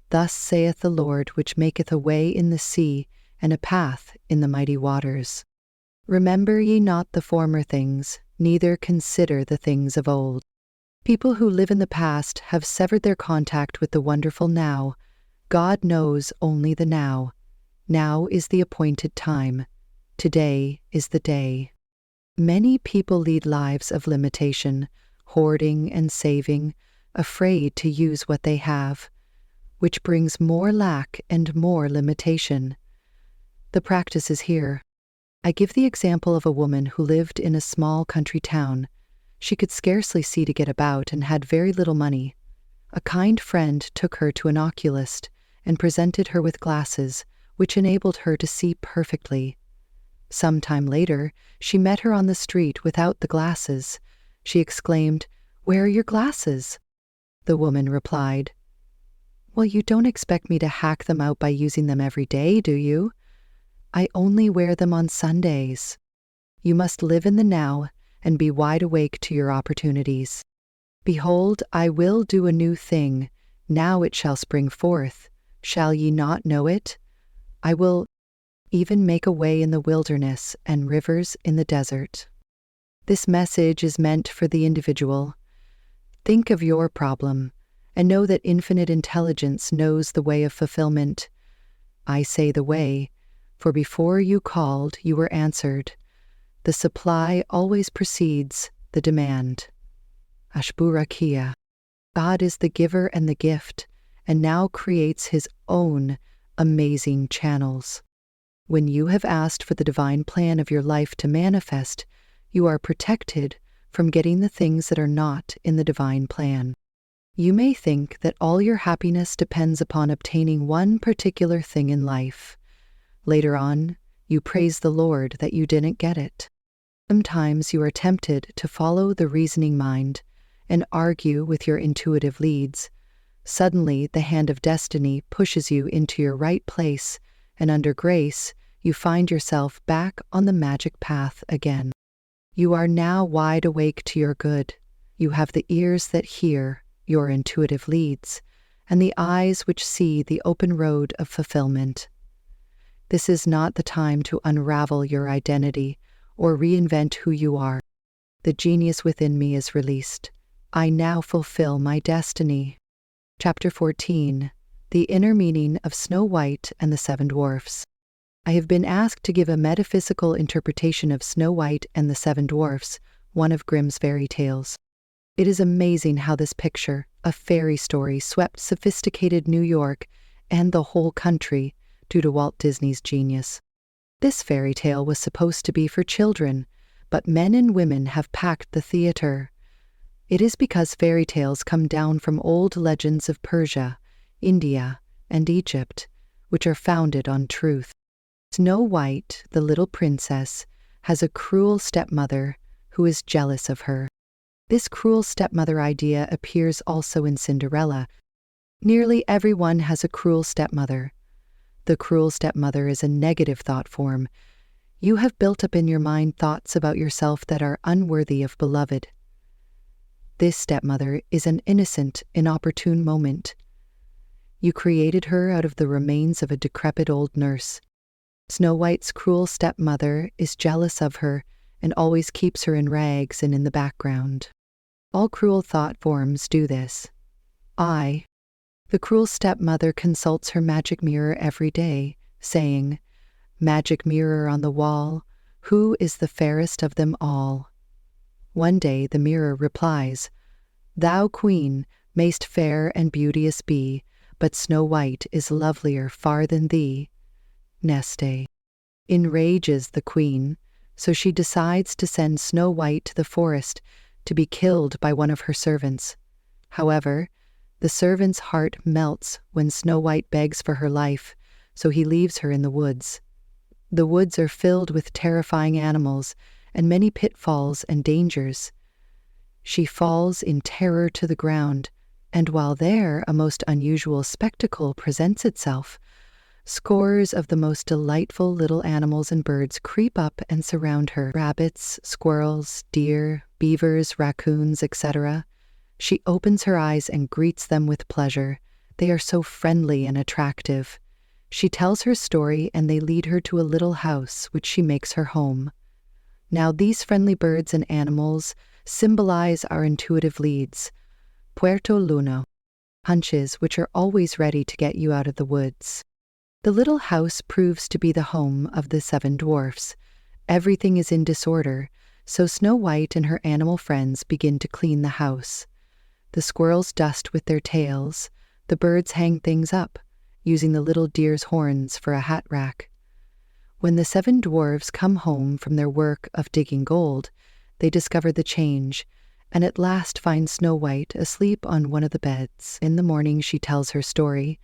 Thus saith the Lord, which maketh a way in the sea, and a path in the mighty waters. Remember ye not the former things, neither consider the things of old. People who live in the past have severed their contact with the wonderful now. God knows only the now. Now is the appointed time. Today is the day. Many people lead lives of limitation, hoarding and saving, afraid to use what they have, which brings more lack and more limitation. The practice is here. I give the example of a woman who lived in a small country town. She could scarcely see to get about and had very little money. A kind friend took her to an oculist and presented her with glasses, which enabled her to see perfectly. Some time later, she met her on the street without the glasses. She exclaimed, "Where are your glasses?" The woman replied, "Well, you don't expect me to hack them out by using them every day, do you? I only wear them on Sundays." You must live in the now and be wide awake to your opportunities. Behold, I will do a new thing. Now it shall spring forth. Shall ye not know it? I will even make a way in the wilderness and rivers in the desert. This message is meant for the individual. Think of your problem and know that infinite intelligence knows the way of fulfillment. I say the way, for before you called, you were answered. The supply always precedes the demand. Ashburakia. God is the giver and the gift, and now creates his own amazing channels. When you have asked for the divine plan of your life to manifest, you are protected from getting the things that are not in the divine plan. You may think that all your happiness depends upon obtaining one particular thing in life. Later on, you praise the Lord that you didn't get it. Sometimes you are tempted to follow the reasoning mind and argue with your intuitive leads. Suddenly, the hand of destiny pushes you into your right place, and under grace, you find yourself back on the magic path again. You are now wide awake to your good. You have the ears that hear your intuitive leads, and the eyes which see the open road of fulfillment. This is not the time to unravel your identity or reinvent who you are. The genius within me is released. I now fulfill my destiny. Chapter 14. The Inner Meaning of Snow White and the Seven Dwarfs. I have been asked to give a metaphysical interpretation of Snow White and the Seven Dwarfs, one of Grimm's fairy tales. It is amazing how this picture, a fairy story, swept sophisticated New York and the whole country due to Walt Disney's genius. This fairy tale was supposed to be for children, but men and women have packed the theater. It is because fairy tales come down from old legends of Persia, India, and Egypt, which are founded on truth. Snow White, the little princess, has a cruel stepmother who is jealous of her. This cruel stepmother idea appears also in Cinderella. Nearly everyone has a cruel stepmother. The cruel stepmother is a negative thought form. You have built up in your mind thoughts about yourself that are unworthy of beloved. This stepmother is an innocent, inopportune moment. You created her out of the remains of a decrepit old nurse. Snow White's cruel stepmother is jealous of her and always keeps her in rags and in the background. All cruel thought forms do this. The cruel stepmother consults her magic mirror every day, saying, "Magic mirror on the wall, who is the fairest of them all?" One day the mirror replies, "Thou, queen, mayst fair and beauteous be, but Snow White is lovelier far than thee." Neste. Enrages the queen, so she decides to send Snow White to the forest to be killed by one of her servants. However, the servant's heart melts when Snow White begs for her life, so he leaves her in the woods. The woods are filled with terrifying animals and many pitfalls and dangers. She falls in terror to the ground, and while there, a most unusual spectacle presents itself. Scores of the most delightful little animals and birds creep up and surround her. Rabbits, squirrels, deer, beavers, raccoons, etc. She opens her eyes and greets them with pleasure. They are so friendly and attractive. She tells her story and they lead her to a little house, which she makes her home. Now these friendly birds and animals symbolize our intuitive leads. Puerto Luno. hunches which are always ready to get you out of the woods. The little house proves to be the home of the 7 dwarfs. Everything is in disorder, so Snow White and her animal friends begin to clean the house. The squirrels dust with their tails, the birds hang things up, using the little deer's horns for a hat rack. When the 7 dwarfs come home from their work of digging gold, they discover the change, and at last find Snow White asleep on one of the beds. In the morning she tells her story,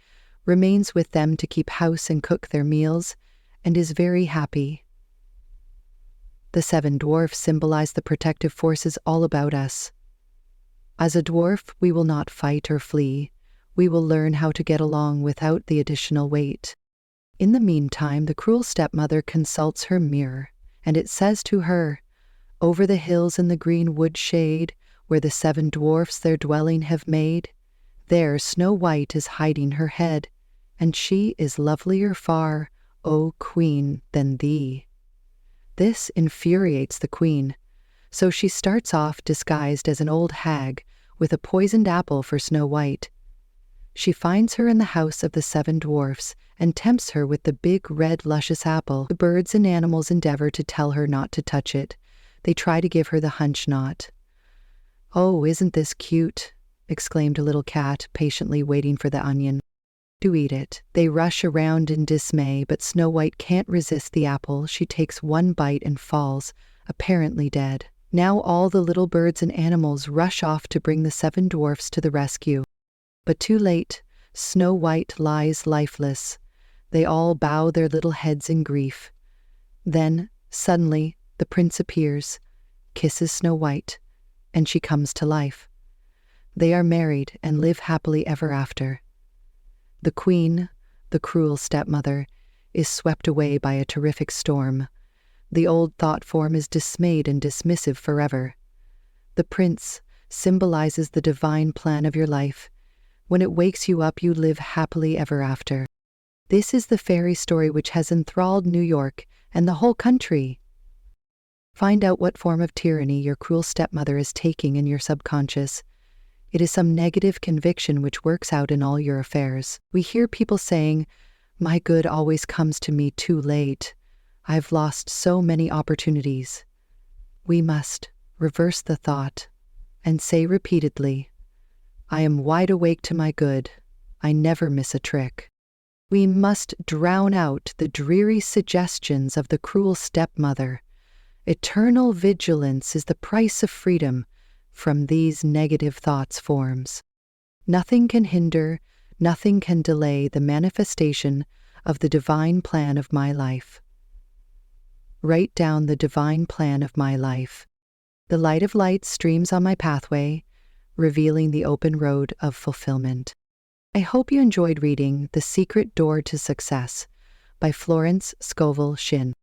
remains with them to keep house and cook their meals, and is very happy. The 7 dwarfs symbolize the protective forces all about us. As a dwarf, we will not fight or flee. We will learn how to get along without the additional weight. In the meantime, the cruel stepmother consults her mirror, and it says to her, "Over the hills in the green wood shade, where the 7 dwarfs their dwelling have made, there Snow White is hiding her head, and she is lovelier far, O Queen, than thee." This infuriates the queen, so she starts off disguised as an old hag with a poisoned apple for Snow White. She finds her in the house of the 7 dwarfs and tempts her with the big, red, luscious apple. The birds and animals endeavor to tell her not to touch it. They try to give her the hunch not. "Oh, isn't this cute?" exclaimed a little cat, patiently waiting for the onion to eat it. They rush around in dismay, but Snow White can't resist the apple. She takes one bite and falls, apparently dead. Now all the little birds and animals rush off to bring the 7 dwarfs to the rescue. But too late, Snow White lies lifeless. They all bow their little heads in grief. Then, suddenly, the prince appears, kisses Snow White, and she comes to life. They are married and live happily ever after. The queen, the cruel stepmother, is swept away by a terrific storm. The old thought form is dismayed and dismissive forever. The prince symbolizes the divine plan of your life. When it wakes you up, you live happily ever after. This is the fairy story which has enthralled New York and the whole country. Find out what form of tyranny your cruel stepmother is taking in your subconscious. It is some negative conviction which works out in all your affairs. We hear people saying, "My good always comes to me too late. I've lost so many opportunities." We must reverse the thought and say repeatedly, "I am wide awake to my good. I never miss a trick." We must drown out the dreary suggestions of the cruel stepmother. Eternal vigilance is the price of freedom from these negative thoughts forms. Nothing can hinder, nothing can delay the manifestation of the divine plan of my life. Write down the divine plan of my life. The light of light streams on my pathway, revealing the open road of fulfillment. I hope you enjoyed reading The Secret Door to Success by Florence Scovel Shinn.